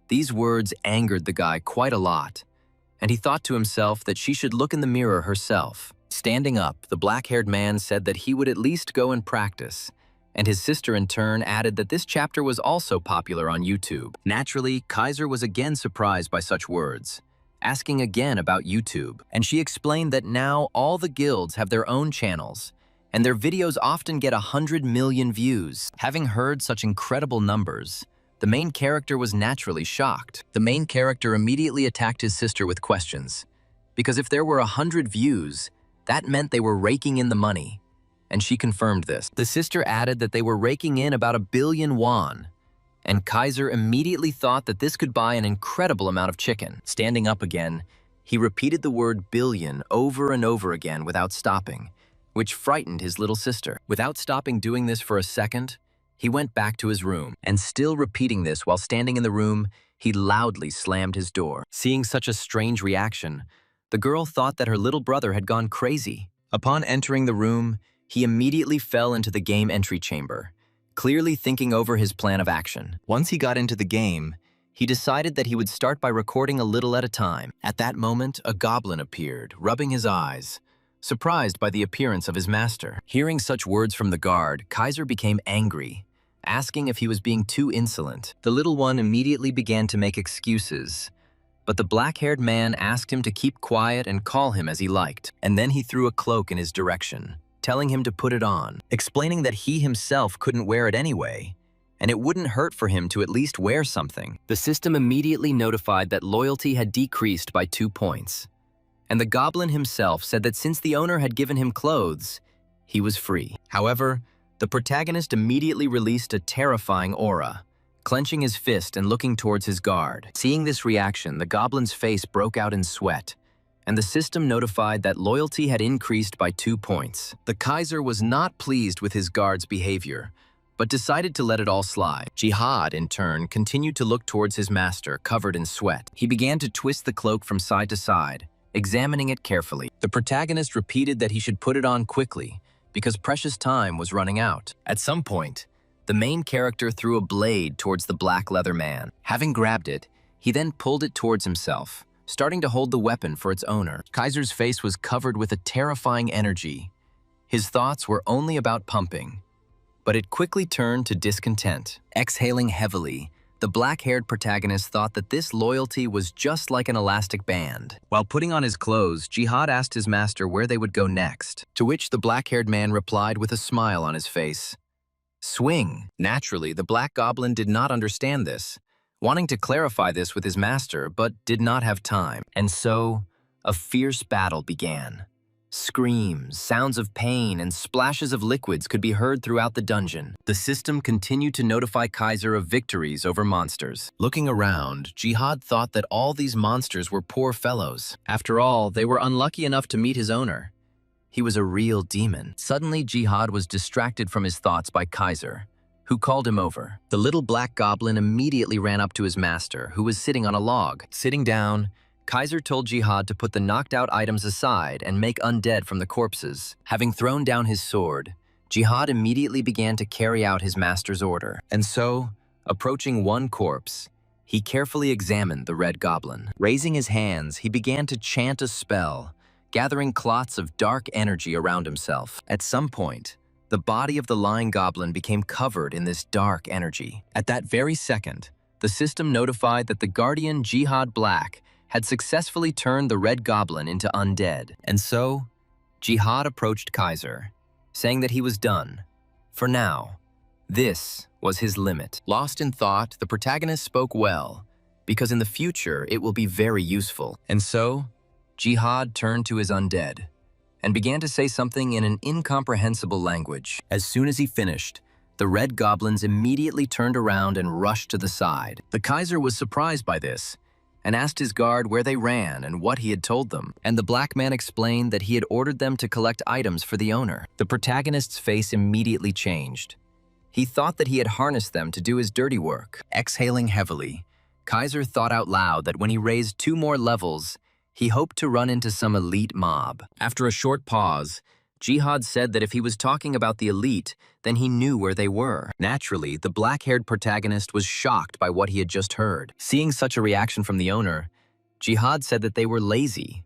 these words angered the guy quite a lot, and he thought to himself that she should look in the mirror herself. Standing up, the black-haired man said that he would at least go and practice, and his sister in turn added that this chapter was also popular on YouTube. Naturally, Kaiser was again surprised by such words, asking again about YouTube, and she explained that now all the guilds have their own channels, and their videos often get 100 million views. Having heard such incredible numbers, the main character was naturally shocked. The main character immediately attacked his sister with questions, because if there were 100 views, that meant they were raking in the money, and she confirmed this. The sister added that they were raking in about 1 billion won, and Kaiser immediately thought that this could buy an incredible amount of chicken. Standing up again, he repeated the word billion over and over again without stopping, which frightened his little sister. Without stopping doing this for a second, he went back to his room, and still repeating this while standing in the room, he loudly slammed his door. Seeing such a strange reaction, the girl thought that her little brother had gone crazy. Upon entering the room, he immediately fell into the game entry chamber, clearly thinking over his plan of action. Once he got into the game, he decided that he would start by recording a little at a time. At that moment, a goblin appeared, rubbing his eyes, surprised by the appearance of his master. Hearing such words from the guard, Kaiser became angry, asking if he was being too insolent. The little one immediately began to make excuses, but the black-haired man asked him to keep quiet and call him as he liked, and then he threw a cloak in his direction, telling him to put it on, explaining that he himself couldn't wear it anyway, and it wouldn't hurt for him to at least wear something. The system immediately notified that loyalty had decreased by 2 points, and the goblin himself said that since the owner had given him clothes, he was free. However, the protagonist immediately released a terrifying aura, clenching his fist and looking towards his guard. Seeing this reaction, the goblin's face broke out in sweat, and the system notified that loyalty had increased by 2 points. The Kaiser was not pleased with his guard's behavior, but decided to let it all slide. Jihad, in turn, continued to look towards his master, covered in sweat. He began to twist the cloak from side to side, examining it carefully. The protagonist repeated that he should put it on quickly, because precious time was running out. At some point, the main character threw a blade towards the black leather man. Having grabbed it, he then pulled it towards himself, starting to hold the weapon for its owner. Kaiser's face was covered with a terrifying energy. His thoughts were only about pumping, but it quickly turned to discontent. Exhaling heavily, the black-haired protagonist thought that this loyalty was just like an elastic band. While putting on his clothes, Jihad asked his master where they would go next, to which the black-haired man replied with a smile on his face, "Swing." Naturally, the black goblin did not understand this, wanting to clarify this with his master, but did not have time. And so, a fierce battle began. Screams, sounds of pain, and splashes of liquids could be heard throughout the dungeon. The system continued to notify Kaiser of victories over monsters. Looking around, Jihad thought that all these monsters were poor fellows. After all, they were unlucky enough to meet his owner. He was a real demon. Suddenly, Jihad was distracted from his thoughts by Kaiser, who called him over. The little black goblin immediately ran up to his master, who was sitting on a log. Sitting down, Kaiser told Jihad to put the knocked-out items aside and make undead from the corpses. Having thrown down his sword, Jihad immediately began to carry out his master's order. And so, approaching one corpse, he carefully examined the red goblin. Raising his hands, he began to chant a spell, gathering clots of dark energy around himself. At some point, the body of the lying goblin became covered in this dark energy. At that very second, the system notified that the guardian Jihad Black had successfully turned the red goblin into undead. And so, Jihad approached Kaiser, saying that he was done. For now, this was his limit. Lost in thought, the protagonist spoke well, because in the future it will be very useful. And so, Jihad turned to his undead, and began to say something in an incomprehensible language. As soon as he finished, the red goblins immediately turned around and rushed to the side. The Kaiser was surprised by this, and asked his guard where they ran and what he had told them, and the black man explained that he had ordered them to collect items for the owner. The protagonist's face immediately changed. He thought that he had harnessed them to do his dirty work. Exhaling heavily, Kaiser thought out loud that when he raised 2 more levels, he hoped to run into some elite mob. After a short pause, Jihad said that if he was talking about the elite, then he knew where they were. Naturally, the black-haired protagonist was shocked by what he had just heard. Seeing such a reaction from the owner, Jihad said that they were lazy.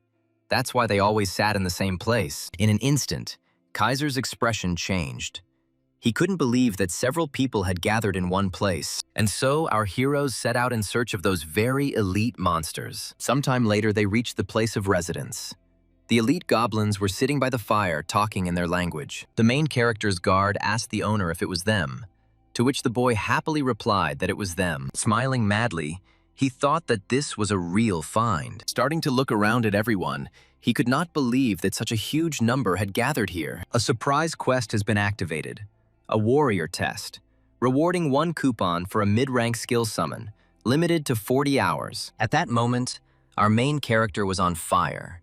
That's why they always sat in the same place. In an instant, Kaiser's expression changed. He couldn't believe that several people had gathered in one place. And so our heroes set out in search of those very elite monsters. Sometime later, they reached the place of residence. The elite goblins were sitting by the fire, talking in their language. The main character's guard asked the owner if it was them, to which the boy happily replied that it was them. Smiling madly, he thought that this was a real find. Starting to look around at everyone, he could not believe that such a huge number had gathered here. A surprise quest has been activated, a warrior test, rewarding 1 coupon for a mid-rank skill summon, limited to 40 hours. At that moment, our main character was on fire.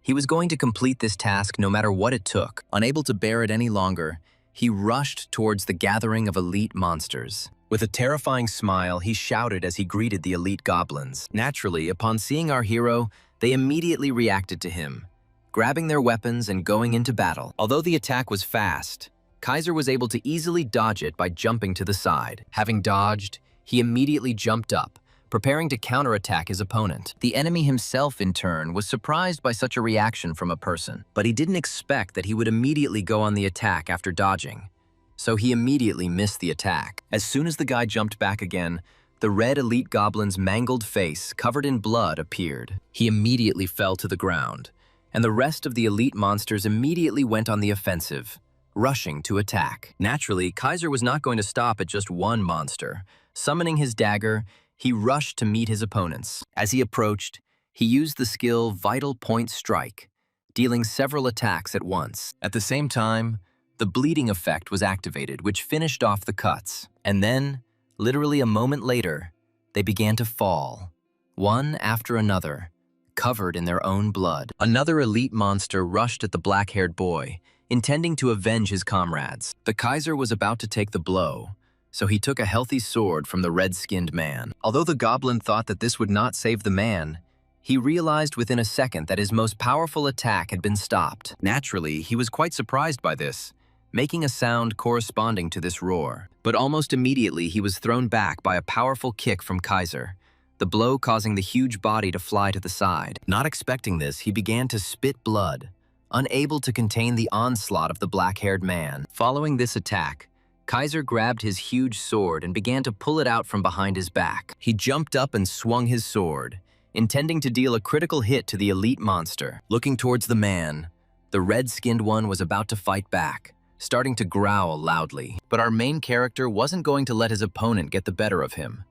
He was going to complete this task no matter what it took. Unable to bear it any longer, he rushed towards the gathering of elite monsters. With a terrifying smile, he shouted as he greeted the elite goblins. Naturally, upon seeing our hero, they immediately reacted to him, grabbing their weapons and going into battle. Although the attack was fast, Kaiser was able to easily dodge it by jumping to the side. Having dodged, he immediately jumped up, preparing to counterattack his opponent. The enemy himself, in turn, was surprised by such a reaction from a person, but he didn't expect that he would immediately go on the attack after dodging. So he immediately missed the attack. As soon as the guy jumped back again, the red elite goblin's mangled face, covered in blood, appeared. He immediately fell to the ground, and the rest of the elite monsters immediately went on the offensive, rushing to attack. Naturally, Kaiser was not going to stop at just one monster. Summoning his dagger, he rushed to meet his opponents. As he approached, he used the skill Vital Point Strike, dealing several attacks at once. At the same time, the bleeding effect was activated, which finished off the cuts. And then, literally a moment later, they began to fall, one after another, covered in their own blood. Another elite monster rushed at the black-haired boy, intending to avenge his comrades. The Kaiser was about to take the blow, so he took a healthy sword from the red-skinned man. Although the goblin thought that this would not save the man, he realized within a second that his most powerful attack had been stopped. Naturally, he was quite surprised by this, making a sound corresponding to this roar. But almost immediately he was thrown back by a powerful kick from Kaiser, the blow causing the huge body to fly to the side. Not expecting this, he began to spit blood, unable to contain the onslaught of the black-haired man. Following this attack, Kaiser grabbed his huge sword and began to pull it out from behind his back. He jumped up and swung his sword, intending to deal a critical hit to the elite monster. Looking towards the man, the red-skinned one was about to fight back, starting to growl loudly. But our main character wasn't going to let his opponent get the better of him.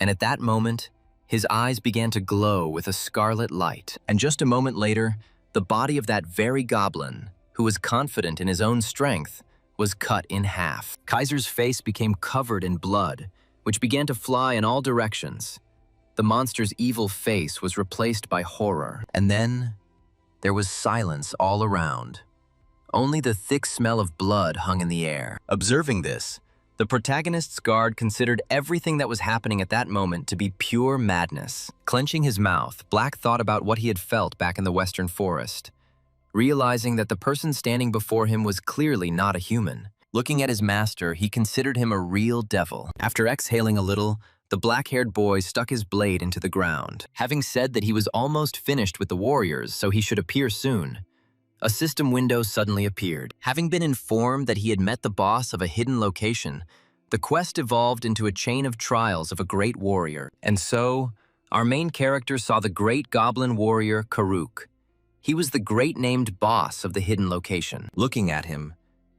And at that moment, his eyes began to glow with a scarlet light. And just a moment later, the body of that very goblin, who was confident in his own strength, was cut in half. Kaiser's face became covered in blood, which began to fly in all directions. The monster's evil face was replaced by horror. And then, there was silence all around. Only the thick smell of blood hung in the air. Observing this, the protagonist's guard considered everything that was happening at that moment to be pure madness. Clenching his mouth, Black thought about what he had felt back in the western forest, realizing that the person standing before him was clearly not a human. Looking at his master, he considered him a real devil. After exhaling a little, the black-haired boy stuck his blade into the ground. Having said that he was almost finished with the warriors, so he should appear soon, a system window suddenly appeared. Having been informed that he had met the boss of a hidden location, the quest evolved into a chain of trials of a great warrior. And so, our main character saw the great goblin warrior Karuk. He was the great-named boss of the hidden location. Looking at him,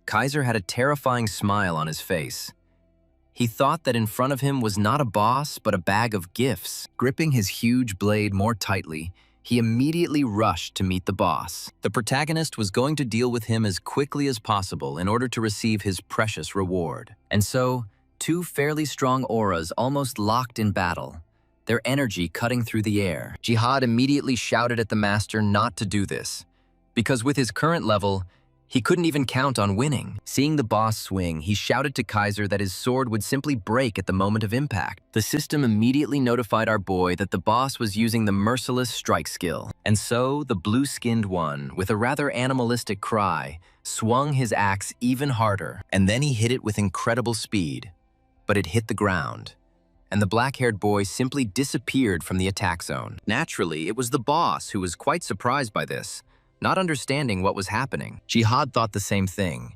Kaiser had a terrifying smile on his face. He thought that in front of him was not a boss, but a bag of gifts. Gripping his huge blade more tightly, he immediately rushed to meet the boss. The protagonist was going to deal with him as quickly as possible in order to receive his precious reward. And so, 2 fairly strong auras almost locked in battle, their energy cutting through the air. Jihad immediately shouted at the master not to do this, because with his current level, He couldn't even count on winning. Seeing the boss swing, he shouted to Kaiser that his sword would simply break at the moment of impact. The system immediately notified our boy that the boss was using the merciless strike skill. And so, the blue-skinned one, with a rather animalistic cry, swung his axe even harder, and then he hit it with incredible speed. But it hit the ground, and the black-haired boy simply disappeared from the attack zone. Naturally, it was the boss who was quite surprised by this, not understanding what was happening. Jihad thought the same thing,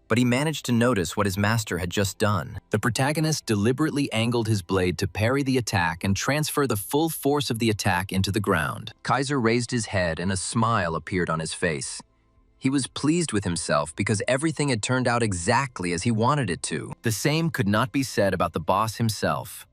but he managed to notice what his master had just done. The protagonist deliberately angled his blade to parry the attack and transfer the full force of the attack into the ground. Kaiser raised his head and a smile appeared on his face. He was pleased with himself because everything had turned out exactly as he wanted it to. The same could not be said about the boss himself.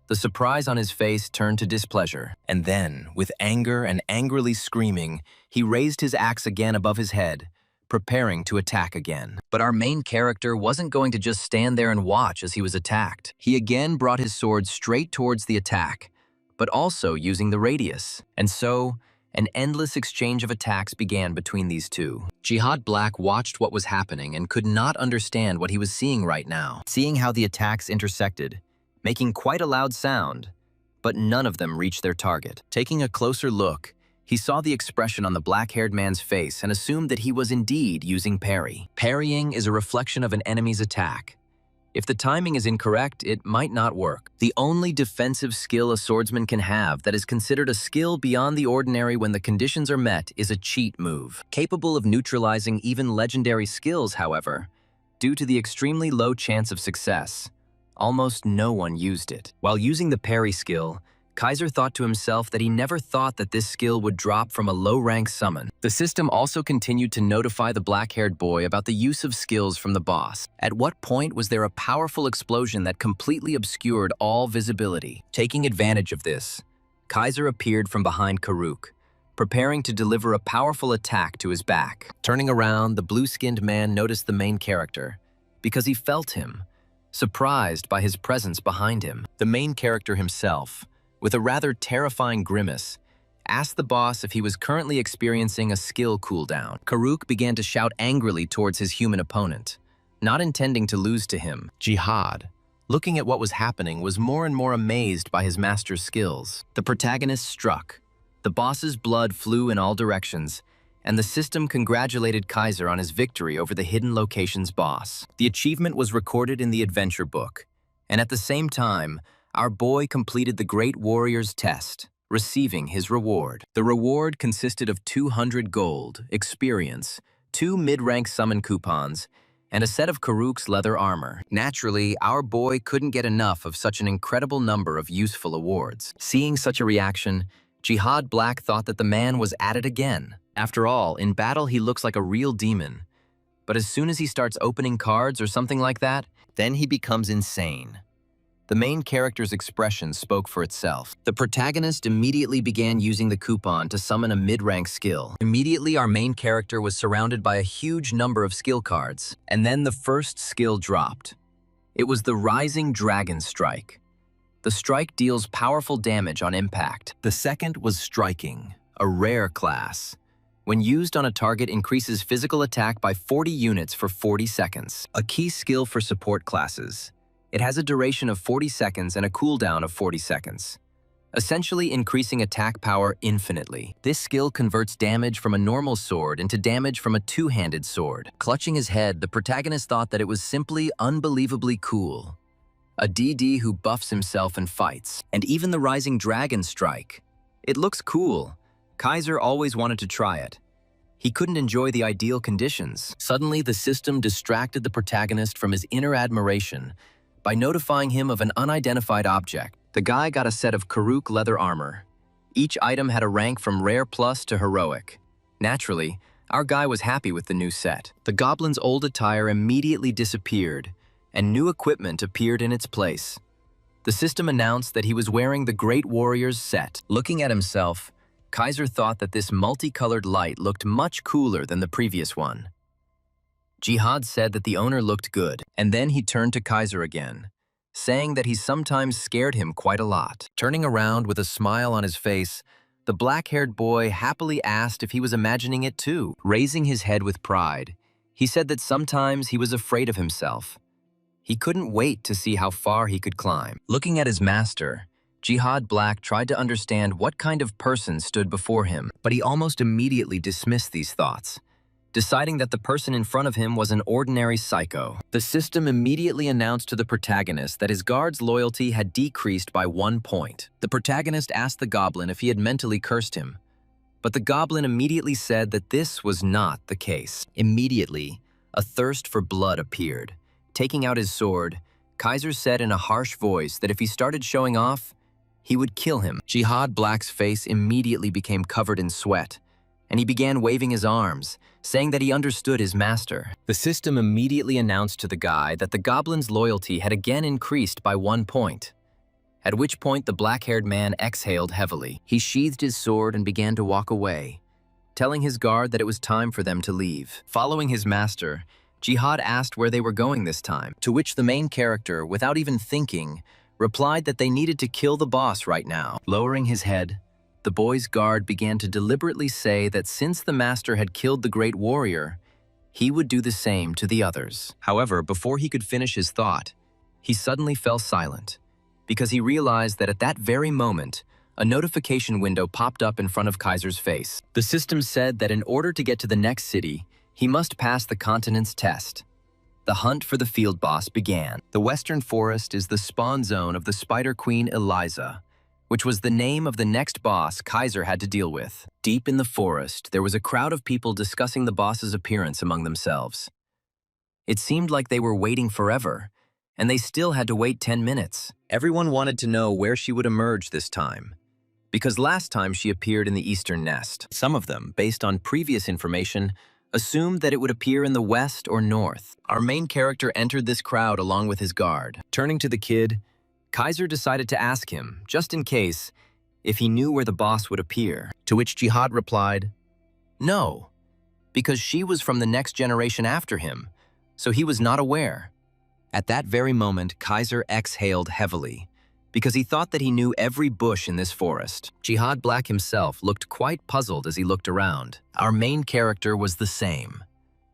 The surprise on his face turned to displeasure, and then, with anger and angrily screaming, he raised his axe again above his head, preparing to attack again. But our main character wasn't going to just stand there and watch as he was attacked. He again brought his sword straight towards the attack, but also using the radius. And so, an endless exchange of attacks began between these two. Jihad Black watched what was happening and could not understand what he was seeing right now. Seeing how the attacks intersected, making quite a loud sound, but none of them reached their target. Taking a closer look, he saw the expression on the black-haired man's face and assumed that he was indeed using parry. Parrying is a reflection of an enemy's attack. If the timing is incorrect, it might not work. The only defensive skill a swordsman can have that is considered a skill beyond the ordinary when the conditions are met is a cheat move. Capable of neutralizing even legendary skills, however, due to the extremely low chance of success, almost no one used it. While using the parry skill, Kaiser thought to himself that he never thought that this skill would drop from a low-rank summon. The system also continued to notify the black-haired boy about the use of skills from the boss. At what point was there a powerful explosion that completely obscured all visibility? Taking advantage of this, Kaiser appeared from behind Karuk, preparing to deliver a powerful attack to his back. Turning around, the blue-skinned man noticed the main character, because he felt him, surprised by his presence behind him. The main character himself, with a rather terrifying grimace, asked the boss if he was currently experiencing a skill cooldown. Karuk began to shout angrily towards his human opponent, not intending to lose to him. Jihad, looking at what was happening, was more and more amazed by his master's skills. The protagonist struck. The boss's blood flew in all directions, and the system congratulated Kaiser on his victory over the hidden location's boss. The achievement was recorded in the adventure book, and at the same time, our boy completed the Great Warrior's test, receiving his reward. The reward consisted of 200 gold, experience, 2 mid-rank summon coupons, and a set of Karuk's leather armor. Naturally, our boy couldn't get enough of such an incredible number of useful awards. Seeing such a reaction, Jihad Black thought that the man was at it again. After all, in battle he looks like a real demon. But as soon as he starts opening cards or something like that, then he becomes insane. The main character's expression spoke for itself. The protagonist immediately began using the coupon to summon a mid-rank skill. Immediately, our main character was surrounded by a huge number of skill cards, and then the first skill dropped. It was the Rising Dragon Strike. The strike deals powerful damage on impact. The second was Striking, a rare class. When used on a target, increases physical attack by 40 units for 40 seconds. A key skill for support classes. It has a duration of 40 seconds and a cooldown of 40 seconds, essentially increasing attack power infinitely. This skill converts damage from a normal sword into damage from a two-handed sword. Clutching his head, the protagonist thought that it was simply unbelievably cool. A DD who buffs himself and fights. And even the Rising Dragon Strike. It looks cool. Kaiser always wanted to try it. He couldn't enjoy the ideal conditions. Suddenly, the system distracted the protagonist from his inner admiration by notifying him of an unidentified object. The guy got a set of Karuk leather armor. Each item had a rank from Rare Plus to Heroic. Naturally, our guy was happy with the new set. The goblin's old attire immediately disappeared, and new equipment appeared in its place. The system announced that he was wearing the Great Warrior's set. Looking at himself, Kaiser thought that this multicolored light looked much cooler than the previous one. Jihad said that the owner looked good, and then he turned to Kaiser again, saying that he sometimes scared him quite a lot. Turning around with a smile on his face, the black-haired boy happily asked if he was imagining it too. Raising his head with pride, He said that sometimes he was afraid of himself. He couldn't wait to see how far he could climb. Looking at his master, Jihad Black tried to understand what kind of person stood before him, but he almost immediately dismissed these thoughts, deciding that the person in front of him was an ordinary psycho. The system immediately announced to the protagonist that his guard's loyalty had decreased by 1 point. The protagonist asked the goblin if he had mentally cursed him, but the goblin immediately said that this was not the case. Immediately, a thirst for blood appeared. Taking out his sword, Kaiser said in a harsh voice that if he started showing off, he would kill him. Jihad Black's face immediately became covered in sweat, and he began waving his arms, saying that he understood his master. The system immediately announced to the guy that the goblin's loyalty had again increased by 1 point, at which point the black-haired man exhaled heavily. He sheathed his sword and began to walk away, telling his guard that it was time for them to leave. Following his master, Jihad asked where they were going this time, to which the main character, without even thinking, replied that they needed to kill the boss right now. Lowering his head, the boy's guard began to deliberately say that since the master had killed the great warrior, he would do the same to the others. However, before he could finish his thought, he suddenly fell silent, because he realized that at that very moment, a notification window popped up in front of Kaiser's face. The system said that in order to get to the next city, he must pass the continent's test. The hunt for the field boss began. The Western Forest is the spawn zone of the Spider Queen Eliza, which was the name of the next boss Kaiser had to deal with. Deep in the forest, there was a crowd of people discussing the boss's appearance among themselves. It seemed like they were waiting forever, and they still had to wait 10 minutes. Everyone wanted to know where she would emerge this time, because last time she appeared in the Eastern Nest. Some of them, based on previous information, assumed that it would appear in the west or north. Our main character entered this crowd along with his guard. Turning to the kid, Kaiser decided to ask him, just in case, if he knew where the boss would appear, to which Jihad replied, no, because she was from the next generation after him, so he was not aware. At that very moment, Kaiser exhaled heavily, because he thought that he knew every bush in this forest. Jihad Black himself looked quite puzzled as he looked around. Our main character was the same,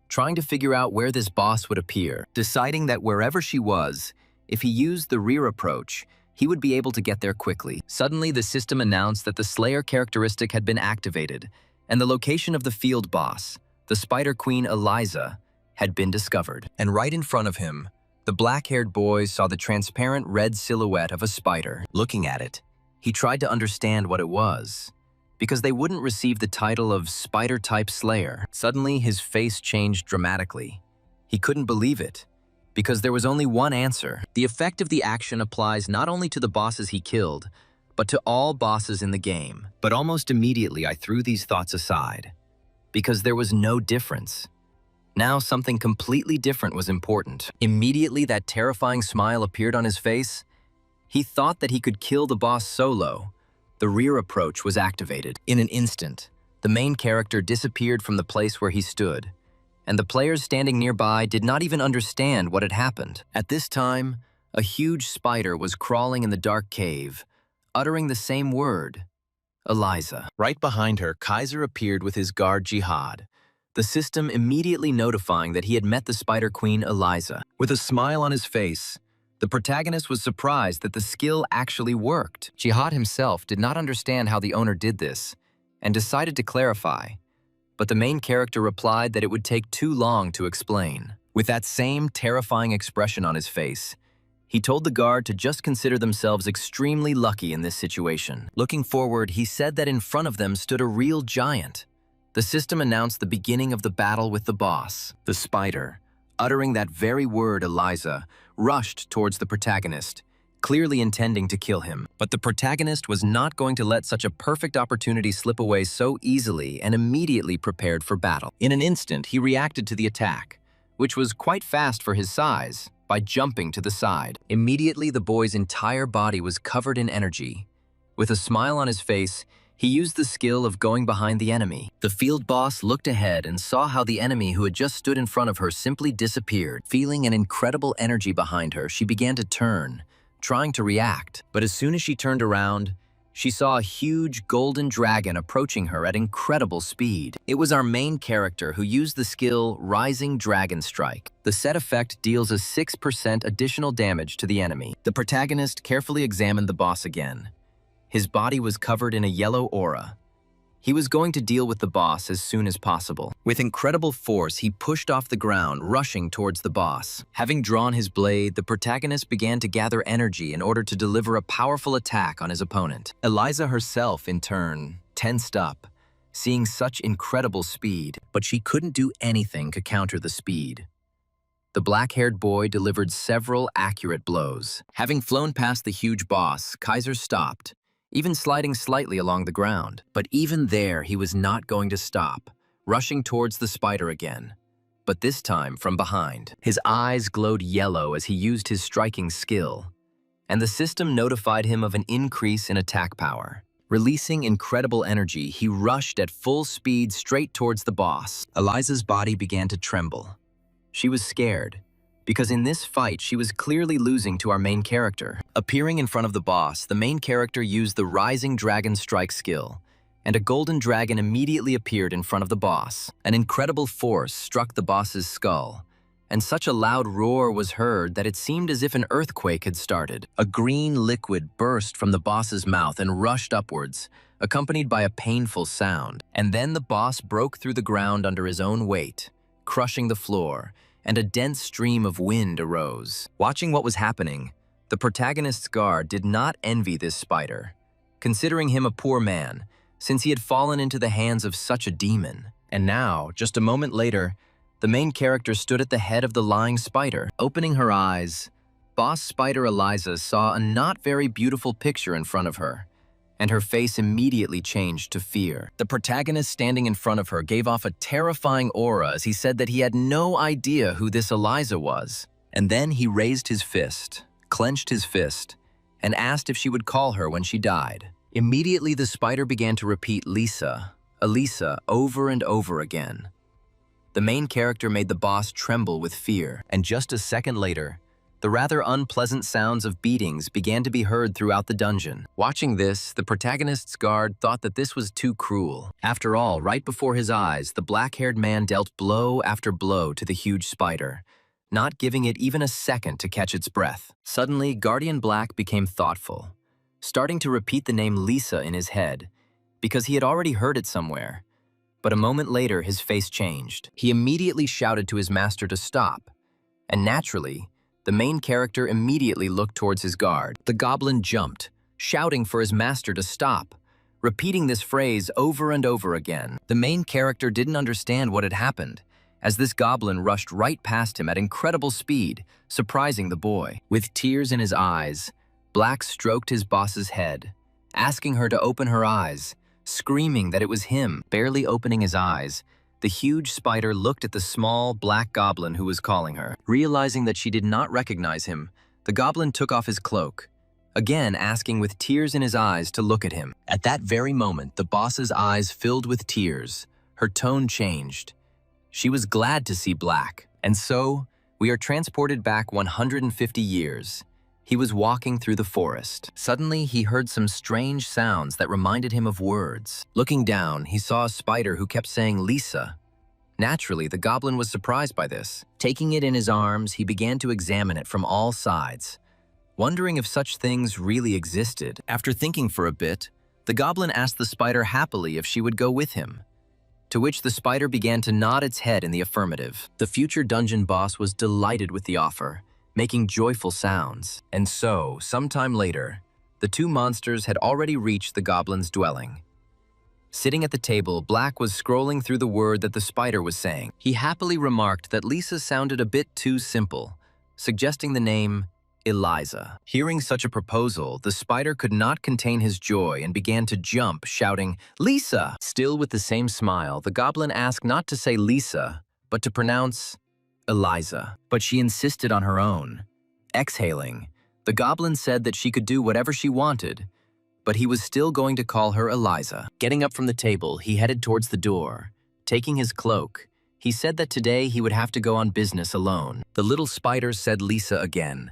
trying to figure out where this boss would appear, deciding that wherever she was, if he used the rear approach, he would be able to get there quickly. Suddenly, the system announced that the Slayer characteristic had been activated, and the location of the field boss, the Spider Queen Eliza, had been discovered. And right in front of him, the black-haired boy saw the transparent red silhouette of a spider. Looking at it, he tried to understand what it was, because they wouldn't receive the title of Spider-type Slayer. Suddenly, his face changed dramatically. He couldn't believe it, because there was only one answer. The effect of the action applies not only to the bosses he killed, but to all bosses in the game. But almost immediately, I threw these thoughts aside, because there was no difference. Now something completely different was important. Immediately that terrifying smile appeared on his face. He thought that he could kill the boss solo. The rear approach was activated. In an instant, the main character disappeared from the place where he stood, and the players standing nearby did not even understand what had happened. At this time, a huge spider was crawling in the dark cave, uttering the same word, Eliza. Right behind her, Kaiser appeared with his guard Jihad, the system immediately notifying that he had met the Spider Queen Eliza. With a smile on his face, the protagonist was surprised that the skill actually worked. Jihad himself did not understand how the owner did this, and decided to clarify, but the main character replied that it would take too long to explain. With that same terrifying expression on his face, he told the guard to just consider themselves extremely lucky in this situation. Looking forward, he said that in front of them stood a real giant. The system announced the beginning of the battle with the boss. The spider, uttering that very word Eliza, rushed towards the protagonist, clearly intending to kill him. But the protagonist was not going to let such a perfect opportunity slip away so easily and immediately prepared for battle. In an instant, he reacted to the attack, which was quite fast for his size, by jumping to the side. Immediately, the boy's entire body was covered in energy. With a smile on his face, he used the skill of going behind the enemy. The field boss looked ahead and saw how the enemy who had just stood in front of her simply disappeared. Feeling an incredible energy behind her, she began to turn, trying to react. But as soon as she turned around, she saw a huge golden dragon approaching her at incredible speed. It was our main character who used the skill Rising Dragon Strike. The set effect deals a 6% additional damage to the enemy. The protagonist carefully examined the boss again. His body was covered in a yellow aura. He was going to deal with the boss as soon as possible. With incredible force, he pushed off the ground, rushing towards the boss. Having drawn his blade, the protagonist began to gather energy in order to deliver a powerful attack on his opponent. Eliza herself, in turn, tensed up, seeing such incredible speed, but she couldn't do anything to counter the speed. The black-haired boy delivered several accurate blows. Having flown past the huge boss, Kaiser stopped, even sliding slightly along the ground. But even there, he was not going to stop, rushing towards the spider again, but this time from behind. His eyes glowed yellow as he used his striking skill, and the system notified him of an increase in attack power. Releasing incredible energy, he rushed at full speed straight towards the boss. Eliza's body began to tremble. She was scared, because in this fight she was clearly losing to our main character. Appearing in front of the boss, the main character used the Rising Dragon Strike skill, and a golden dragon immediately appeared in front of the boss. An incredible force struck the boss's skull, and such a loud roar was heard that it seemed as if an earthquake had started. A green liquid burst from the boss's mouth and rushed upwards, accompanied by a painful sound. And then the boss broke through the ground under his own weight, crushing the floor, and a dense stream of wind arose. Watching what was happening, the protagonist's guard did not envy this spider, considering him a poor man, since he had fallen into the hands of such a demon. And now, just a moment later, the main character stood at the head of the lying spider. Opening her eyes, boss spider Eliza saw a not very beautiful picture in front of her, and her face immediately changed to fear. The protagonist standing in front of her gave off a terrifying aura as he said that he had no idea who this Eliza was. And then he raised his fist, clenched his fist, and asked if she would call her when she died. Immediately, the spider began to repeat Lisa, Elisa, over and over again. The main character made the boss tremble with fear, and just a second later, the rather unpleasant sounds of beatings began to be heard throughout the dungeon. Watching this, the protagonist's guard thought that this was too cruel. After all, right before his eyes, the black-haired man dealt blow after blow to the huge spider, not giving it even a second to catch its breath. Suddenly, Guardian Black became thoughtful, starting to repeat the name Lisa in his head, because he had already heard it somewhere. But a moment later, his face changed. He immediately shouted to his master to stop, and naturally, the main character immediately looked towards his guard. The goblin jumped, shouting for his master to stop, repeating this phrase over and over again. The main character didn't understand what had happened, as this goblin rushed right past him at incredible speed, surprising the boy. With tears in his eyes, Black stroked his boss's head, asking her to open her eyes, screaming that it was him. Barely opening his eyes, the huge spider looked at the small, black goblin who was calling her. Realizing that she did not recognize him, the goblin took off his cloak, again asking with tears in his eyes to look at him. At that very moment, the boss's eyes filled with tears. Her tone changed. She was glad to see Black. And so, we are transported back 150 years. He was walking through the forest. Suddenly, he heard some strange sounds that reminded him of words. Looking down, he saw a spider who kept saying Lisa. Naturally, the goblin was surprised by this. Taking it in his arms, he began to examine it from all sides, wondering if such things really existed. After thinking for a bit, the goblin asked the spider happily if she would go with him, to which the spider began to nod its head in the affirmative. The future dungeon boss was delighted with the offer, making joyful sounds. And so, sometime later, the two monsters had already reached the goblin's dwelling. Sitting at the table, Black was scrolling through the word that the spider was saying. He happily remarked that Lisa sounded a bit too simple, suggesting the name Eliza. Hearing such a proposal, the spider could not contain his joy and began to jump, shouting, Lisa! Still with the same smile, the goblin asked not to say Lisa, but to pronounce Eliza. But she insisted on her own. Exhaling, the goblin said that she could do whatever she wanted, but he was still going to call her Eliza. Getting up from the table, he headed towards the door. Taking his cloak, he said that today he would have to go on business alone. The little spider said Lisa again,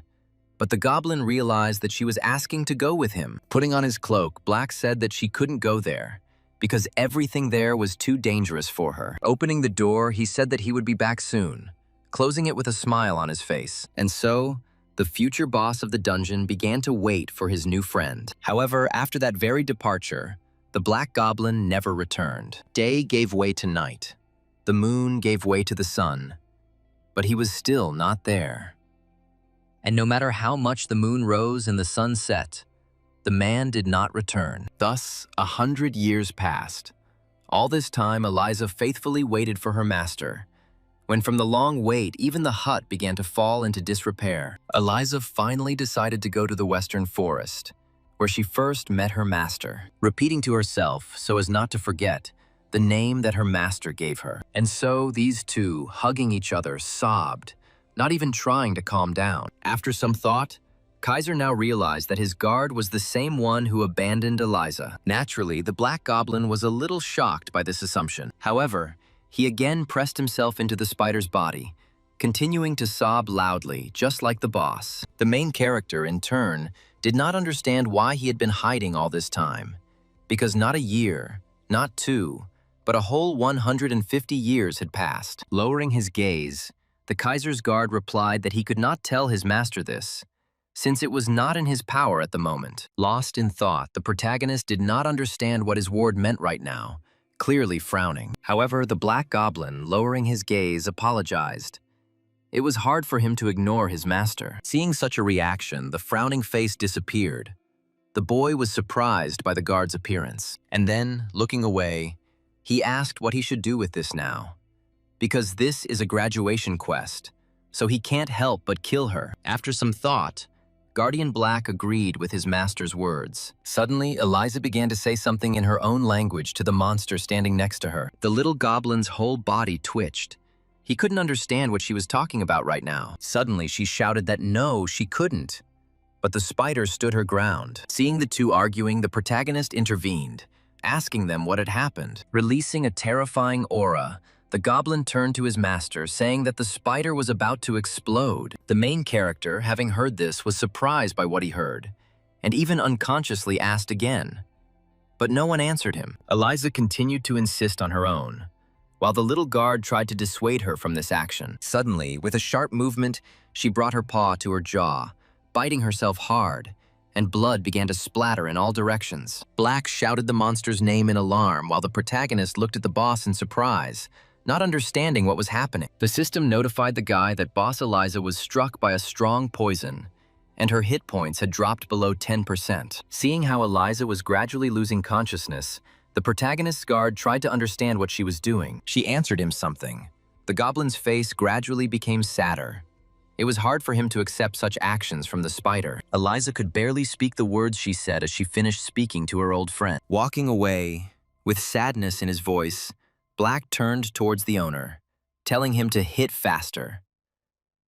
But the goblin realized that she was asking to go with him. Putting on his cloak, Black said that she couldn't go there because everything there was too dangerous for her. Opening the door, he said that he would be back soon, closing it with a smile on his face. And so, the future boss of the dungeon began to wait for his new friend. However, after that very departure, the Black Goblin never returned. Day gave way to night. The moon gave way to the sun. But he was still not there. And no matter how much the moon rose and the sun set, the man did not return. Thus, 100 years passed. All this time, Eliza faithfully waited for her master. When from the long wait, even the hut began to fall into disrepair, Eliza finally decided to go to the western forest, where she first met her master, repeating to herself, so as not to forget, the name that her master gave her. And so these two, hugging each other, sobbed, not even trying to calm down. After some thought, Kaiser now realized that his guard was the same one who abandoned Eliza. Naturally, the Black Goblin was a little shocked by this assumption. However, he again pressed himself into the spider's body, continuing to sob loudly, just like the boss. The main character, in turn, did not understand why he had been hiding all this time, because not a year, not two, but a whole 150 years had passed. Lowering his gaze, the Kaiser's guard replied that he could not tell his master this, since it was not in his power at the moment. Lost in thought, the protagonist did not understand what his ward meant right now, clearly frowning. However, the Black Goblin, lowering his gaze, apologized. It was hard for him to ignore his master. Seeing such a reaction, the frowning face disappeared. The boy was surprised by the guard's appearance, and then, looking away, he asked what he should do with this now. Because this is a graduation quest, so he can't help but kill her. After some thought, Guardian Black agreed with his master's words. Suddenly, Eliza began to say something in her own language to the monster standing next to her. The little goblin's whole body twitched. He couldn't understand what she was talking about right now. Suddenly, she shouted that no, she couldn't. But the spider stood her ground. Seeing the two arguing, the protagonist intervened, asking them what had happened. Releasing a terrifying aura, the goblin turned to his master, saying that the spider was about to explode. The main character, having heard this, was surprised by what he heard, and even unconsciously asked again. But no one answered him. Eliza continued to insist on her own, while the little guard tried to dissuade her from this action. Suddenly, with a sharp movement, she brought her paw to her jaw, biting herself hard, and blood began to splatter in all directions. Black shouted the monster's name in alarm, while the protagonist looked at the boss in surprise, not understanding what was happening. The system notified the guy that Boss Eliza was struck by a strong poison, and her hit points had dropped below 10%. Seeing how Eliza was gradually losing consciousness, the protagonist's guard tried to understand what she was doing. She answered him something. The goblin's face gradually became sadder. It was hard for him to accept such actions from the spider. Eliza could barely speak the words she said as she finished speaking to her old friend. Walking away, with sadness in his voice, Black turned towards the owner, telling him to hit faster.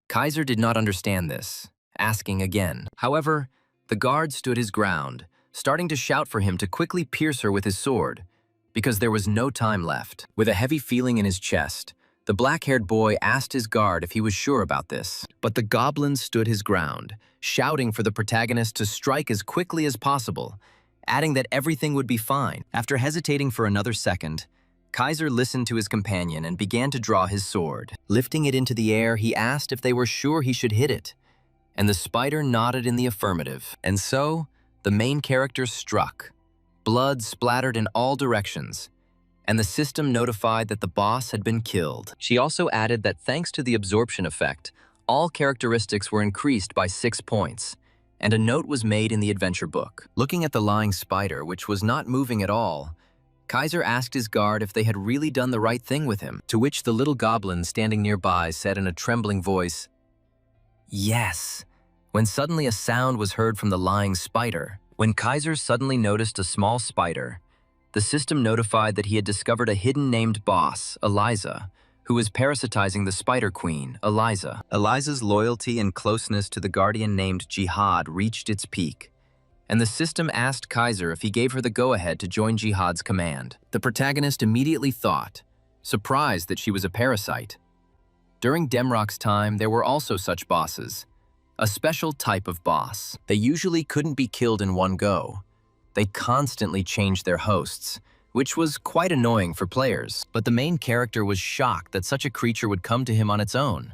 Kaiser did not understand this, asking again. However, the guard stood his ground, starting to shout for him to quickly pierce her with his sword, because there was no time left. With a heavy feeling in his chest, the black-haired boy asked his guard if he was sure about this. But the goblin stood his ground, shouting for the protagonist to strike as quickly as possible, adding that everything would be fine. After hesitating for another second, Kaiser listened to his companion and began to draw his sword. Lifting it into the air, he asked if they were sure he should hit it, and the spider nodded in the affirmative. And so, the main character struck. Blood splattered in all directions, and the system notified that the boss had been killed. She also added that thanks to the absorption effect, all characteristics were increased by 6 points, and a note was made in the adventure book. Looking at the lying spider, which was not moving at all, Kaiser asked his guard if they had really done the right thing with him, to which the little goblin standing nearby said in a trembling voice, "Yes," when suddenly a sound was heard from the lying spider. When Kaiser suddenly noticed a small spider, the system notified that he had discovered a hidden named boss, Eliza, who was parasitizing the spider queen, Eliza. Eliza's loyalty and closeness to the guardian named Jihad reached its peak, and the system asked Kaiser if he gave her the go-ahead to join Jihad's command. The protagonist immediately thought, surprised that she was a parasite. During Demrock's time, there were also such bosses, a special type of boss. They usually couldn't be killed in one go. They constantly changed their hosts, which was quite annoying for players. But the main character was shocked that such a creature would come to him on its own,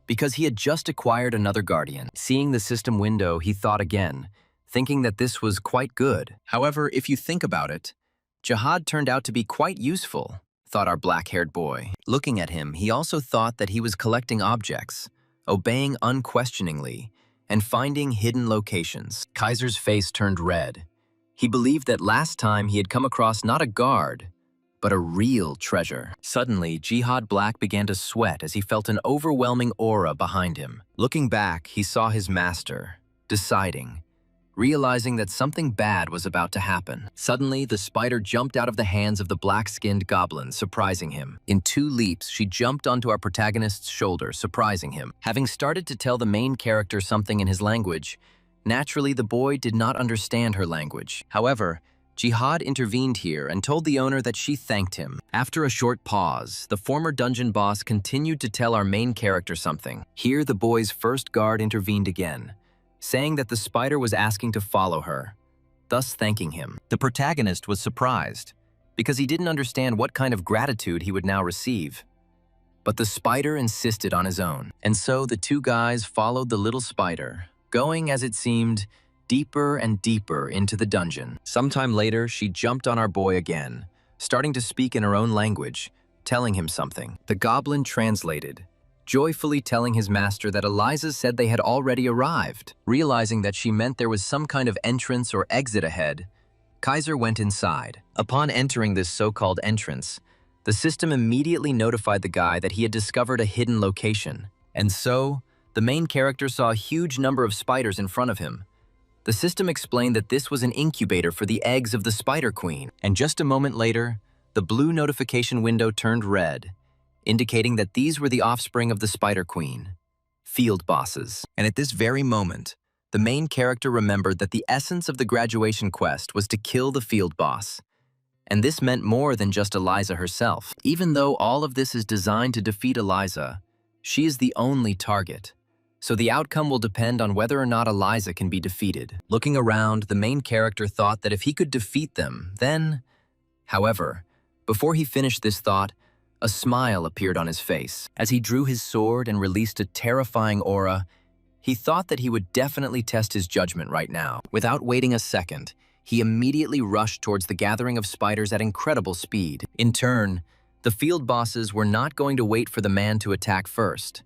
because he had just acquired another guardian. Seeing the system window, he thought again, thinking that this was quite good. However, if you think about it, Jihad turned out to be quite useful, thought our black-haired boy. Looking at him, he also thought that he was collecting objects, obeying unquestioningly, and finding hidden locations. Kaiser's face turned red. He believed that last time he had come across not a guard, but a real treasure. Suddenly, Jihad Black began to sweat as he felt an overwhelming aura behind him. Looking back, he saw his master, deciding, realizing that something bad was about to happen. Suddenly, the spider jumped out of the hands of the black-skinned goblin, surprising him. In 2 leaps, she jumped onto our protagonist's shoulder, surprising him. Having started to tell the main character something in his language, naturally, the boy did not understand her language. However, Jihad intervened here and told the owner that she thanked him. After a short pause, the former dungeon boss continued to tell our main character something. Here, the boy's first guard intervened again, saying that the spider was asking to follow her, thus thanking him. The protagonist was surprised, because he didn't understand what kind of gratitude he would now receive. But the spider insisted on his own, and so the 2 guys followed the little spider, going, as it seemed, deeper and deeper into the dungeon. Sometime later, she jumped on our boy again, starting to speak in her own language, telling him something. The goblin translated, joyfully telling his master that Eliza said they had already arrived. Realizing that she meant there was some kind of entrance or exit ahead, Kaiser went inside. Upon entering this so-called entrance, the system immediately notified the guy that he had discovered a hidden location. And so, the main character saw a huge number of spiders in front of him. The system explained that this was an incubator for the eggs of the Spider Queen. And just a moment later, the blue notification window turned red, indicating that these were the offspring of the Spider Queen, field bosses. And at this very moment, the main character remembered that the essence of the graduation quest was to kill the field boss. And this meant more than just Eliza herself. Even though all of this is designed to defeat Eliza, she is the only target. So the outcome will depend on whether or not Eliza can be defeated. Looking around, the main character thought that if he could defeat them, then... However, before he finished this thought, a smile appeared on his face. As he drew his sword and released a terrifying aura, he thought that he would definitely test his judgment right now. Without waiting a second, he immediately rushed towards the gathering of spiders at incredible speed. In turn, the field bosses were not going to wait for the man to attack first.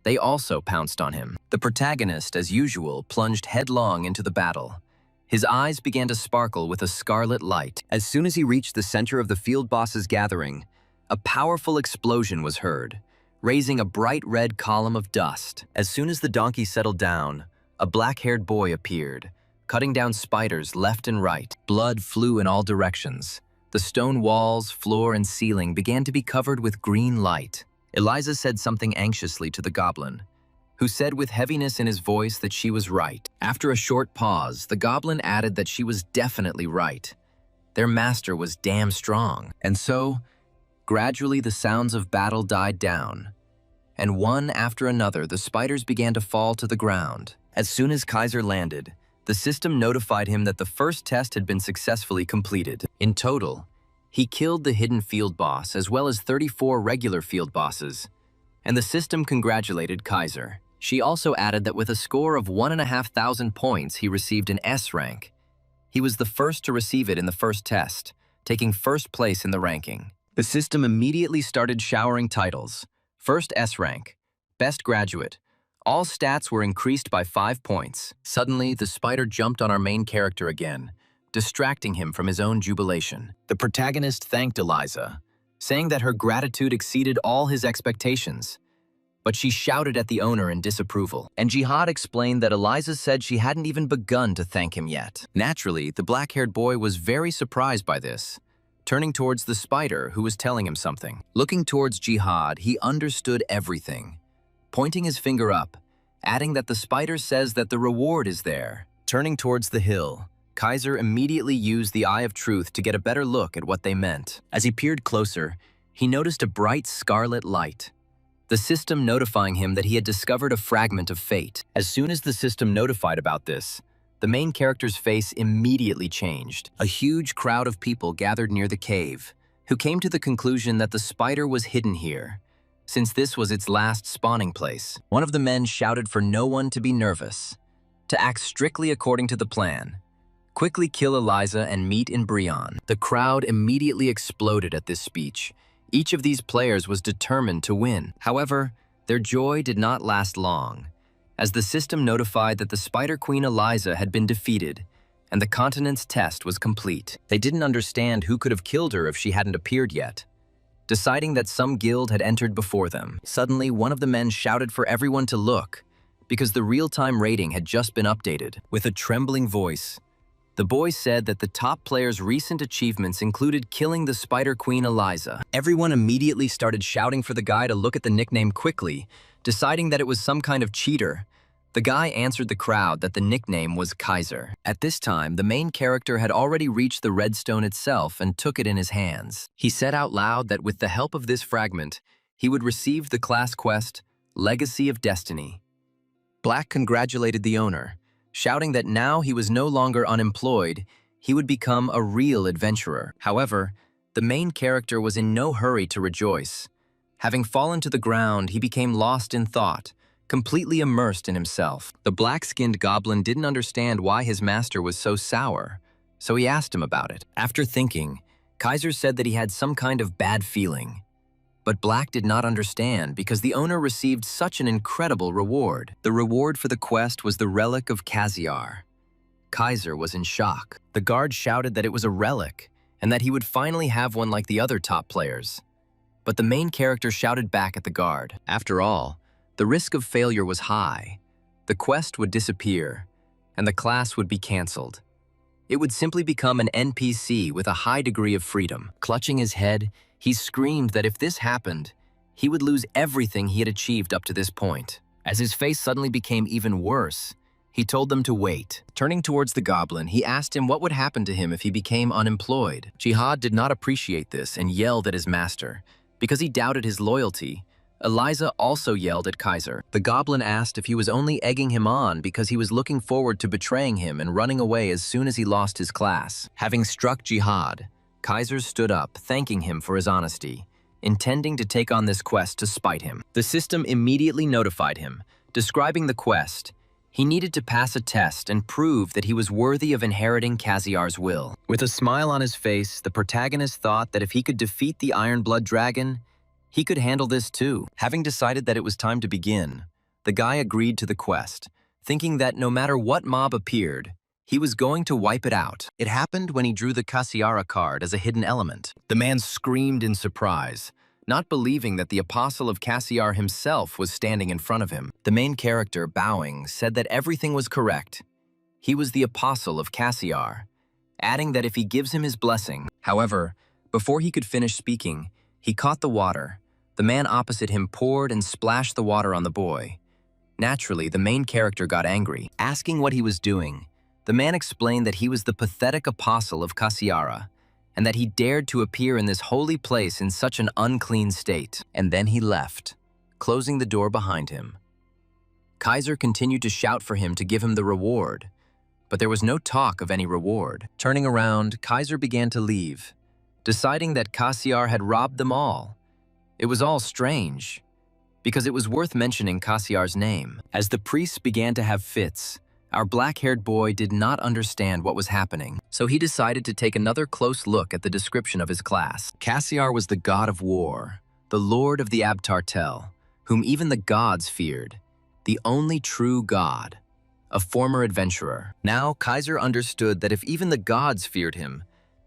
They also pounced on him. The protagonist, as usual, plunged headlong into the battle. His eyes began to sparkle with a scarlet light. As soon as he reached the center of the field boss's gathering, a powerful explosion was heard, raising a bright red column of dust. As soon as the donkey settled down, a black-haired boy appeared, cutting down spiders left and right. Blood flew in all directions. The stone walls, floor, and ceiling began to be covered with green light. Eliza said something anxiously to the goblin, who said with heaviness in his voice that she was right. After a short pause, the goblin added that she was definitely right. Their master was damn strong. And so, gradually the sounds of battle died down, and one after another the spiders began to fall to the ground. As soon as Kaiser landed, the system notified him that the first test had been successfully completed. In total, he killed the hidden field boss as well as 34 regular field bosses, and the system congratulated Kaiser. She also added that with a score of 1,500 points, he received an S rank. He was the first to receive it in the first test, taking first place in the ranking. The system immediately started showering titles. First S rank, best graduate. All stats were increased by 5 points. Suddenly, the spider jumped on our main character again, distracting him from his own jubilation. The protagonist thanked Eliza, saying that her gratitude exceeded all his expectations. But she shouted at the owner in disapproval, and Jihad explained that Eliza said she hadn't even begun to thank him yet. Naturally, the black-haired boy was very surprised by this, turning towards the spider who was telling him something. Looking towards Jihad, he understood everything, pointing his finger up, adding that the spider says that the reward is there. Turning towards the hill, Kaiser immediately used the Eye of Truth to get a better look at what they meant. As he peered closer, he noticed a bright scarlet light. the system notifying him that he had discovered a fragment of fate. As soon as the system notified about this, the main character's face immediately changed. A huge crowd of people gathered near the cave, who came to the conclusion that the spider was hidden here, since this was its last spawning place. One of the men shouted for no one to be nervous, to act strictly according to the plan. Quickly kill Eliza and meet in Brion. The crowd immediately exploded at this speech. Each of these players was determined to win. However, their joy did not last long, as the system notified that the Spider Queen Eliza had been defeated, and the continent's test was complete. They didn't understand who could have killed her if she hadn't appeared yet, deciding that some guild had entered before them. Suddenly, one of the men shouted for everyone to look, because the real-time rating had just been updated. With a trembling voice, the boy said that the top player's recent achievements included killing the Spider Queen Eliza. Everyone immediately started shouting for the guy to look at the nickname quickly, deciding that it was some kind of cheater. The guy answered the crowd that the nickname was Kaiser. At this time, the main character had already reached the redstone itself and took it in his hands. He said out loud that with the help of this fragment, he would receive the class quest, Legacy of Destiny. Black congratulated the owner, shouting that now he was no longer unemployed, he would become a real adventurer. However, the main character was in no hurry to rejoice. Having fallen to the ground, he became lost in thought, completely immersed in himself. The black-skinned goblin didn't understand why his master was so sour, so he asked him about it. After thinking, Kaiser said that he had some kind of bad feeling. But Black did not understand because the owner received such an incredible reward. The reward for the quest was the relic of Kaziar. Kaiser was in shock. The guard shouted that it was a relic and that he would finally have one like the other top players. But the main character shouted back at the guard. After all, the risk of failure was high. The quest would disappear, and the class would be cancelled. It would simply become an NPC with a high degree of freedom. Clutching his head, he screamed that if this happened, he would lose everything he had achieved up to this point. As his face suddenly became even worse, he told them to wait. Turning towards the goblin, he asked him what would happen to him if he became unemployed. Jihad did not appreciate this and yelled at his master. Because he doubted his loyalty, Eliza also yelled at Kaiser. The goblin asked if he was only egging him on because he was looking forward to betraying him and running away as soon as he lost his class. Having struck Jihad, Kaiser stood up, thanking him for his honesty, intending to take on this quest to spite him. The system immediately notified him, describing the quest. He needed to pass a test and prove that he was worthy of inheriting Kaziar's will. With a smile on his face, the protagonist thought that if he could defeat the Iron Blood Dragon, he could handle this too. Having decided that it was time to begin, the guy agreed to the quest, thinking that no matter what mob appeared, he was going to wipe it out. It happened when he drew the Kaziara card as a hidden element. The man screamed in surprise, not believing that the Apostle of Kaziar himself was standing in front of him. The main character, bowing, said that everything was correct. He was the Apostle of Kaziar, adding that if he gives him his blessing. However, before he could finish speaking, he caught the water. The man opposite him poured and splashed the water on the boy. Naturally, the main character got angry. Asking what he was doing, the man explained that he was the pathetic apostle of Kaziara, and that he dared to appear in this holy place in such an unclean state. And then he left, closing the door behind him. Kaiser continued to shout for him to give him the reward, but there was no talk of any reward. Turning around, Kaiser began to leave, deciding that Kaziar had robbed them all. It was all strange, because it was worth mentioning Kaziar's name. As the priests began to have fits, our black-haired boy did not understand what was happening, so he decided to take another close look at the description of his class. Kaziar was the god of war, the lord of the Abtartel, whom even the gods feared, the only true god, a former adventurer. Now Kaiser understood that if even the gods feared him,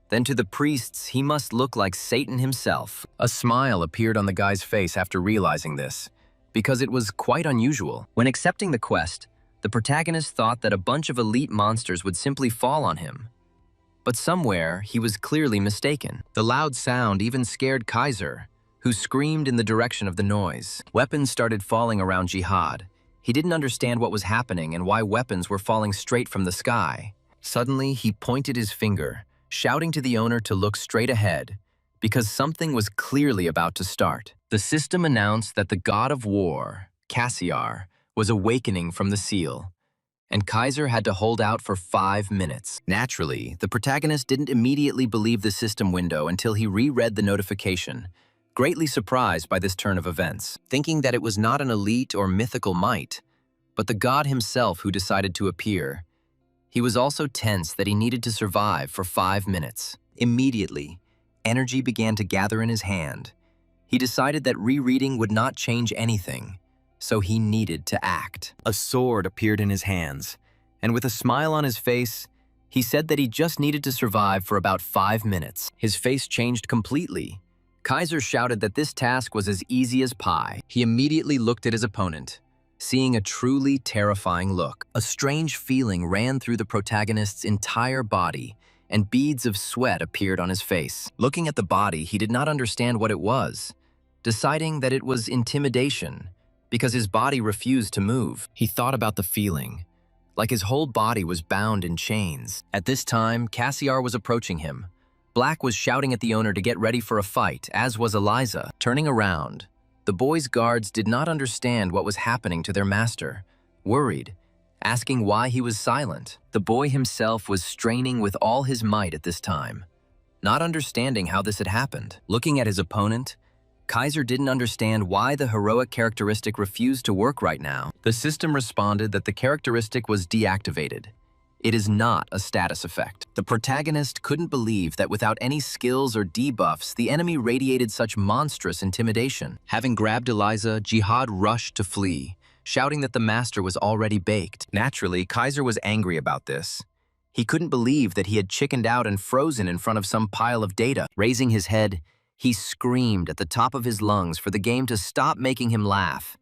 then to the priests he must look like Satan himself. A smile appeared on the guy's face after realizing this, because it was quite unusual. When accepting the quest, the protagonist thought that a bunch of elite monsters would simply fall on him. But somewhere, he was clearly mistaken. The loud sound even scared Kaiser, who screamed in the direction of the noise. Weapons started falling around Jihad. He didn't understand what was happening and why weapons were falling straight from the sky. Suddenly, he pointed his finger, shouting to the owner to look straight ahead, because something was clearly about to start. The system announced that the god of war, Cassiar, was awakening from the seal, and Kaiser had to hold out for 5 minutes. Naturally, the protagonist didn't immediately believe the system window until he reread the notification, greatly surprised by this turn of events, thinking that it was not an elite or mythical might, but the god himself who decided to appear. He was also tense that he needed to survive for 5 minutes. Immediately, energy began to gather in his hand. He decided that rereading would not change anything, so he needed to act. A sword appeared in his hands, and with a smile on his face, he said that he just needed to survive for about 5 minutes. His face changed completely. Kaiser shouted that this task was as easy as pie. He immediately looked at his opponent, seeing a truly terrifying look. A strange feeling ran through the protagonist's entire body, and beads of sweat appeared on his face. Looking at the body, he did not understand what it was, deciding that it was intimidation, because his body refused to move. He thought about the feeling, like his whole body was bound in chains. At this time, Cassiar was approaching him. Black was shouting at the owner to get ready for a fight, as was Eliza. Turning around, the boy's guards did not understand what was happening to their master, worried, asking why he was silent. The boy himself was straining with all his might at this time, not understanding how this had happened. Looking at his opponent, Kaiser didn't understand why the heroic characteristic refused to work right now. The system responded that the characteristic was deactivated. It is not a status effect. The protagonist couldn't believe that without any skills or debuffs, the enemy radiated such monstrous intimidation. Having grabbed Eliza, Jihad rushed to flee, shouting that the master was already baked. Naturally, Kaiser was angry about this. He couldn't believe that he had chickened out and frozen in front of some pile of data. Raising his head, he screamed at the top of his lungs for the game to stop making him laugh,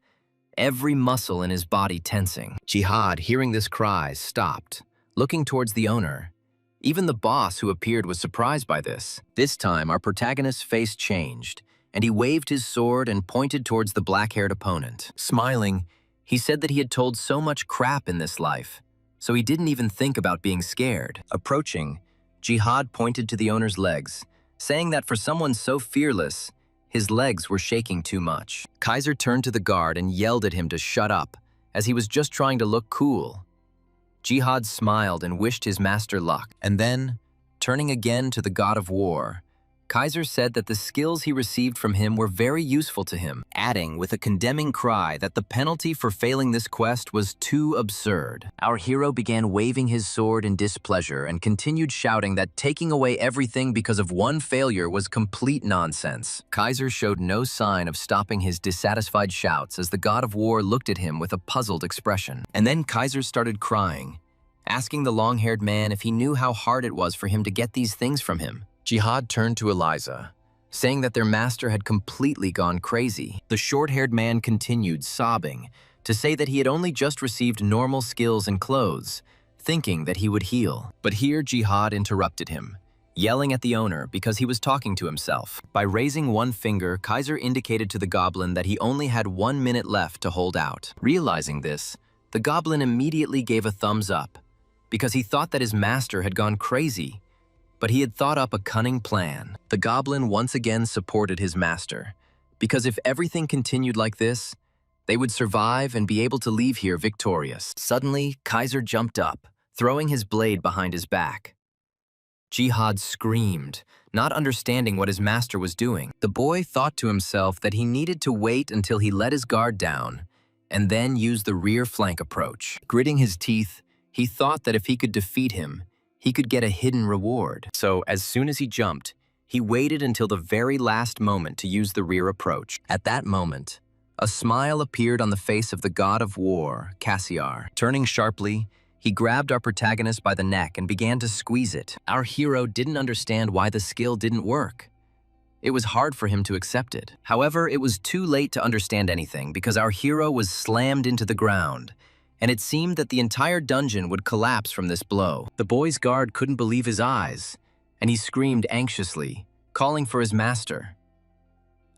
every muscle in his body tensing. Jihad, hearing this cry, stopped, looking towards the owner. Even the boss who appeared was surprised by this. This time, our protagonist's face changed, and he waved his sword and pointed towards the black-haired opponent. Smiling, he said that he had told so much crap in this life, so he didn't even think about being scared. Approaching, Jihad pointed to the owner's legs, saying that for someone so fearless, his legs were shaking too much. Kaiser turned to the guard and yelled at him to shut up, as he was just trying to look cool. Jihad smiled and wished his master luck, and then, turning again to the god of war, Kaiser said that the skills he received from him were very useful to him, adding with a condemning cry that the penalty for failing this quest was too absurd. Our hero began waving his sword in displeasure and continued shouting that taking away everything because of one failure was complete nonsense. Kaiser showed no sign of stopping his dissatisfied shouts as the god of war looked at him with a puzzled expression. And then Kaiser started crying, asking the long-haired man if he knew how hard it was for him to get these things from him. Jihad turned to Eliza, saying that their master had completely gone crazy. The short-haired man continued, sobbing, to say that he had only just received normal skills and clothes, thinking that he would heal. But here Jihad interrupted him, yelling at the owner because he was talking to himself. By raising one finger, Kaiser indicated to the goblin that he only had 1 minute left to hold out. Realizing this, the goblin immediately gave a thumbs up, because he thought that his master had gone crazy. But he had thought up a cunning plan. The goblin once again supported his master, because if everything continued like this, they would survive and be able to leave here victorious. Suddenly, Kaiser jumped up, throwing his blade behind his back. Jihad screamed, not understanding what his master was doing. The boy thought to himself that he needed to wait until he let his guard down, and then use the rear flank approach. Gritting his teeth, he thought that if he could defeat him, he could get a hidden reward. So as soon as he jumped, he waited until the very last moment to use the rear approach. At that moment, a smile appeared on the face of the god of war, Cassiar. Turning sharply, he grabbed our protagonist by the neck and began to squeeze it. Our hero didn't understand why the skill didn't work. It was hard for him to accept it. However, it was too late to understand anything because our hero was slammed into the ground, and it seemed that the entire dungeon would collapse from this blow. The boy's guard couldn't believe his eyes, and he screamed anxiously, calling for his master.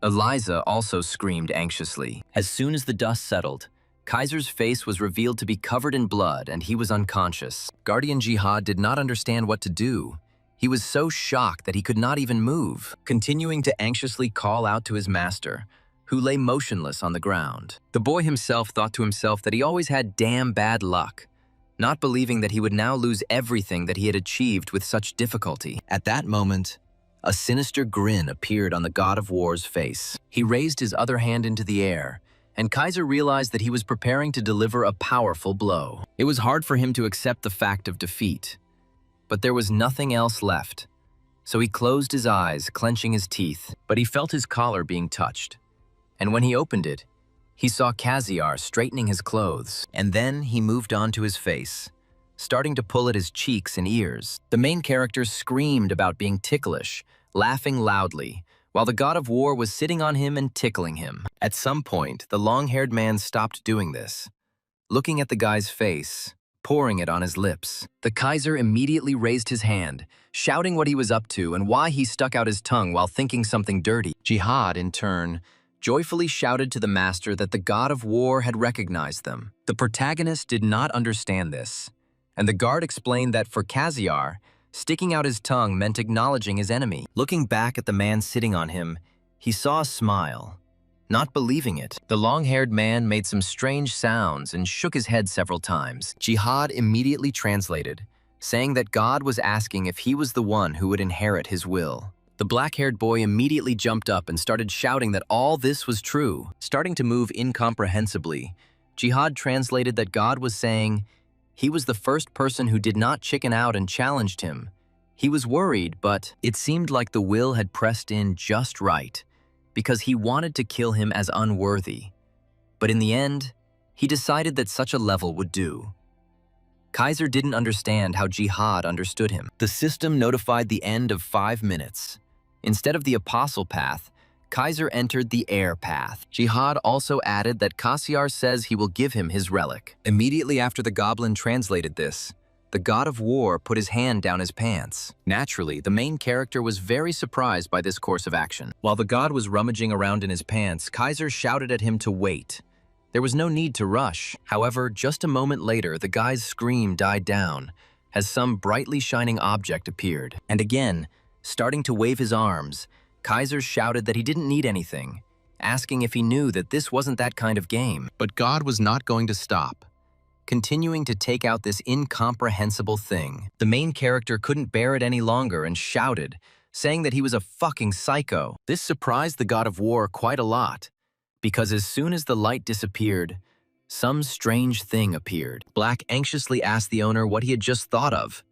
Eliza also screamed anxiously. As soon as the dust settled, Kaiser's face was revealed to be covered in blood and he was unconscious. Guardian Jihad did not understand what to do. He was so shocked that he could not even move, continuing to anxiously call out to his master, who lay motionless on the ground. The boy himself thought to himself that he always had damn bad luck, not believing that he would now lose everything that he had achieved with such difficulty. At that moment, a sinister grin appeared on the God of War's face. He raised his other hand into the air, and Kaiser realized that he was preparing to deliver a powerful blow. It was hard for him to accept the fact of defeat, but there was nothing else left. So he closed his eyes, clenching his teeth, but he felt his collar being touched. And when he opened it, he saw Kaziar straightening his clothes, and then he moved on to his face, starting to pull at his cheeks and ears. The main character screamed about being ticklish, laughing loudly, while the God of War was sitting on him and tickling him. At some point, the long-haired man stopped doing this, looking at the guy's face, pouring it on his lips. The Kaiser immediately raised his hand, shouting what he was up to and why he stuck out his tongue while thinking something dirty. Jihad, in turn, joyfully shouted to the master that the God of War had recognized them. The protagonist did not understand this, and the guard explained that for Kaziar, sticking out his tongue meant acknowledging his enemy. Looking back at the man sitting on him, he saw a smile. Not believing it, the long-haired man made some strange sounds and shook his head several times. Jihad immediately translated, saying that God was asking if he was the one who would inherit his will. The black-haired boy immediately jumped up and started shouting that all this was true. Starting to move incomprehensibly, Jihad translated that God was saying he was the first person who did not chicken out and challenged him. He was worried, but it seemed like the will had pressed in just right, because he wanted to kill him as unworthy. But in the end, he decided that such a level would do. Kaiser didn't understand how Jihad understood him. The system notified the end of 5 minutes. Instead of the apostle path, Kaiser entered the air path. Jihad also added that Kaziar says he will give him his relic. Immediately after the goblin translated this, the God of War put his hand down his pants. Naturally, the main character was very surprised by this course of action. While the god was rummaging around in his pants, Kaiser shouted at him to wait. There was no need to rush. However, just a moment later, the guy's scream died down as some brightly shining object appeared. And again, starting to wave his arms, Kaiser shouted that he didn't need anything, asking if he knew that this wasn't that kind of game. But God was not going to stop, continuing to take out this incomprehensible thing. The main character couldn't bear it any longer and shouted, saying that he was a fucking psycho. This surprised the God of War quite a lot, because as soon as the light disappeared, some strange thing appeared. Black anxiously asked the owner what he had just thought of,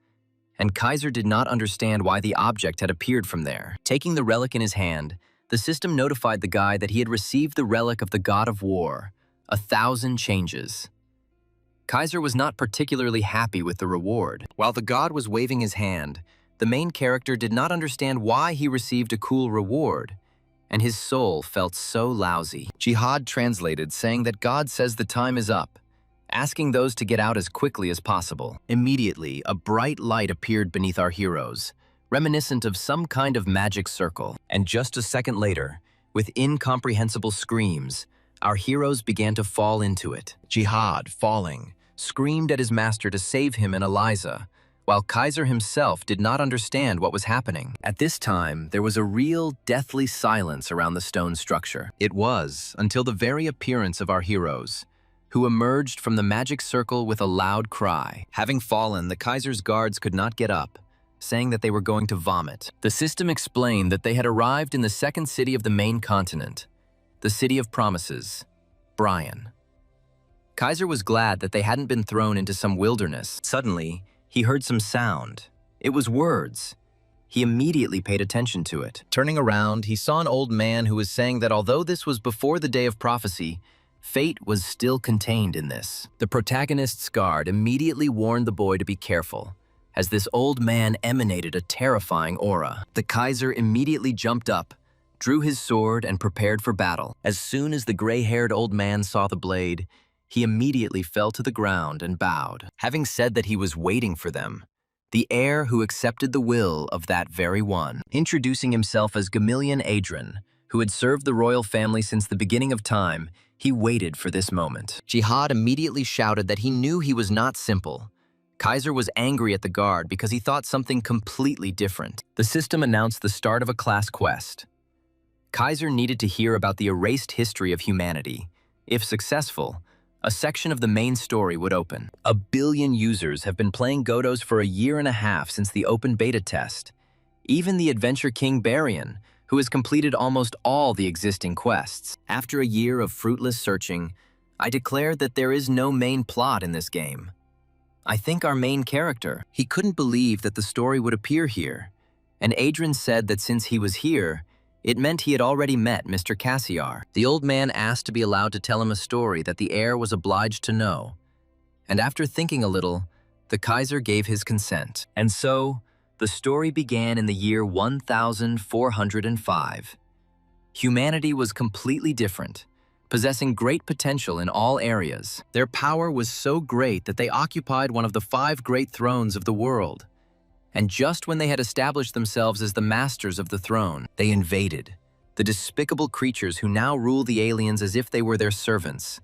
and Kaiser did not understand why the object had appeared from there. Taking the relic in his hand, the system notified the guy that he had received the relic of the God of War, 1,000 changes. Kaiser was not particularly happy with the reward. While the god was waving his hand, the main character did not understand why he received a cool reward, and his soul felt so lousy. Jihad translated, saying that God says the time is up, asking those to get out as quickly as possible. Immediately, a bright light appeared beneath our heroes, reminiscent of some kind of magic circle. And just a second later, with incomprehensible screams, our heroes began to fall into it. Jihad, falling, screamed at his master to save him and Eliza, while Kaiser himself did not understand what was happening. At this time, there was a real deathly silence around the stone structure. It was until the very appearance of our heroes, who emerged from the magic circle with a loud cry. Having fallen, the Kaiser's guards could not get up, saying that they were going to vomit. The system explained that they had arrived in the second city of the main continent, the City of Promises, Brian. Kaiser was glad that they hadn't been thrown into some wilderness. Suddenly, he heard some sound. It was words. He immediately paid attention to it. Turning around, he saw an old man who was saying that although this was before the day of prophecy, fate was still contained in this. The protagonist's guard immediately warned the boy to be careful, as this old man emanated a terrifying aura. The Kaiser immediately jumped up, drew his sword, and prepared for battle. As soon as the gray-haired old man saw the blade, he immediately fell to the ground and bowed. Having said that he was waiting for them, the heir who accepted the will of that very one, introducing himself as Gamillion Adrian, who had served the royal family since the beginning of time, he waited for this moment. Jihad immediately shouted that he knew he was not simple, Kaiser was angry at the guard because he thought something completely different. The system announced the start of a class quest. Kaiser needed to hear about the erased history of humanity. If successful, a section of the main story would open. 1 billion users have been playing Godos for a year and a half since the open beta test. Even the Adventure King Barian, who has completed almost all the existing quests. After a year of fruitless searching, I declared that there is no main plot in this game. I think our main character. He couldn't believe that the story would appear here, and Adrian said that since he was here, it meant he had already met Mr. Cassiar. The old man asked to be allowed to tell him a story that the heir was obliged to know, and after thinking a little, the Kaiser gave his consent. And so, the story began in the year 1405. Humanity was completely different, possessing great potential in all areas. Their power was so great that they occupied one of the 5 great thrones of the world. And just when they had established themselves as the masters of the throne, they invaded, the despicable creatures who now rule the aliens as if they were their servants,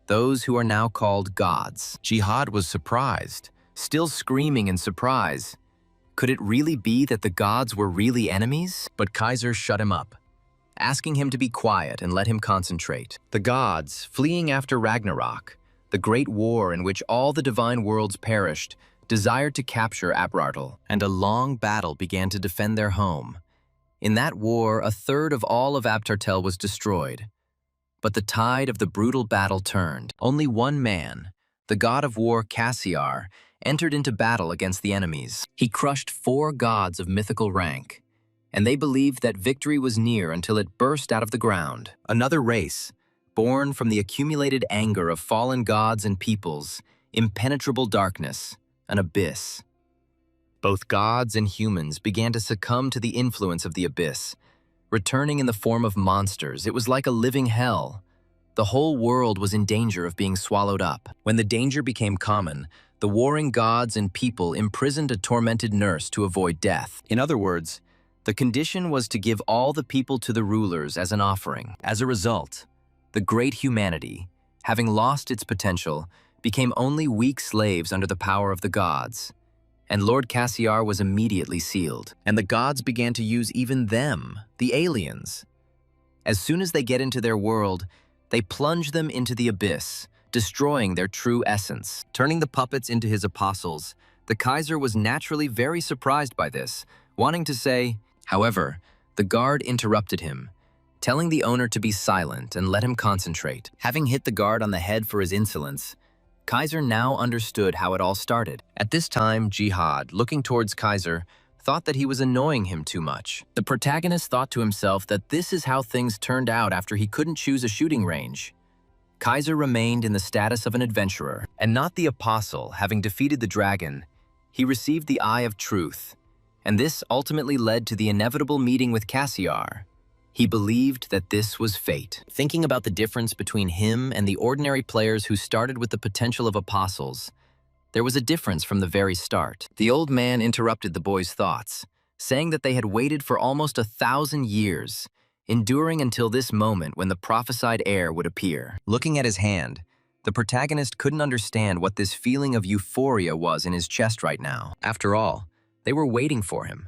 those who are now called gods. Jihad was surprised, still screaming in surprise. Could it really be that the gods were really enemies? But Kaiser shut him up, asking him to be quiet and let him concentrate. The gods, fleeing after Ragnarok, the great war in which all the divine worlds perished, desired to capture Abrartel, and a long battle began to defend their home. In that war, 1/3 of all of Abtartel was destroyed. But the tide of the brutal battle turned. Only one man, the god of war Cassiar, entered into battle against the enemies. He crushed 4 gods of mythical rank, and they believed that victory was near until it burst out of the ground. Another race, born from the accumulated anger of fallen gods and peoples, impenetrable darkness, an abyss. Both gods and humans began to succumb to the influence of the abyss, returning in the form of monsters. It was like a living hell. The whole world was in danger of being swallowed up. When the danger became common, the warring gods and people imprisoned a tormented nurse to avoid death. In other words, the condition was to give all the people to the rulers as an offering. As a result, the great humanity, having lost its potential, became only weak slaves under the power of the gods, and Lord Cassiar was immediately sealed. And the gods began to use even them, the aliens. As soon as they get into their world, they plunge them into the abyss, destroying their true essence. Turning the puppets into his apostles, the Kaiser was naturally very surprised by this, wanting to say, however, the guard interrupted him, telling the owner to be silent and let him concentrate. Having hit the guard on the head for his insolence, Kaiser now understood how it all started. At this time, Jihad, looking towards Kaiser, thought that he was annoying him too much. The protagonist thought to himself that this is how things turned out after he couldn't choose a shooting range. Kaiser remained in the status of an adventurer, and not the apostle. Having defeated the dragon, he received the Eye of Truth, and this ultimately led to the inevitable meeting with Cassiar. He believed that this was fate. Thinking about the difference between him and the ordinary players who started with the potential of apostles, there was a difference from the very start. The old man interrupted the boy's thoughts, saying that they had waited for almost 1,000 years, enduring until this moment when the prophesied heir would appear. Looking at his hand, the protagonist couldn't understand what this feeling of euphoria was in his chest right now. After all, they were waiting for him.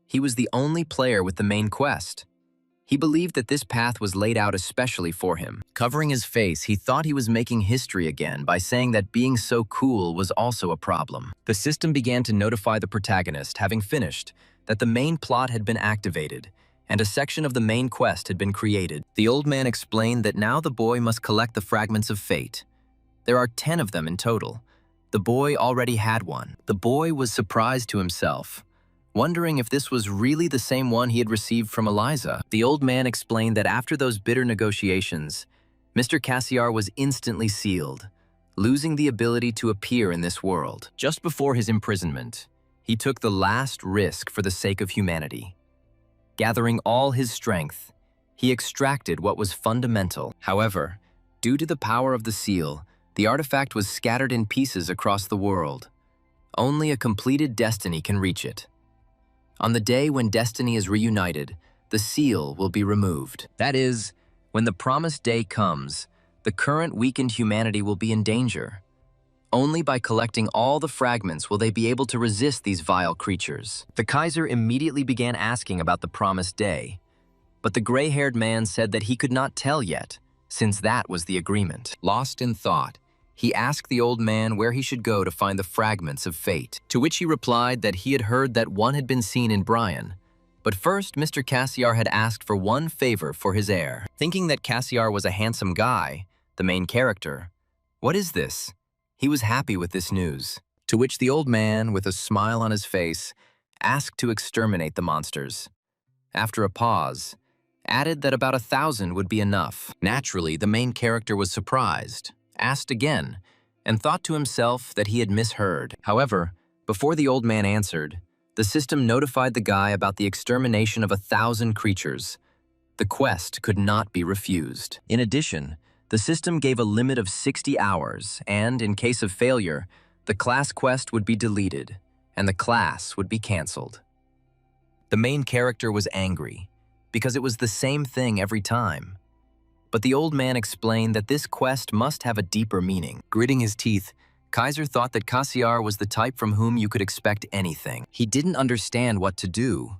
He was the only player with the main quest. He believed that this path was laid out especially for him. Covering his face, he thought he was making history again by saying that being so cool was also a problem. The system began to notify the protagonist, having finished, that the main plot had been activated, and a section of the main quest had been created. The old man explained that now the boy must collect the fragments of fate. There are 10 of them in total. The boy already had one. The boy was surprised to himself, wondering if this was really the same one he had received from Eliza. The old man explained that after those bitter negotiations, Mr. Cassiar was instantly sealed, losing the ability to appear in this world. Just before his imprisonment, he took the last risk for the sake of humanity. Gathering all his strength, he extracted what was fundamental. However, due to the power of the seal, the artifact was scattered in pieces across the world. Only a completed destiny can reach it. On the day when destiny is reunited, the seal will be removed. That is, when the promised day comes, the current weakened humanity will be in danger. Only by collecting all the fragments will they be able to resist these vile creatures. The Kaiser immediately began asking about the promised day, but the gray-haired man said that he could not tell yet, since that was the agreement. Lost in thought, he asked the old man where he should go to find the fragments of fate, to which he replied that he had heard that one had been seen in Brian. But first, Mr. Cassiar had asked for one favor for his heir. Thinking that Cassiar was a handsome guy, the main character, "What is this?" He was happy with this news, to which the old man, with a smile on his face, asked to exterminate the monsters. After a pause, added that about 1,000 would be enough. Naturally, the main character was surprised, asked again, and thought to himself that he had misheard. However, before the old man answered, the system notified the guy about the extermination of 1,000 creatures. The quest could not be refused. In addition, the system gave a limit of 60 hours, and in case of failure, the class quest would be deleted, and the class would be cancelled. The main character was angry, because it was the same thing every time. But the old man explained that this quest must have a deeper meaning. Gritting his teeth, Kaiser thought that Cassiar was the type from whom you could expect anything. He didn't understand what to do,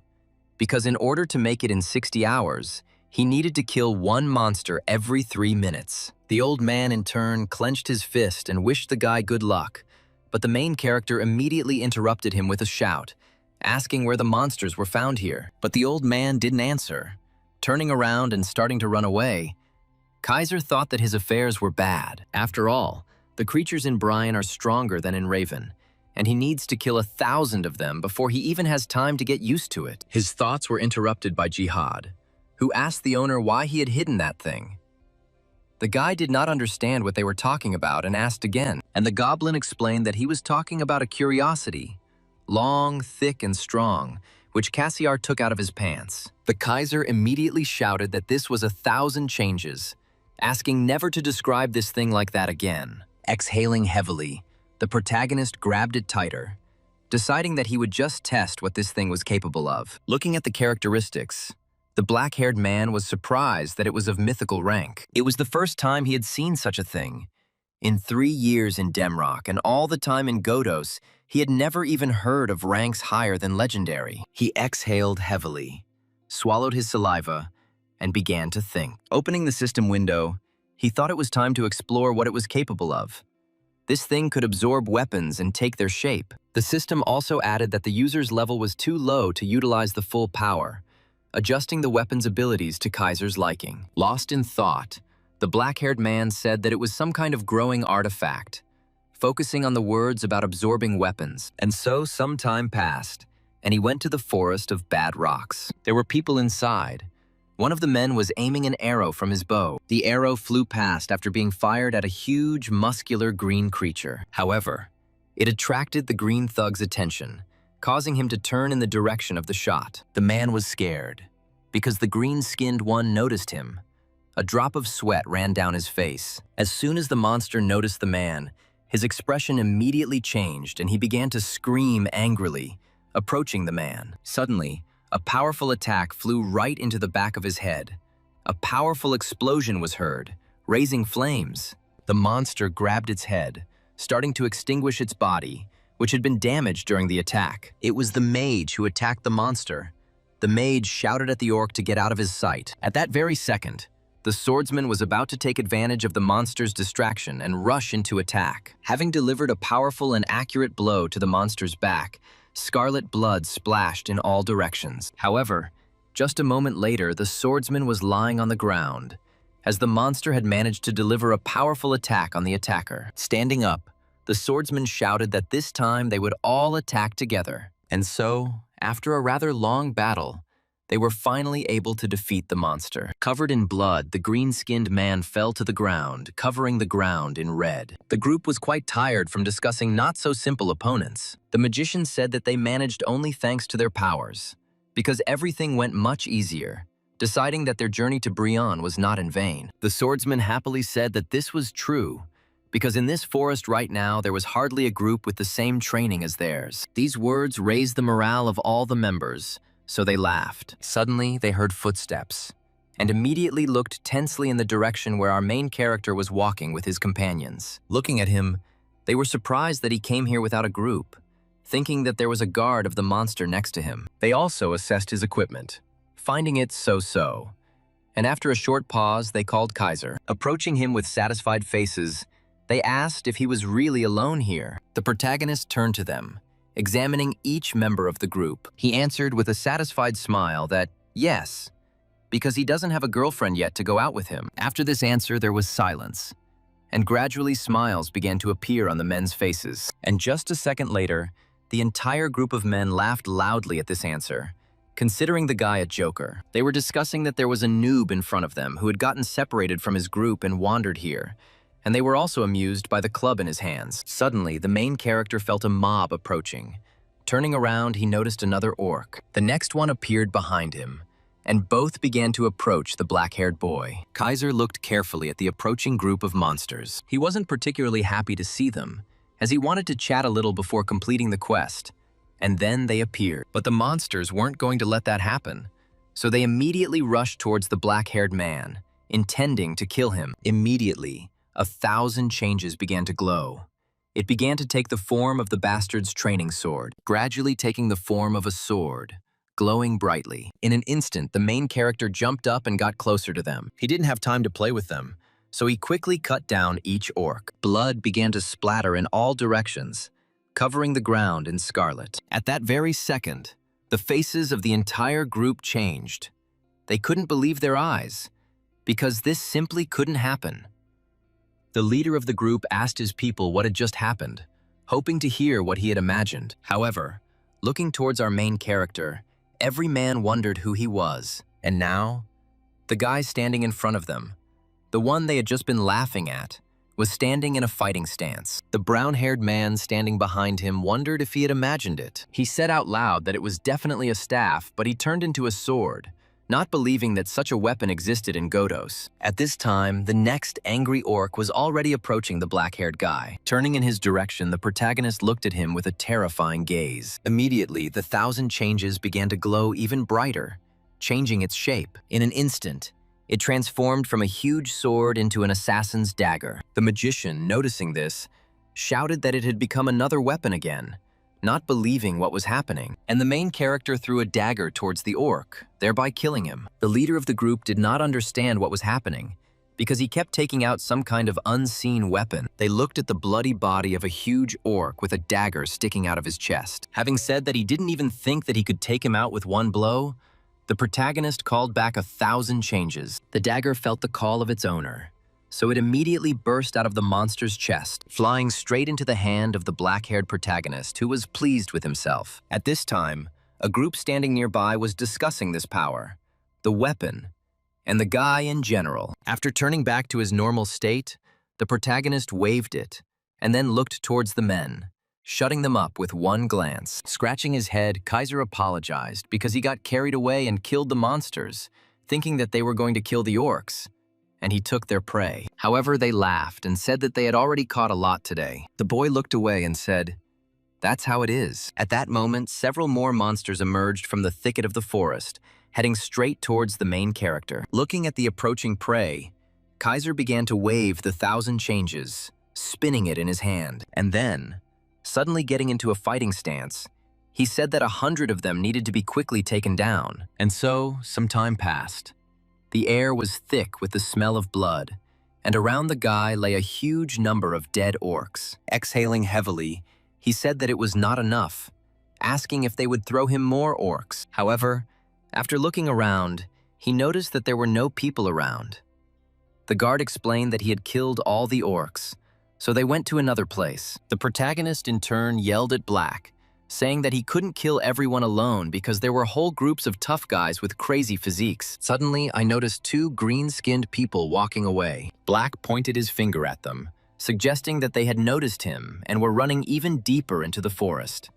because in order to make it in 60 hours, he needed to kill one monster every 3 minutes. The old man, in turn, clenched his fist and wished the guy good luck, but the main character immediately interrupted him with a shout, asking where the monsters were found here. But the old man didn't answer. Turning around and starting to run away, Kaiser thought that his affairs were bad. After all, the creatures in Brian are stronger than in Raven, and he needs to kill 1,000 of them before he even has time to get used to it. His thoughts were interrupted by Jihad, who asked the owner why he had hidden that thing. The guy did not understand what they were talking about and asked again, and the goblin explained that he was talking about a curiosity, long, thick, and strong, which Cassiar took out of his pants. The Kaiser immediately shouted that this was 1,000 changes, asking never to describe this thing like that again. Exhaling heavily, the protagonist grabbed it tighter, deciding that he would just test what this thing was capable of. Looking at the characteristics, the black-haired man was surprised that it was of mythical rank. It was the first time he had seen such a thing. In 3 years in Demrock and all the time in Godos, he had never even heard of ranks higher than legendary. He exhaled heavily, swallowed his saliva, and began to think. Opening the system window, he thought it was time to explore what it was capable of. This thing could absorb weapons and take their shape. The system also added that the user's level was too low to utilize the full power, adjusting the weapon's abilities to Kaiser's liking. Lost in thought, the black-haired man said that it was some kind of growing artifact, focusing on the words about absorbing weapons. And so some time passed, and he went to the forest of bad rocks. There were people inside. One of the men was aiming an arrow from his bow. The arrow flew past after being fired at a huge, muscular green creature. However, it attracted the green thug's attention, causing him to turn in the direction of the shot. The man was scared, because the green-skinned one noticed him. A drop of sweat ran down his face. As soon as the monster noticed the man, his expression immediately changed and he began to scream angrily, approaching the man. Suddenly, a powerful attack flew right into the back of his head. A powerful explosion was heard, raising flames. The monster grabbed its head, starting to extinguish its body, which had been damaged during the attack. It was the mage who attacked the monster. The mage shouted at the orc to get out of his sight. At that very second, the swordsman was about to take advantage of the monster's distraction and rush into attack. Having delivered a powerful and accurate blow to the monster's back, scarlet blood splashed in all directions. However, just a moment later, the swordsman was lying on the ground, as the monster had managed to deliver a powerful attack on the attacker. Standing up, the swordsman shouted that this time they would all attack together. And so, after a rather long battle, they were finally able to defeat the monster. Covered in blood, the green-skinned man fell to the ground, covering the ground in red. The group was quite tired from discussing not-so-simple opponents. The magician said that they managed only thanks to their powers, because everything went much easier, deciding that their journey to Brion was not in vain. The swordsman happily said that this was true, because in this forest right now there was hardly a group with the same training as theirs. These words raised the morale of all the members, so they laughed. Suddenly, they heard footsteps, and immediately looked tensely in the direction where our main character was walking with his companions. Looking at him, They were surprised that he came here without a group, thinking that there was a guard of the monster next to him. They also assessed his equipment, finding it so-so. And after a short pause, they called Kaiser. Approaching him with satisfied faces, they asked if he was really alone here. The protagonist turned to them, examining each member of the group. He answered with a satisfied smile that, yes, because he doesn't have a girlfriend yet to go out with him. After this answer, there was silence, and gradually smiles began to appear on the men's faces. And just a second later, the entire group of men laughed loudly at this answer, considering the guy a joker. They were discussing that there was a noob in front of them who had gotten separated from his group and wandered here, and they were also amused by the club in his hands. Suddenly, the main character felt a mob approaching. Turning around, he noticed another orc. The next one appeared behind him, and both began to approach the black-haired boy. Kaiser looked carefully at the approaching group of monsters. He wasn't particularly happy to see them, as he wanted to chat a little before completing the quest. And then they appeared. But the monsters weren't going to let that happen, so they immediately rushed towards the black-haired man, intending to kill him. Immediately, 1,000 changes began to glow. It began to take the form of the bastard's training sword, gradually taking the form of a sword, glowing brightly. In an instant, the main character jumped up and got closer to them. He didn't have time to play with them, so he quickly cut down each orc. Blood began to splatter in all directions, covering the ground in scarlet. At that very second, the faces of the entire group changed. They couldn't believe their eyes, because this simply couldn't happen. The leader of the group asked his people what had just happened, hoping to hear what he had imagined. However, looking towards our main character, every man wondered who he was. And now, the guy standing in front of them, the one they had just been laughing at, was standing in a fighting stance. The brown-haired man standing behind him wondered if he had imagined it. He said out loud that it was definitely a staff, but he turned into a sword, not believing that such a weapon existed in Godos. At this time, the next angry orc was already approaching the black-haired guy. Turning in his direction, the protagonist looked at him with a terrifying gaze. Immediately, the 1,000 changes began to glow even brighter, changing its shape. In an instant, it transformed from a huge sword into an assassin's dagger. The magician, noticing this, shouted that it had become another weapon again, not believing what was happening, and the main character threw a dagger towards the orc, thereby killing him. The leader of the group did not understand what was happening, because he kept taking out some kind of unseen weapon. They looked at the bloody body of a huge orc with a dagger sticking out of his chest. Having said that he didn't even think that he could take him out with one blow, the protagonist called back 1,000 changes. The dagger felt the call of its owner, so it immediately burst out of the monster's chest, flying straight into the hand of the black-haired protagonist, who was pleased with himself. At this time, a group standing nearby was discussing this power, the weapon, and the guy in general. After turning back to his normal state, the protagonist waved it, and then looked towards the men, shutting them up with one glance. Scratching his head, Kaiser apologized because he got carried away and killed the monsters, thinking that they were going to kill the orcs, and he took their prey. However, they laughed and said that they had already caught a lot today. The boy looked away and said, "That's how it is." At that moment, several more monsters emerged from the thicket of the forest, heading straight towards the main character. Looking at the approaching prey, Kaiser began to wave the 1,000 changes, spinning it in his hand. And then, suddenly getting into a fighting stance, he said that 100 of them needed to be quickly taken down. And so, some time passed. The air was thick with the smell of blood, and around the guy lay a huge number of dead orcs. Exhaling heavily, he said that it was not enough, asking if they would throw him more orcs. However, after looking around, he noticed that there were no people around. The guard explained that he had killed all the orcs, so they went to another place. The protagonist in turn yelled at Black, saying that he couldn't kill everyone alone because there were whole groups of tough guys with crazy physiques. Suddenly, I noticed 2 green-skinned people walking away. Black pointed his finger at them, suggesting that they had noticed him and were running even deeper into the forest.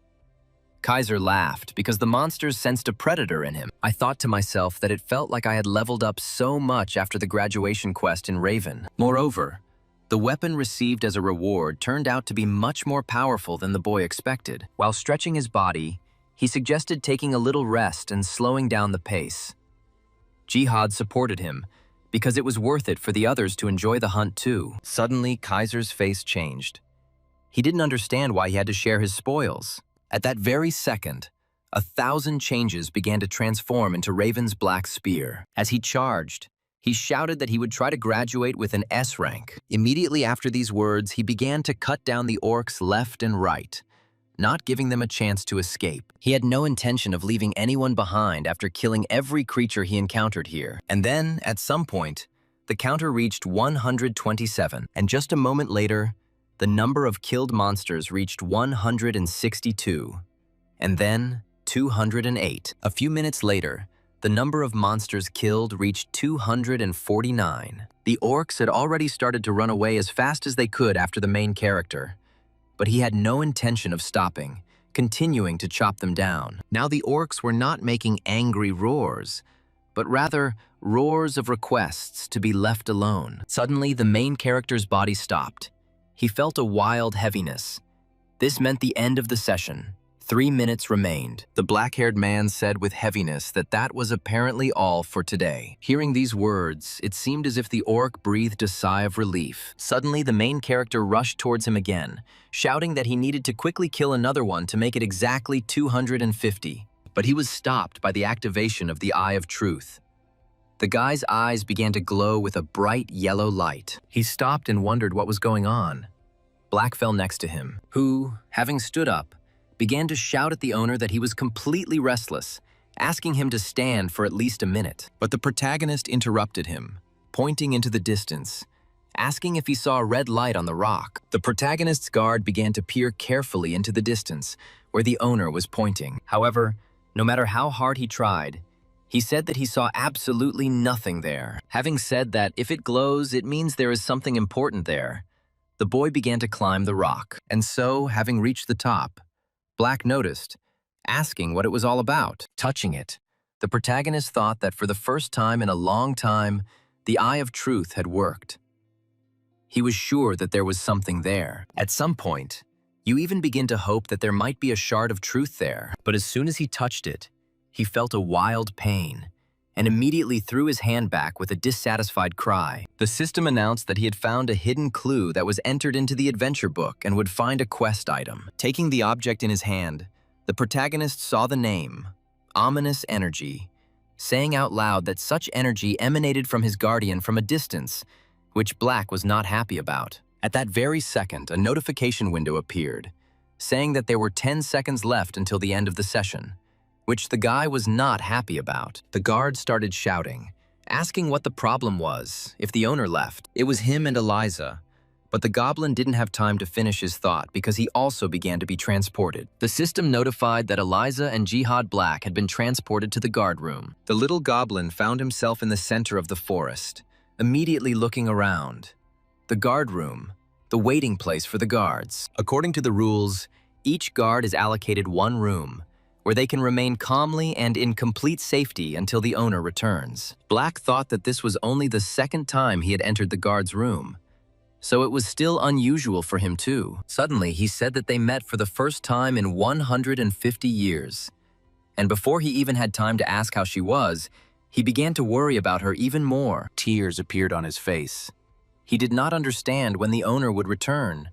Kaiser laughed because the monsters sensed a predator in him. I thought to myself that it felt like I had leveled up so much after the graduation quest in Raven. Moreover, the weapon received as a reward turned out to be much more powerful than the boy expected. While stretching his body, he suggested taking a little rest and slowing down the pace. Jihad supported him, because it was worth it for the others to enjoy the hunt too. Suddenly, Kaiser's face changed. He didn't understand why he had to share his spoils. At that very second, 1,000 changes began to transform into Raven's black spear. As he charged, he shouted that he would try to graduate with an S rank. Immediately after these words, he began to cut down the orcs left and right, not giving them a chance to escape. He had no intention of leaving anyone behind after killing every creature he encountered here. And then, at some point, the counter reached 127, and just a moment later, the number of killed monsters reached 162, and then 208. A few minutes later, the number of monsters killed reached 249. The orcs had already started to run away as fast as they could after the main character, but he had no intention of stopping, continuing to chop them down. Now the orcs were not making angry roars, but rather roars of requests to be left alone. Suddenly, the main character's body stopped. He felt a wild heaviness. This meant the end of the session. 3 minutes remained. The black-haired man said with heaviness that was apparently all for today. Hearing these words, it seemed as if the orc breathed a sigh of relief. Suddenly, the main character rushed towards him again, shouting that he needed to quickly kill another one to make it exactly 250. But he was stopped by the activation of the Eye of Truth. The guy's eyes began to glow with a bright yellow light. He stopped and wondered what was going on. Black fell next to him, who, having stood up, began to shout at the owner that he was completely restless, asking him to stand for at least a minute. But the protagonist interrupted him, pointing into the distance, asking if he saw a red light on the rock. The protagonist's guard began to peer carefully into the distance, where the owner was pointing. However, no matter how hard he tried, he said that he saw absolutely nothing there. Having said that if it glows, it means there is something important there, the boy began to climb the rock. And so, having reached the top, Black noticed, asking what it was all about. Touching it, the protagonist thought that for the first time in a long time, the Eye of Truth had worked. He was sure that there was something there. At some point, you even begin to hope that there might be a shard of truth there. But as soon as he touched it, he felt a wild pain and immediately threw his hand back with a dissatisfied cry. The system announced that he had found a hidden clue that was entered into the adventure book and would find a quest item. Taking the object in his hand, the protagonist saw the name, Ominous Energy, saying out loud that such energy emanated from his guardian from a distance, which Black was not happy about. At that very second, a notification window appeared, saying that there were 10 seconds left until the end of the session, which the guy was not happy about. The guard started shouting, asking what the problem was if the owner left. It was him and Eliza, but the goblin didn't have time to finish his thought because he also began to be transported. The system notified that Eliza and Jihad Black had been transported to the guard room. The little goblin found himself in the center of the forest, immediately looking around. The guard room, the waiting place for the guards. According to the rules, each guard is allocated one room, where they can remain calmly and in complete safety until the owner returns. Black thought that this was only the second time he had entered the guard's room, so it was still unusual for him too. Suddenly, he said that they met for the first time in 150 years. And before he even had time to ask how she was, he began to worry about her even more. Tears appeared on his face. He did not understand when the owner would return,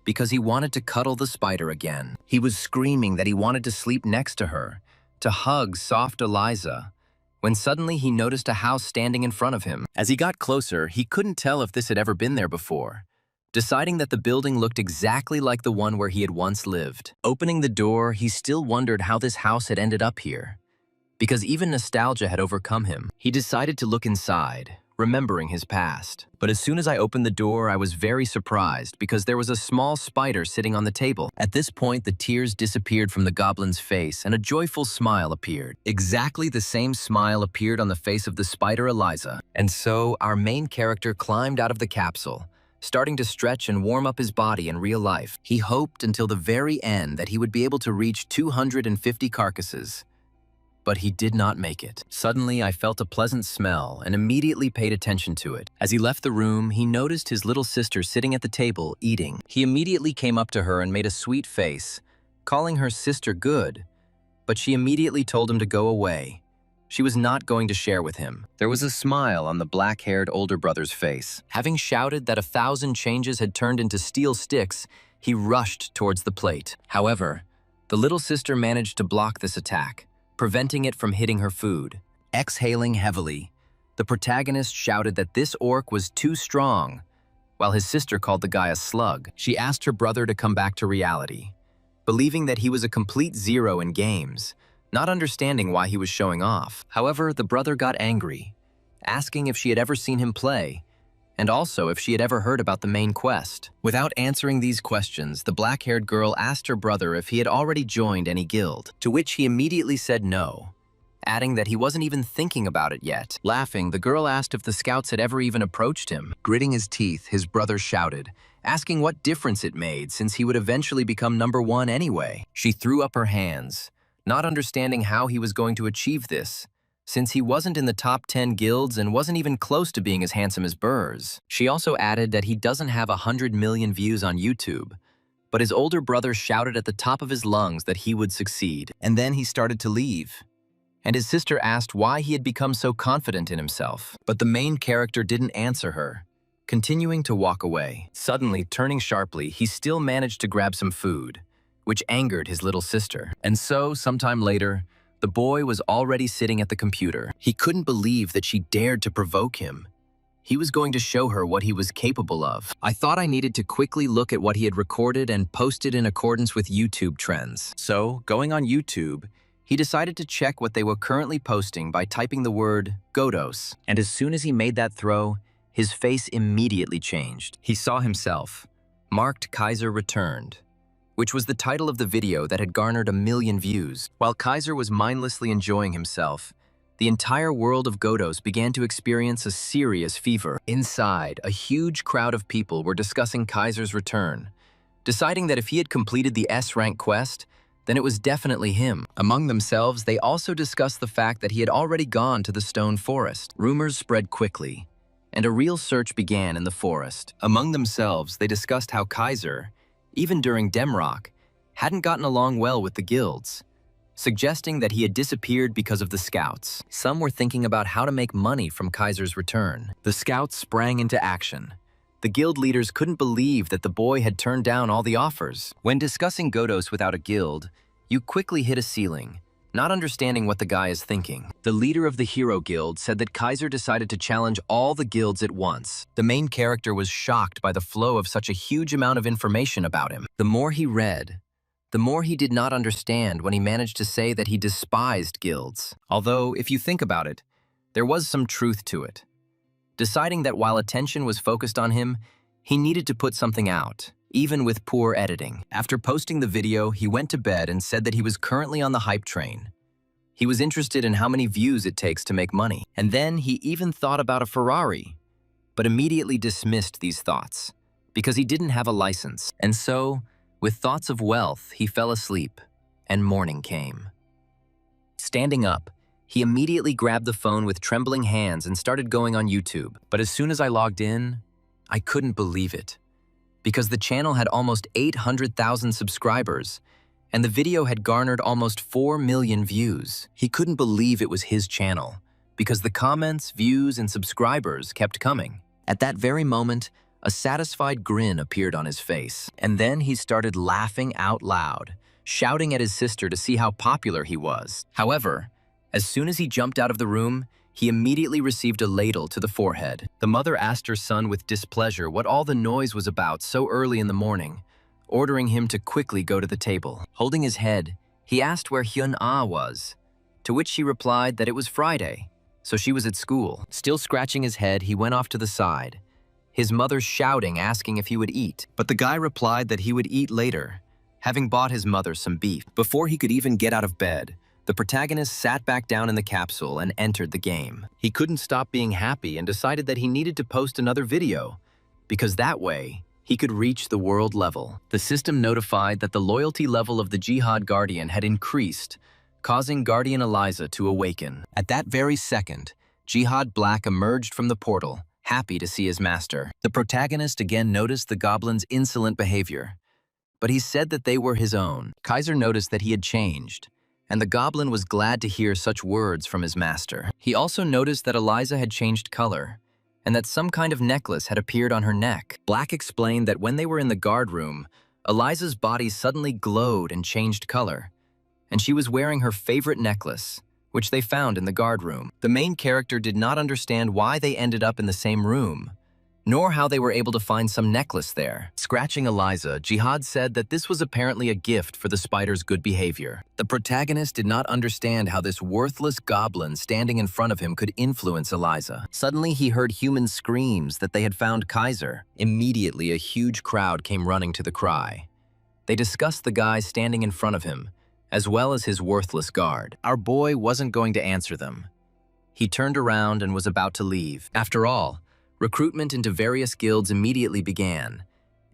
because he wanted to cuddle the spider again. He was screaming that he wanted to sleep next to her, to hug soft Eliza, when suddenly he noticed a house standing in front of him. As he got closer, he couldn't tell if this had ever been there before, deciding that the building looked exactly like the one where he had once lived. Opening the door, he still wondered how this house had ended up here, because even nostalgia had overcome him. He decided to look inside, remembering his past. But as soon as I opened the door, I was very surprised because there was a small spider sitting on the table. At this point, the tears disappeared from the goblin's face and a joyful smile appeared. Exactly the same smile appeared on the face of the spider Eliza. And so, our main character climbed out of the capsule, starting to stretch and warm up his body in real life. He hoped until the very end that he would be able to reach 250 carcasses. But he did not make it. Suddenly, I felt a pleasant smell and immediately paid attention to it. As he left the room, he noticed his little sister sitting at the table, eating. He immediately came up to her and made a sweet face, calling her sister good, but she immediately told him to go away. She was not going to share with him. There was a smile on the black-haired older brother's face. Having shouted that 1,000 changes had turned into steel sticks, He rushed towards the plate. However, the little sister managed to block this attack, preventing it from hitting her food. Exhaling heavily, the protagonist shouted that this orc was too strong, while his sister called the guy a slug. She asked her brother to come back to reality, believing that he was a complete zero in games, not understanding why he was showing off. However, the brother got angry, asking if she had ever seen him play, and also if she had ever heard about the main quest. Without answering these questions, the black-haired girl asked her brother if he had already joined any guild, to which he immediately said no, adding that he wasn't even thinking about it yet. Laughing, the girl asked if the scouts had ever even approached him. Gritting his teeth, his brother shouted, asking what difference it made since he would eventually become #1 anyway. She threw up her hands, not understanding how he was going to achieve this, since he wasn't in the top 10 guilds and wasn't even close to being as handsome as Burrs. She also added that he doesn't have 100 million views on YouTube, but his older brother shouted at the top of his lungs that he would succeed. And then he started to leave, and his sister asked why he had become so confident in himself. But the main character didn't answer her, continuing to walk away. Suddenly, turning sharply, he still managed to grab some food, which angered his little sister. And so, sometime later, the boy was already sitting at the computer. He couldn't believe that she dared to provoke him. He was going to show her what he was capable of. I thought I needed to quickly look at what he had recorded and posted in accordance with YouTube trends. So, going on YouTube, he decided to check what they were currently posting by typing the word Godos. And as soon as he made that throw, his face immediately changed. He saw himself, marked Kaiser Returned, which was the title of the video that had garnered 1 million views. While Kaiser was mindlessly enjoying himself, the entire world of Godos began to experience a serious fever. Inside, a huge crowd of people were discussing Kaiser's return, deciding that if he had completed the S-rank quest, then it was definitely him. Among themselves, they also discussed the fact that he had already gone to the Stone Forest. Rumors spread quickly, and a real search began in the forest. Among themselves, they discussed how Kaiser, even during Demrock, hadn't gotten along well with the guilds, suggesting that he had disappeared because of the scouts. Some were thinking about how to make money from Kaiser's return. The scouts sprang into action. The guild leaders couldn't believe that the boy had turned down all the offers. When discussing Godos without a guild, you quickly hit a ceiling, not understanding what the guy is thinking. The leader of the Hero Guild said that Kaiser decided to challenge all the guilds at once. The main character was shocked by the flow of such a huge amount of information about him. The more he read, the more he did not understand when he managed to say that he despised guilds. Although, if you think about it, there was some truth to it. Deciding that while attention was focused on him, he needed to put something out, even with poor editing. After posting the video, he went to bed and said that he was currently on the hype train. He was interested in how many views it takes to make money. And then he even thought about a Ferrari, but immediately dismissed these thoughts because he didn't have a license. And so, with thoughts of wealth, he fell asleep, and morning came. Standing up, he immediately grabbed the phone with trembling hands and started going on YouTube. But as soon as I logged in, I couldn't believe it, because the channel had almost 800,000 subscribers, and the video had garnered almost 4 million views. He couldn't believe it was his channel, because the comments, views, and subscribers kept coming. At that very moment, a satisfied grin appeared on his face, and then he started laughing out loud, shouting at his sister to see how popular he was. However, as soon as he jumped out of the room, he immediately received a ladle to the forehead. The mother asked her son with displeasure what all the noise was about so early in the morning, ordering him to quickly go to the table. Holding his head, he asked where Hyun-ah was, to which she replied that it was Friday, so she was at school. Still scratching his head, he went off to the side, his mother shouting, asking if he would eat. But the guy replied that he would eat later, having bought his mother some beef. Before he could even get out of bed, the protagonist sat back down in the capsule and entered the game. He couldn't stop being happy and decided that he needed to post another video, because that way, he could reach the world level. The system notified that the loyalty level of the Jihad Guardian had increased, causing Guardian Eliza to awaken. At that very second, Jihad Black emerged from the portal, happy to see his master. The protagonist again noticed the goblin's insolent behavior, but he said that they were his own. Kaiser noticed that he had changed, and the goblin was glad to hear such words from his master. He also noticed that Eliza had changed color, and that some kind of necklace had appeared on her neck. Black explained that when they were in the guard room, Eliza's body suddenly glowed and changed color, and she was wearing her favorite necklace, which they found in the guard room. The main character did not understand why they ended up in the same room, nor how they were able to find some necklace there. Scratching Eliza, Jihad said that this was apparently a gift for the spider's good behavior. The protagonist did not understand how this worthless goblin standing in front of him could influence Eliza. Suddenly, he heard human screams that they had found Kaiser. Immediately, a huge crowd came running to the cry. They discussed the guy standing in front of him, as well as his worthless guard. Our boy wasn't going to answer them. He turned around and was about to leave. After all, recruitment into various guilds immediately began.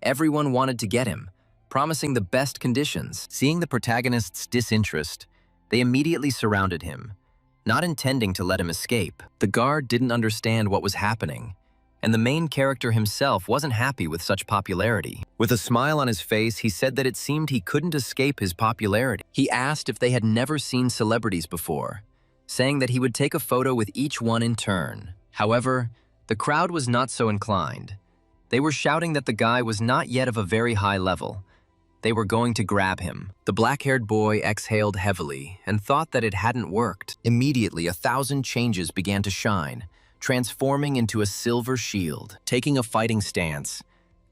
Everyone wanted to get him, promising the best conditions. Seeing the protagonist's disinterest, they immediately surrounded him, not intending to let him escape. The guard didn't understand what was happening, and the main character himself wasn't happy with such popularity. With a smile on his face, he said that it seemed he couldn't escape his popularity. He asked if they had never seen celebrities before, saying that he would take a photo with each one in turn. However, the crowd was not so inclined. They were shouting that the guy was not yet of a very high level. They were going to grab him. The black-haired boy exhaled heavily and thought that it hadn't worked. Immediately, 1,000 changes began to shine, transforming into a silver shield. Taking a fighting stance,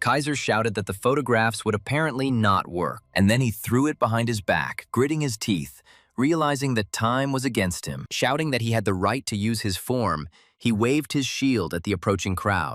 Kaiser shouted that the photographs would apparently not work, and then he threw it behind his back, gritting his teeth, realizing that time was against him. Shouting that he had the right to use his form, he waved his shield at the approaching crowd.